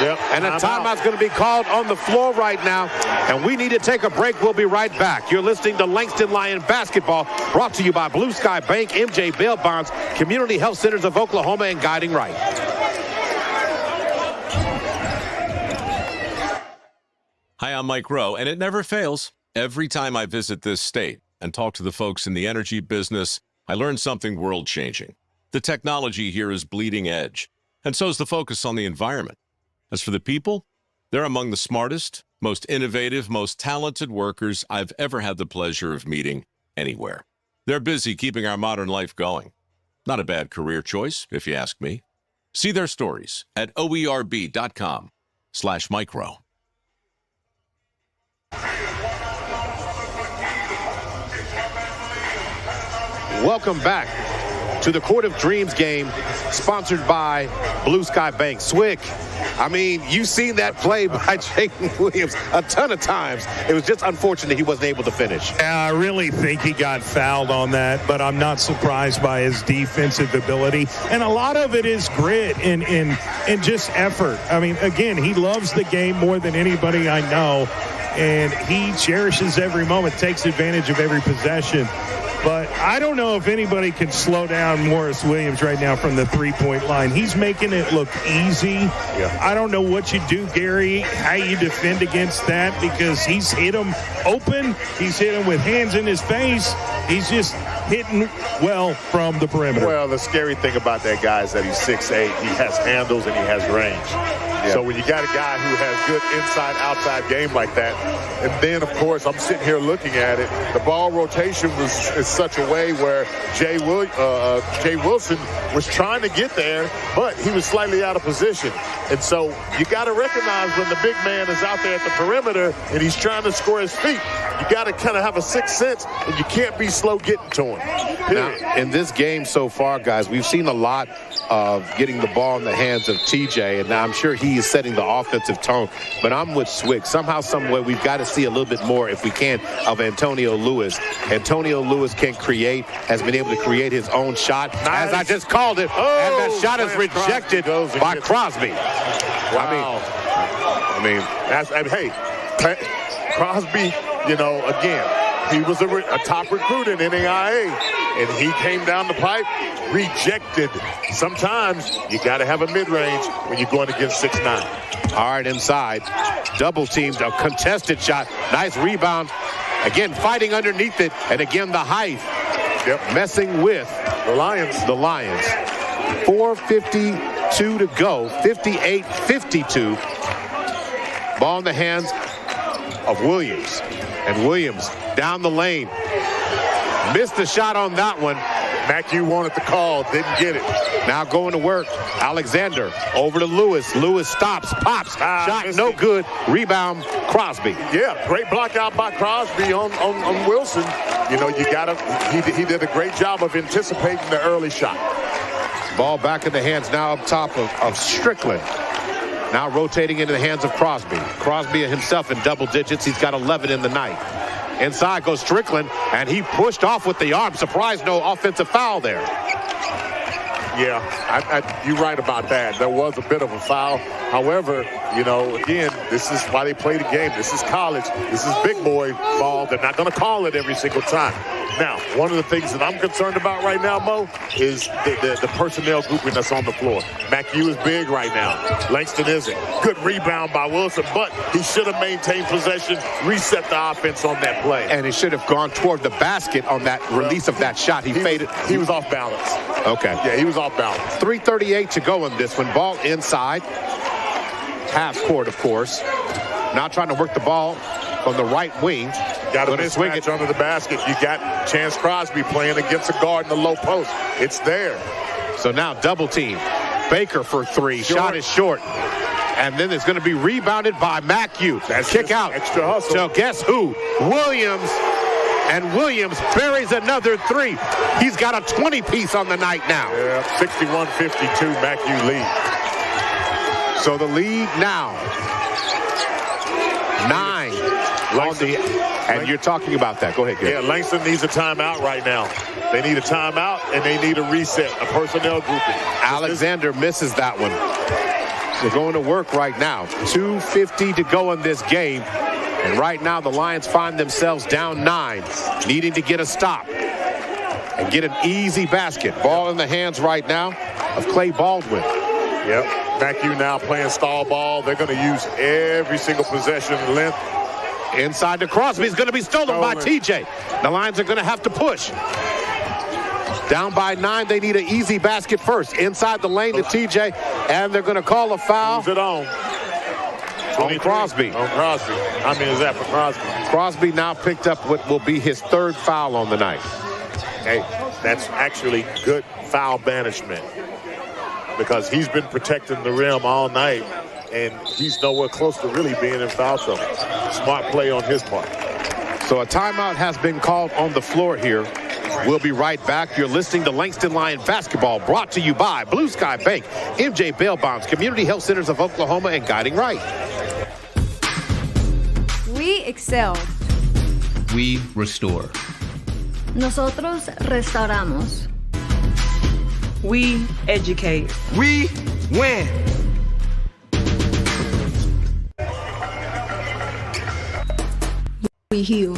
Yep. And a timeout's going to be called on the floor right now. And we need to take a break. We'll be right back. You're listening to Langston Lion Basketball, brought to you by Blue Sky Bank, MJ Bail Bonds, Community Health Centers of Oklahoma, and Guiding Right. Hi, I'm Mike Rowe, and it never fails. Every time I visit this state and talk to the folks in the energy business, I learn something world-changing. The technology here is bleeding edge, and so is the focus on the environment. As for the people, they're among the smartest, most innovative, most talented workers I've ever had the pleasure of meeting anywhere. They're busy keeping our modern life going. Not a bad career choice, if you ask me. See their stories at oerb.com/micro. Welcome back to the Court of Dreams game, sponsored by Blue Sky Bank. Swick, I mean, you've seen that play by Jaden Williams a ton of times. It was just unfortunate he wasn't able to finish. I really think he got fouled on that, but I'm not surprised by his defensive ability. And a lot of it is grit and just effort. I mean, again, he loves the game more than anybody I know, and he cherishes every moment, takes advantage of every possession. But I don't know if anybody can slow down Morris Williams right now from the three-point line. He's making it look easy. Yeah. I don't know what you do, Gary, how you defend against that, because he's hit him open. He's hit him with hands in his face. He's just hitting well from the perimeter. Well, the scary thing about that guy is that he's 6'8". He has handles and he has range. Yeah. So when you got a guy who has good inside-outside game like that, and then, of course, I'm sitting here looking at it, the ball rotation was in such a way where Jay Wilson was trying to get there, but he was slightly out of position. And so you got to recognize when the big man is out there at the perimeter and he's trying to score his feet, you got to kind of have a sixth sense, and you can't be slow getting to him. Period. Now, in this game so far, guys, we've seen a lot of getting the ball in the hands of TJ, and I'm sure he is setting the offensive tone. But I'm with Swick. Somehow, some way, we've got to see a little bit more, if we can, of Antonio Lewis. Antonio Lewis can create, has been able to create his own shot, as I just called it, and that shot is rejected by Crosby. Wow. I mean, hey, Crosby, you know, again, he was a top recruit in NAIA, and he came down the pipe, rejected. Sometimes you got to have a mid-range when you're going against 6'9". All right, inside. Double teamed, a contested shot. Nice rebound. Again, fighting underneath it, and again, the height. Yep. Messing with the Lions. 4:52 to go, 58-52. Ball in the hands of Williams. And Williams down the lane. Missed the shot on that one. Mackey wanted the call, didn't get it. Now going to work. Alexander over to Lewis. Lewis stops, pops. Shot no good. Rebound, Crosby. Yeah, great block out by Crosby on Wilson. You know, you got to, he did a great job of anticipating the early shot. Ball back in the hands now up top of Strickland. Now rotating into the hands of Crosby. Crosby himself in double digits. He's got 11 in the night. Inside goes Strickland, and he pushed off with the arm. Surprised no offensive foul there. Yeah, you're right about that. There was a bit of a foul. However, you know, again, this is why they play the game. This is college. This is big boy ball. They're not going to call it every single time. Now, one of the things that I'm concerned about right now, Mo, is the personnel grouping that's on the floor. McHugh is big right now. Langston isn't. Good rebound by Wilson, but he should have maintained possession, reset the offense on that play. And he should have gone toward the basket on that release of that shot. He faded. He was off balance. Okay. Yeah, he was off balance. 3:38 to go in this one. Ball inside. Half court, of course. Now trying to work the ball on the right wing. Got a mismatch under the basket. You got Chance Crosby playing against a guard in the low post. It's there. So now double team. Baker for three. Shot is short. And then it's going to be rebounded by McHugh. That's kick out. Extra hustle. So guess who? Williams. And Williams buries another three. He's got a 20-piece on the night now. Yeah, 61-52, McHugh lead. So the lead now. 9. And you're talking about that. Go ahead, Gary. Yeah, Langston needs a timeout right now. They need a timeout, and they need a reset, a personnel grouping. Alexander misses that one. They're going to work right now. 2:50 to go in this game. And right now, the Lions find themselves down 9, needing to get a stop and get an easy basket. Ball in the hands right now of Clay Baldwin. Yep. McHugh now playing stall ball. They're going to use every single possession length. Inside to Crosby is going to be stolen by TJ. The Lions are going to have to push. Down by 9, they need an easy basket first. Inside the lane to TJ, and they're going to call a foul. Who's it on? On Crosby. On Crosby. How many is that for Crosby? Crosby now picked up what will be his 3rd foul on the night. Hey, that's actually good foul banishment because he's been protecting the rim all night, and he's nowhere close to really being in foul trouble. Smart play on his part. So a timeout has been called on the floor here. We'll be right back. You're listening to Langston Lion Basketball, brought to you by Blue Sky Bank, MJ Bail Bonds, Community Health Centers of Oklahoma, and Guiding Right. We excel. We restore. Nosotros restauramos. We educate. We win. We heal.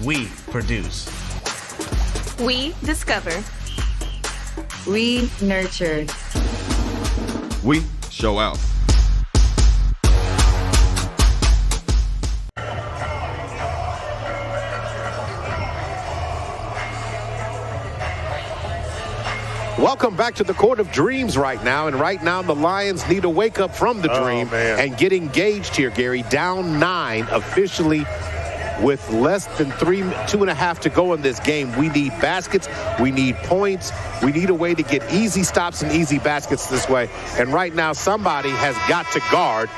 We produce. We discover. We nurture. We show out. Welcome back to the Court of Dreams right now. And right now, the Lions need to wake up from the dream and get engaged here, Gary. Down 9 officially with less than 2.5 to go in this game. We need baskets. We need points. We need a way to get easy stops and easy baskets this way. And right now, somebody has got to guard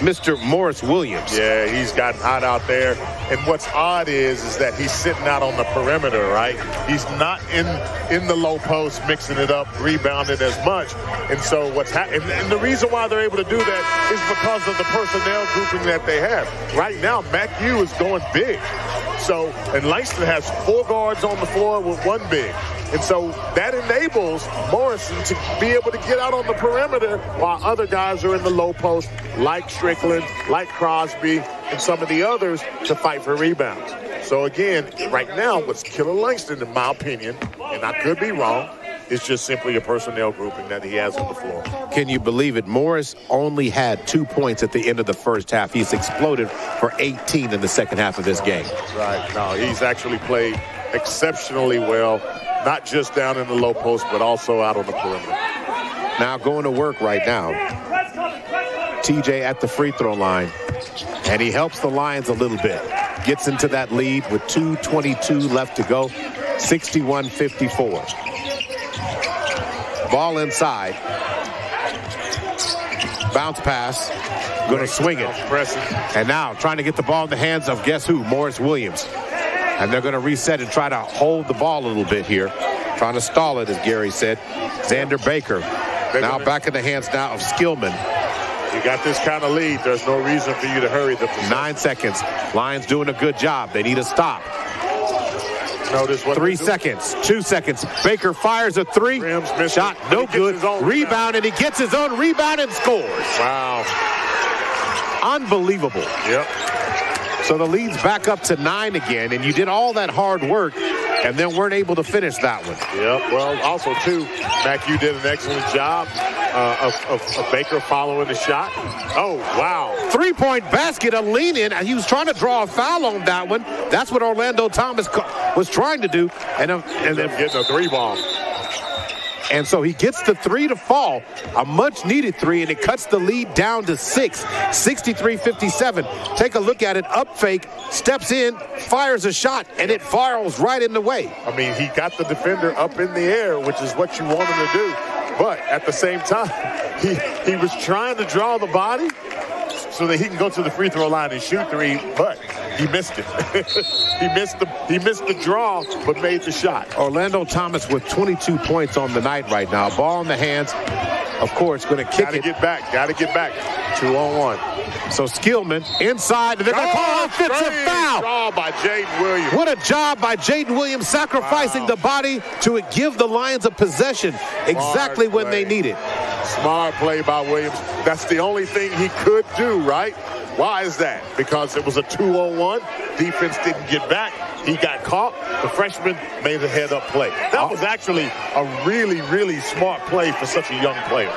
Mr. Morris Williams. Yeah, he's gotten hot out there. And what's odd is that he's sitting out on the perimeter, right? He's not in the low post mixing it up, rebounding as much. And so what's happening, and the reason why they're able to do that is because of the personnel grouping that they have. Right now, McHugh is going big. So, and Langston has 4 guards on the floor with 1 big. And so that enables Morrison to be able to get out on the perimeter while other guys are in the low post, like Strickland, like Crosby, and some of the others to fight for rebounds. So again, right now, what's killing Langston, in my opinion, and I could be wrong, is just simply a personnel grouping that he has on the floor. Can you believe it? Morris only had 2 points at the end of the first half. He's exploded for 18 in the second half of this game. Right. No, he's actually played exceptionally well, not just down in the low post, but also out on the perimeter. Now going to work right now. TJ at the free throw line, and he helps the Lions a little bit. Gets into that lead with 2:22 left to go, 61-54. Ball inside. Bounce pass. Going to swing it. And now trying to get the ball in the hands of guess who? Morris Williams. And they're going to reset and try to hold the ball a little bit here. Trying to stall it, as Gary said. Xander Baker. Now back in the hands now of Skillman. You got this kind of lead. There's no reason for you to hurry the possession. 9 seconds. Lions doing a good job. They need a stop. Notice what 3 seconds. 2 seconds. Baker fires a 3. Shot no good. Rebound, and he gets his own rebound and scores. Wow. Unbelievable. Yep. So the lead's back up to 9 again, and you did all that hard work and then weren't able to finish that one. Yep. Well, also, too, Mac, you did an excellent job of Baker following the shot. Oh, wow. Three-point basket, a lean-in, and he was trying to draw a foul on that one. That's what Orlando Thomas was trying to do. And then getting a 3-ball. And so he gets the 3 to fall, a much-needed 3, and it cuts the lead down to 6, 63-57. Take a look at it. Up fake, steps in, fires a shot, and it fires right in the way. I mean, he got the defender up in the air, which is what you want him to do. But at the same time, he was trying to draw the body so that he can go to the free throw line and shoot 3, but he missed it. he missed the draw, but made the shot. Orlando Thomas with 22 points on the night right now. Ball in the hands, of course, going to kick it. Got to get back. 2-on-1. So Skillman inside, and they're going to call offensive foul. Job by Jaden Williams. What a job by Jaden Williams, sacrificing the body to give the Lions a possession exactly when they need it. Smart play by Williams. That's the only thing he could do, right? Why is that? Because it was a 2-on-1. Defense didn't get back. He got caught. The freshman made a head-up play. That was actually a really, really smart play for such a young player.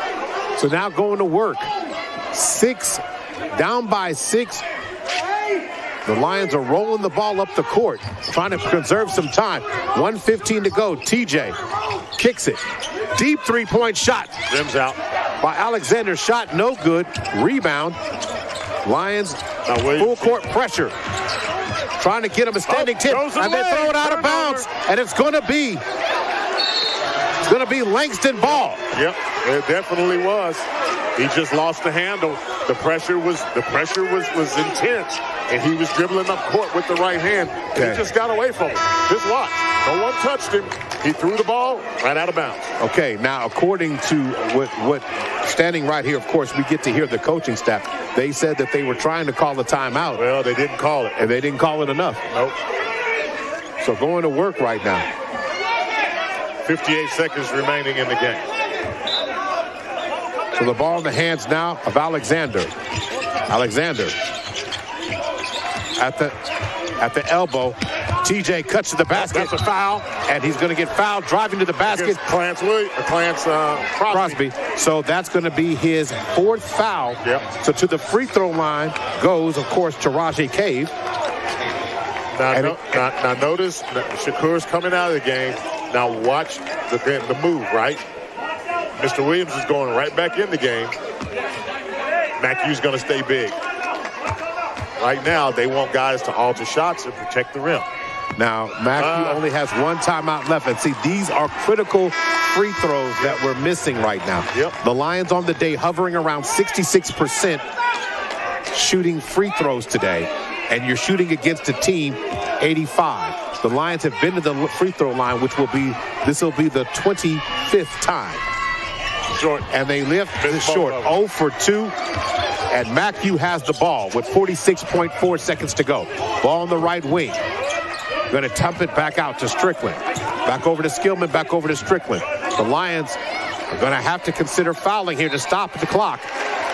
So now going to work. 6, down by 6. The Lions are rolling the ball up the court, trying to conserve some time. 1:15 to go. TJ kicks it. Deep three-point shot. Rims out. By Alexander. Shot no good. Rebound. Lions full court pressure. Trying to get him a standing tip. And they throw it out of bounds. And it's going to be Langston ball. Yep, it definitely was. He just lost the handle. The pressure was intense, and he was dribbling up court with the right hand. And he just got away from him. Just watch. No one touched him. He threw the ball right out of bounds. Okay, now according to what standing right here, of course, we get to hear the coaching staff. They said that they were trying to call a timeout. Well, they didn't call it. And they didn't call it enough. Nope. So going to work right now. 58 seconds remaining in the game. So the ball in the hands now of Alexander. Alexander at the elbow. TJ cuts to the basket. That's a foul. And he's going to get fouled driving to the basket. Crosby. So that's going to be his 4th foul. Yep. So to the free throw line goes, of course, Taraji Cave. Now notice Shakur's coming out of the game. Now watch the move, right? Mr. Williams is going right back in the game. Mackey's going to stay big. Right now, they want guys to alter shots and protect the rim. Now, Mackey only has 1 timeout left. And see, these are critical free throws that we're missing right now. Yep. The Lions on the day hovering around 66% shooting free throws today. And you're shooting against a team 85. The Lions have been to the free throw line, this will be the 25th time. Short. And they lift the short. 0 for 2. And Matthew has the ball with 46.4 seconds to go. Ball on the right wing. Going to dump it back out to Strickland. Back over to Skillman, back over to Strickland. The Lions are going to have to consider fouling here to stop the clock.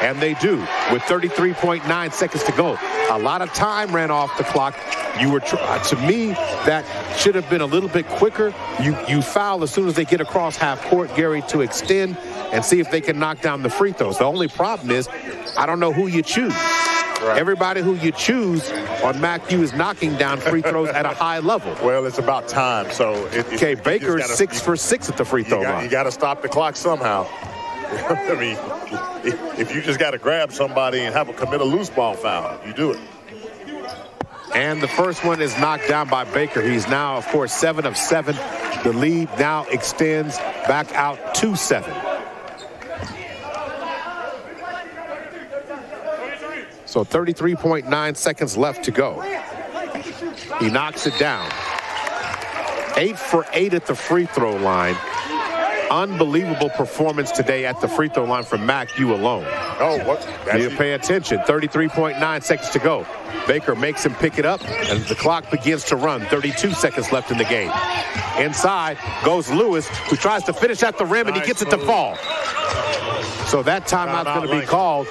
And they do with 33.9 seconds to go. A lot of time ran off the clock. You were, to me, that should have been a little bit quicker. You foul as soon as they get across half court, Gary, to extend and see if they can knock down the free throws. The only problem is, I don't know who you choose. Right. Everybody who you choose on Matthew is knocking down free throws at a high level. Well, it's about time. So okay, Baker's 6 for 6 at the free throw line. You got to stop the clock somehow. I mean, if you just got to grab somebody and commit a loose ball foul, you do it. And the first one is knocked down by Baker. He's now, of course, 7 of 7. The lead now extends back out to 7. So 33.9 seconds left to go. He knocks it down. 8 for 8 at the free throw line. Unbelievable performance today at the free throw line from Matthew alone. Oh, what? You need to pay attention. 33.9 seconds to go. Baker makes him pick it up, and the clock begins to run. 32 seconds left in the game. Inside goes Lewis, who tries to finish at the rim, and he gets it to fall. So that timeout's going to be called.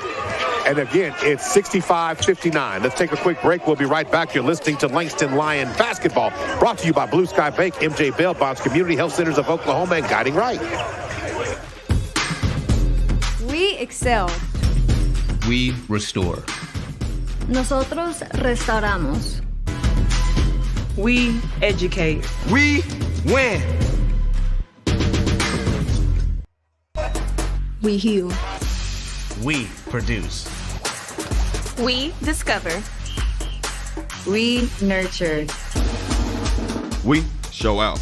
And again, it's 65-59. Let's take a quick break. We'll be right back. You're listening to Langston Lion Basketball, brought to you by Blue Sky Bank, MJ Bail Bonds, Community Health Centers of Oklahoma, and Guiding Right. We excel. We restore. Nosotros restauramos. We educate. We win. We heal. We produce. We discover. We nurture. We show out.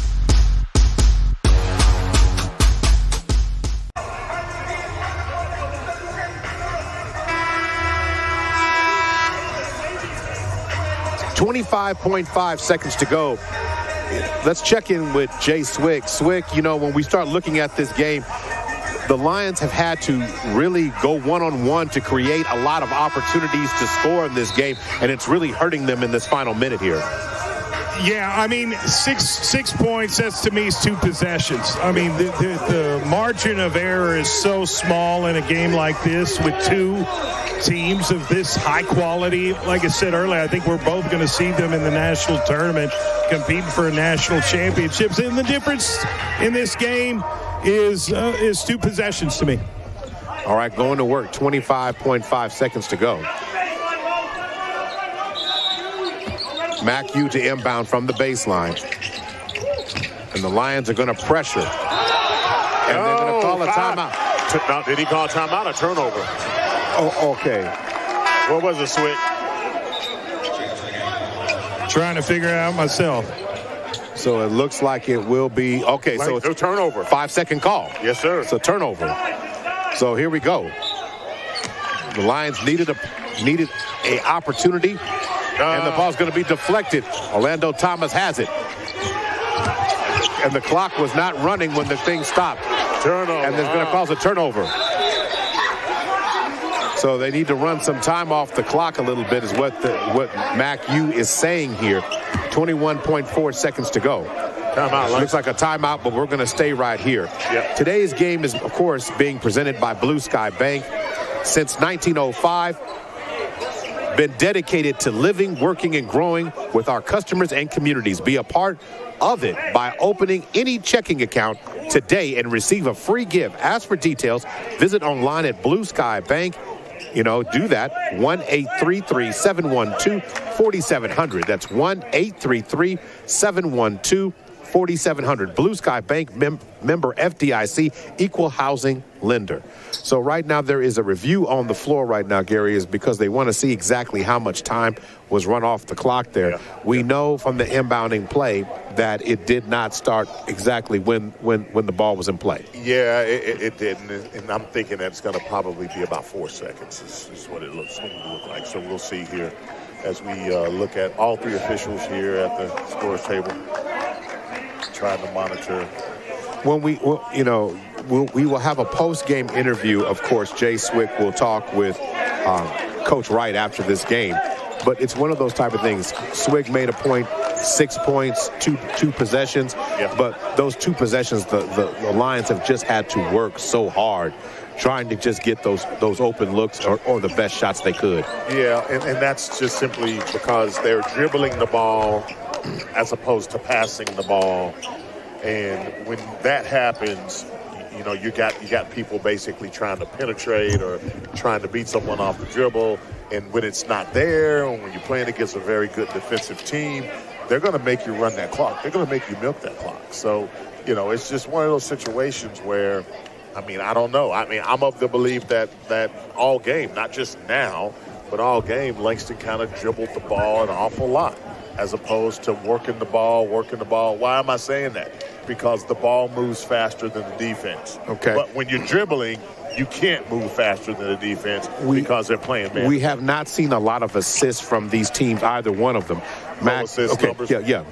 .5 seconds to go. Let's check in with Jay Swick. Swick, you know, when we start looking at this game, the Lions have had to really go one-on-one to create a lot of opportunities to score in this game, and it's really hurting them in this final minute here. Yeah, I mean, six points, that's to me is 2 possessions. I mean, the margin of error is so small in a game like this with 2 teams of this high quality. Like I said earlier, I think we're both going to see them in the national tournament competing for national championships. And the difference in this game is 2 possessions to me. All right, going to work, 25.5 seconds to go. Mac Yu to inbound from the baseline. And the Lions are going to pressure. And they're going to call a timeout. Now, did he call a timeout or turnover? Oh, okay. What was it, Swick? Trying to figure it out myself. So it looks like it will be, okay, so it's a turnover. 5-second call. Yes, sir. It's a turnover. So here we go. The Lions needed a opportunity. And the ball's going to be deflected. Orlando Thomas has it. And the clock was not running when the thing stopped. Turnover. And it's going to cause a turnover. So they need to run some time off the clock a little bit is what Mac Yu is saying here. 21.4 seconds to go. Timeout. Looks like a timeout, but we're going to stay right here. Yep. Today's game is, of course, being presented by Blue Sky Bank. Since 1905, been dedicated to living, working, and growing with our customers and communities. Be a part of it by opening any checking account today and receive a free gift. As for details, visit online at Blue Sky Bank. You know, do that. 1-833-712-4700. That's 1-833-712-4700. Blue Sky Bank, member FDIC, equal housing lender. So right now there is a review on the floor right now, Gary, is because they want to see exactly how much time was run off the clock there. Yeah. We know from the inbounding play that it did not start exactly when the ball was in play. Yeah, it didn't. And I'm thinking that's going to probably be about 4 seconds is what it looks like. So we'll see here as we look at all 3 officials here at the scores table, trying to monitor. When we will have a post-game interview. Of course, Jay Swick will talk with Coach Wright after this game. But it's one of those type of things. Swick made a point, 6 points, two possessions. Yep. But those 2 possessions, the Lions have just had to work so hard trying to just get those open looks or the best shots they could. Yeah, and that's just simply because they're dribbling the ball as opposed to passing the ball. And when that happens, you know, you got people basically trying to penetrate or trying to beat someone off the dribble. And when it's not there, or when you're playing against a very good defensive team, they're going to make you run that clock. They're going to make you milk that clock. So, you know, it's just one of those situations where, I mean, I don't know. I mean, I'm of the belief that all game, not just now, but all game, Langston kind of dribbled the ball an awful lot as opposed to working the ball. Why am I saying that? Because the ball moves faster than the defense. Okay. But when you're dribbling, you can't move faster than the defense because they're playing man. We have not seen a lot of assists from these teams, either one of them. Mac,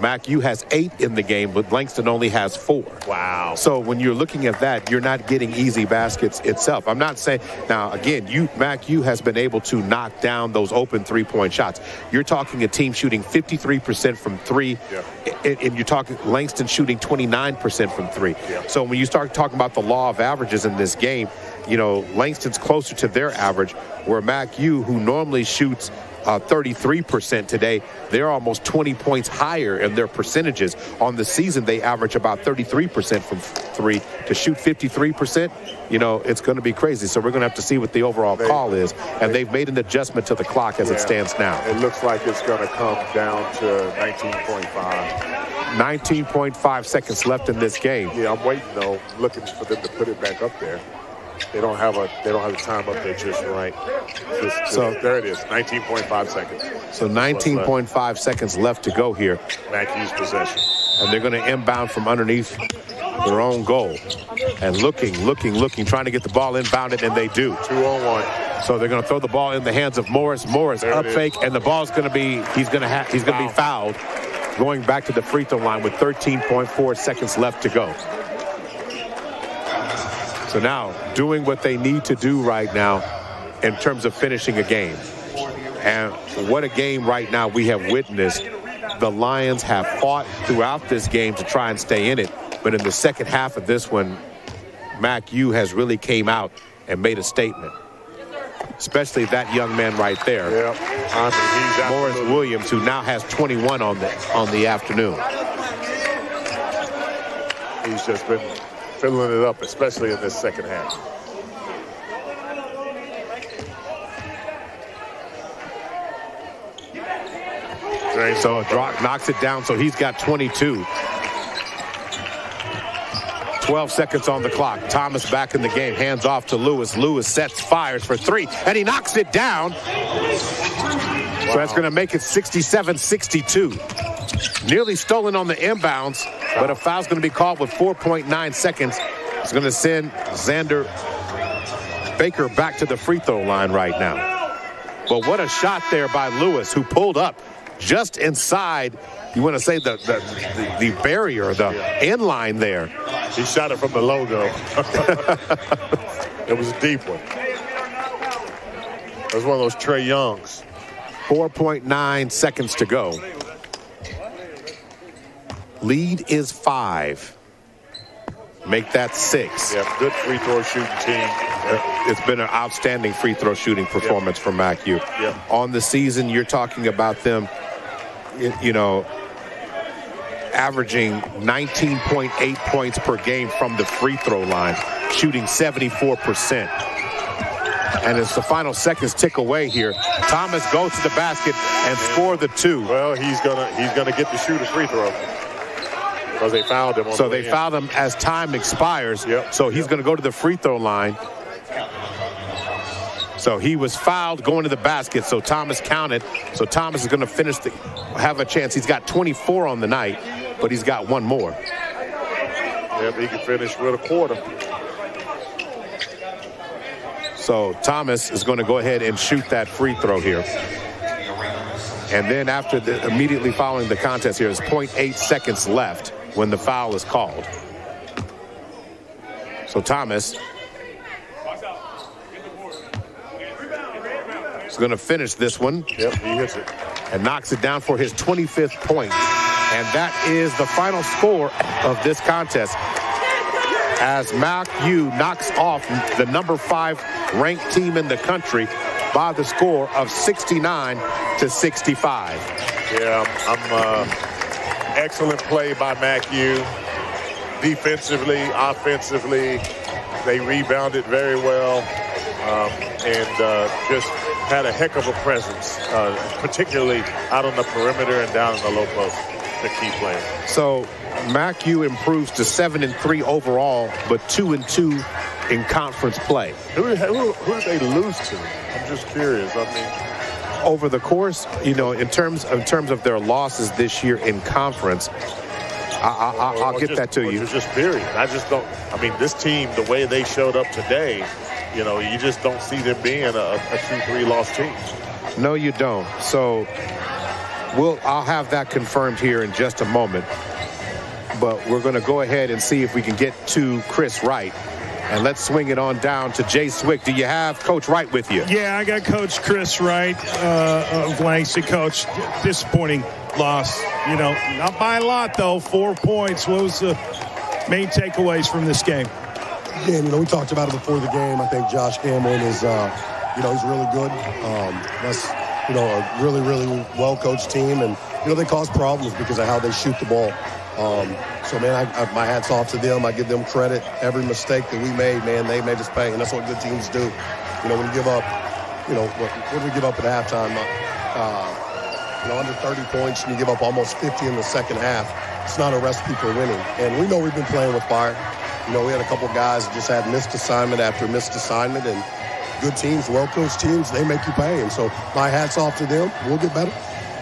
Mac Yu has 8 in the game, but Langston only has 4. Wow. So when you're looking at that, you're not getting easy baskets itself. I'm not saying, now again, Mac Yu has been able to knock down those open 3-point shots. You're talking a team shooting 53% from 3, and you're talking Langston shooting 29% from 3. Yeah. So when you start talking about the law of averages in this game, Langston's closer to their average, where MacU, who normally shoots 33% today, they're almost 20 points higher in their percentages. On the season, they average about 33% from three. To shoot 53%, it's going to be crazy. So we're going to have to see what the overall call is. And they've made an adjustment to the clock as it stands now. It looks like it's going to come down to 19.5. 19.5 seconds left in this game. Yeah, I'm waiting though, looking for them to put it back up there. They don't have the time up there just right. So there it is, 19.5 seconds. So 19.5 seconds left to go here. MacU's possession. And they're going to inbound from underneath their own goal. And looking, trying to get the ball inbounded, and they do. 2-on-1. So they're going to throw the ball in the hands of Morris. Morris up fake, and the ball's going to be, he's going to be fouled. Going back to the free throw line with 13.4 seconds left to go. So now, doing what they need to do right now in terms of finishing a game. And what a game right now we have witnessed. The Lions have fought throughout this game to try and stay in it. But in the second half of this one, MacU has really came out and made a statement. Especially that young man right there. Yeah, Morris Williams, who now has 21 on the afternoon. He's just been filling it up, especially in this second half. So Drock knocks it down, so he's got 22. 12 seconds on the clock. Thomas back in the game. Hands off to Lewis. Lewis sets, fires for three, and he knocks it down. So that's going to make it 67-62. Nearly stolen on the inbounds, but a foul's going to be called with 4.9 seconds. It's going to send Xander Baker back to the free throw line right now. But what a shot there by Lewis, who pulled up just inside, you want to say the barrier, the end line there. He shot it from the logo. It was a deep one. It was one of those Trey Youngs. 4.9 seconds to go. Lead is 5. Make that 6. Yeah, good free throw shooting team. It's been an outstanding free throw shooting performance from MacU. Yeah. On the season, you're talking about them, averaging 19.8 points per game from the free throw line, shooting 74%. And as the final seconds tick away here, Thomas goes to the basket and score the 2. Well, he's gonna get to shoot a free throw because they fouled him. So they fouled him as time expires. Yep. So he's going to go to the free throw line. So he was fouled going to the basket. So Thomas counted. So Thomas is going to have a chance. He's got 24 on the night, but he's got one more. Yep, he can finish with a quarter. So Thomas is going to go ahead and shoot that free throw here. And then immediately following the contest here is 0.8 seconds left when the foul is called. So Thomas is going to finish this one. Yep, he hits it. And knocks it down for his 25th point. And that is the final score of this contest, as MacU knocks off the number 5 ranked team in the country by the score of 69-65. Yeah, excellent play by MacU. Defensively, offensively, they rebounded very well, and just had a heck of a presence, particularly out on the perimeter and down in the low post, the key player. So MacU improves to 7-3 overall, but 2-2 in conference play. Who did they lose to? I'm just curious. I mean, over the course, in terms of their losses this year in conference, I'll get that to you. Just period. I just don't. I mean, this team, the way they showed up today, you just don't see them being a 2-3 loss team. No, you don't. So I'll have that confirmed here in just a moment. But we're going to go ahead and see if we can get to Chris Wright. And let's swing it on down to Jay Swick. Do you have Coach Wright with you? Yeah, I got Coach Chris Wright of Langston. Coach, disappointing loss. Not by a lot, though. 4 points. What was the main takeaways from this game? Again, we talked about it before the game. I think Josh Cameron is, he's really good. That's, a really, really well-coached team. And, they cause problems because of how they shoot the ball. So, man, my hat's off to them. I give them credit. Every mistake that we made, man, they made us pay. And that's what good teams do. When you give up, what did we give up at halftime? Under 30 points, and you give up almost 50 in the second half. It's not a recipe for winning. And we know we've been playing with fire. We had a couple guys that just had missed assignment after missed assignment. And good teams, well-coached teams, they make you pay. And so my hat's off to them. We'll get better.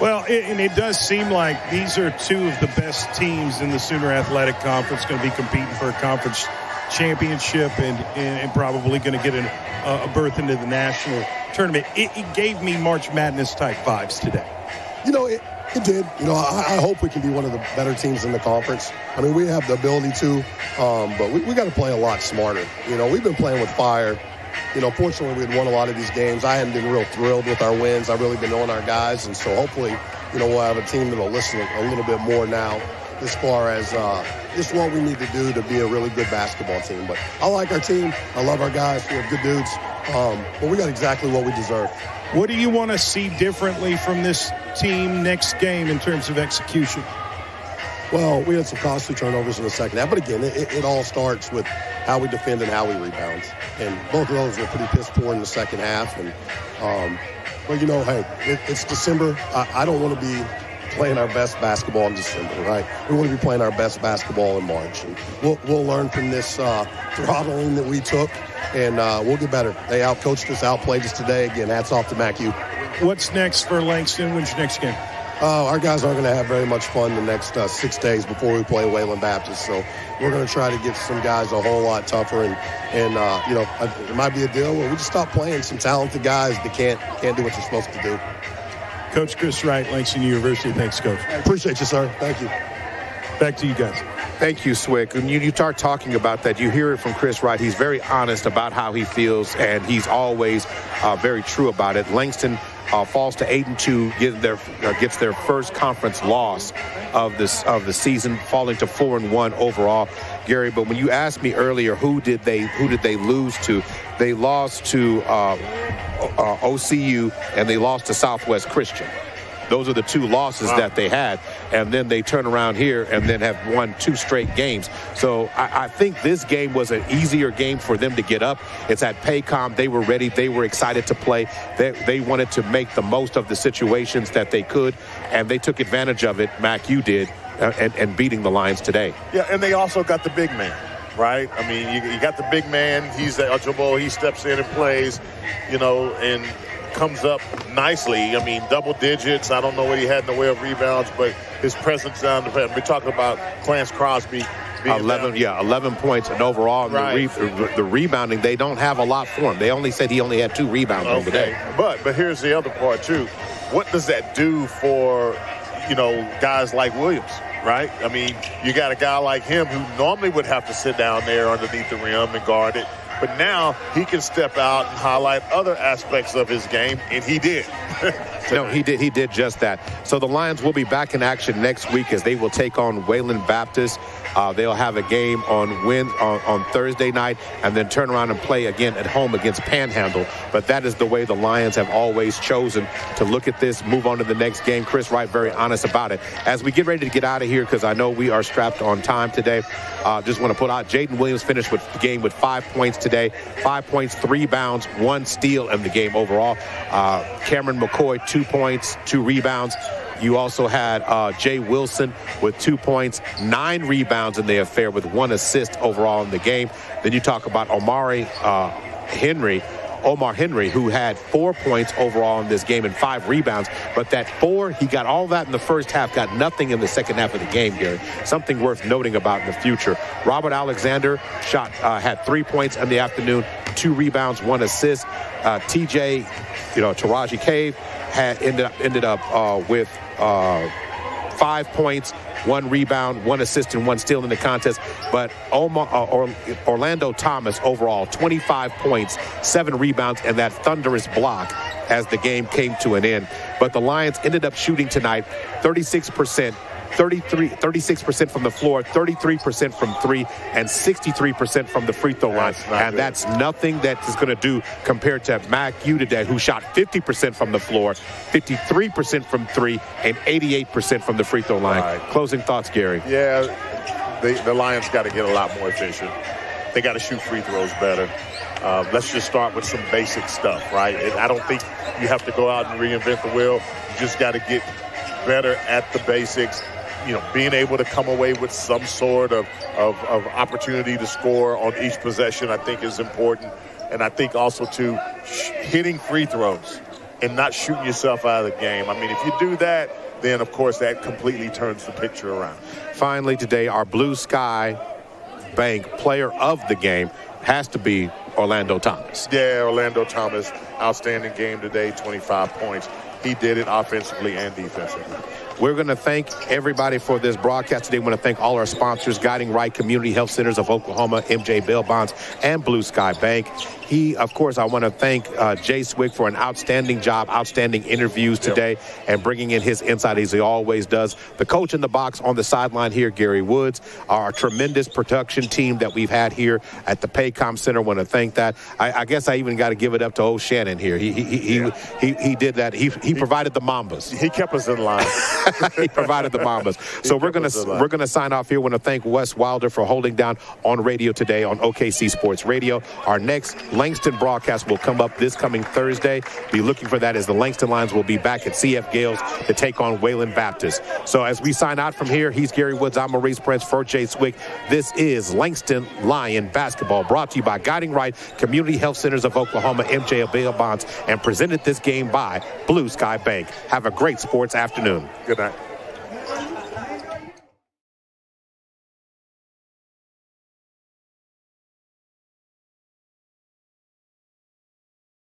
Well, it does seem like these are two of the best teams in the Sooner Athletic Conference, going to be competing for a conference championship and probably going to get a berth into the national tournament. It gave me March Madness type vibes today. It did. I hope we can be one of the better teams in the conference. I mean, we have the ability to, but we got to play a lot smarter. We've been playing with fire. Fortunately, we had won a lot of these games. I hadn't been real thrilled with our wins. I've really been knowing our guys. And so hopefully, we'll have a team that will listen a little bit more now as far as just what we need to do to be a really good basketball team. But I like our team. I love our guys. We're good dudes. But we got exactly what we deserve. What do you want to see differently from this team next game in terms of execution? Well, we had some costly turnovers in the second half. But again, it all starts with how we defend and how we rebound. And both of those were pretty piss poor in the second half. And but hey, it's December. I don't want to be playing our best basketball in December, right? We want to be playing our best basketball in March. And we'll learn from this throttling that we took, and we'll get better. They outcoached us, outplayed us today. Again, hats off to Mac U. What's next for Langston? When's your next game? Our guys aren't going to have very much fun the next 6 days before we play Wayland Baptist. So we're going to try to get some guys a whole lot tougher. And it might be a deal where we just stop playing some talented guys that can't do what they're supposed to do. Coach Chris Wright, Langston University. Thanks, Coach. I appreciate you, sir. Thank you. Back to you guys. Thank you, Swick. When you start talking about that, you hear it from Chris Wright. He's very honest about how he feels, and he's always very true about it. Langston falls to 8-2, gets their first conference loss of the season, falling to 4-1 overall. Gary, but when you asked me earlier who did they lose to, they lost to OCU and they lost to Southwest Christian. Those are the two losses that they had, and then they turn around here and then have won 2 straight games. So I think this game was an easier game for them to get up. It's at Paycom. They were ready. They were excited to play. They wanted to make the most of the situations that they could, and they took advantage of it. Mac, you did, and beating the Lions today. Yeah, and they also got the big man, right? I mean, you got the big man. He's eligible. He steps in and plays, and comes up nicely. I mean, double digits. I don't know what he had in the way of rebounds, but his presence down the path. We're talking about Clarence Crosby. 11 points and overall. Right. The rebounding, they don't have a lot for him. They only said he only had 2 rebounds over there. But here's the other part too. What does that do for, guys like Williams, right? I mean, you got a guy like him who normally would have to sit down there underneath the rim and guard it. But now he can step out and highlight other aspects of his game, and he did. No, he did. He did just that. So the Lions will be back in action next week as they will take on Wayland Baptist. They'll have a game on Thursday night and then turn around and play again at home against Panhandle. But that is the way the Lions have always chosen to look at this, move on to the next game. Chris Wright, very honest about it. As we get ready to get out of here, because I know we are strapped on time today, just want to put out Jaden Williams finished with the game with 5 points today. 5 points, 3 rebounds, 1 steal in the game overall. Cameron McCoy, 2 points, 2 rebounds. You also had Jay Wilson with 2 points, 9 rebounds in the affair with 1 assist overall in the game. Then you talk about Omar Henry, who had 4 points overall in this game and 5 rebounds. But that 4, he got all that in the first half, got nothing in the second half of the game, Gary. Something worth noting about in the future. Robert Alexander had 3 points in the afternoon, 2 rebounds, 1 assist. TJ, Taraji Cave ended up with 5 points, 1 rebound, 1 assist, and 1 steal in the contest. But Orlando Thomas overall, 25 points, 7 rebounds, and that thunderous block as the game came to an end. But the Lions ended up shooting tonight 36%, 36% from the floor, 33% from three, and 63% from the free throw line. And that's nothing that is going to do compared to McHugh today, who shot 50% from the floor, 53% from three, and 88% from the free throw line. Right. Closing thoughts, Gary. Yeah, the Lions got to get a lot more efficient. They got to shoot free throws better. Let's just start with some basic stuff, right? I don't think you have to go out and reinvent the wheel. You just got to get better at the basics. You know, being able to come away with some sort of opportunity to score on each possession, I think, is important. And I think also, too, hitting free throws and not shooting yourself out of the game. I mean, if you do that, then, of course, that completely turns the picture around. Finally, today, our Blue Sky Bank player of the game has to be Orlando Thomas. Yeah, Orlando Thomas, outstanding game today, 25 points. He did it offensively and defensively. We're going to thank everybody for this broadcast today. We want to thank all our sponsors, Guiding Right Community Health Centers of Oklahoma, MJ Bail Bonds, and Blue Sky Bank. Of course, I want to thank Jay Swick for an outstanding job, outstanding interviews today, and bringing in his insight as he always does. The coach in the box on the sideline here, Gary Woods, our tremendous production team that we've had here at the Paycom Center. I want to thank that. I guess I even got to give it up to old Shannon here. He did that. He provided the Mambas. He kept us in line. He provided the Mambas. So we're gonna sign off here. I want to thank Wes Wilder for holding down on radio today on OKC Sports Radio. Our next Langston broadcast will come up this coming Thursday. Be looking for that, as the Langston Lions will be back at CF Gales to take on Wayland Baptist. So as we sign out from here, he's Gary Woods. I'm Maurice Prince for Jay Swick. This is Langston Lion basketball, brought to you by Guiding Right Community Health Centers of Oklahoma, MJ Bail Bonds, and presented this game by Blue Sky Bank. Have a great sports afternoon. Good night.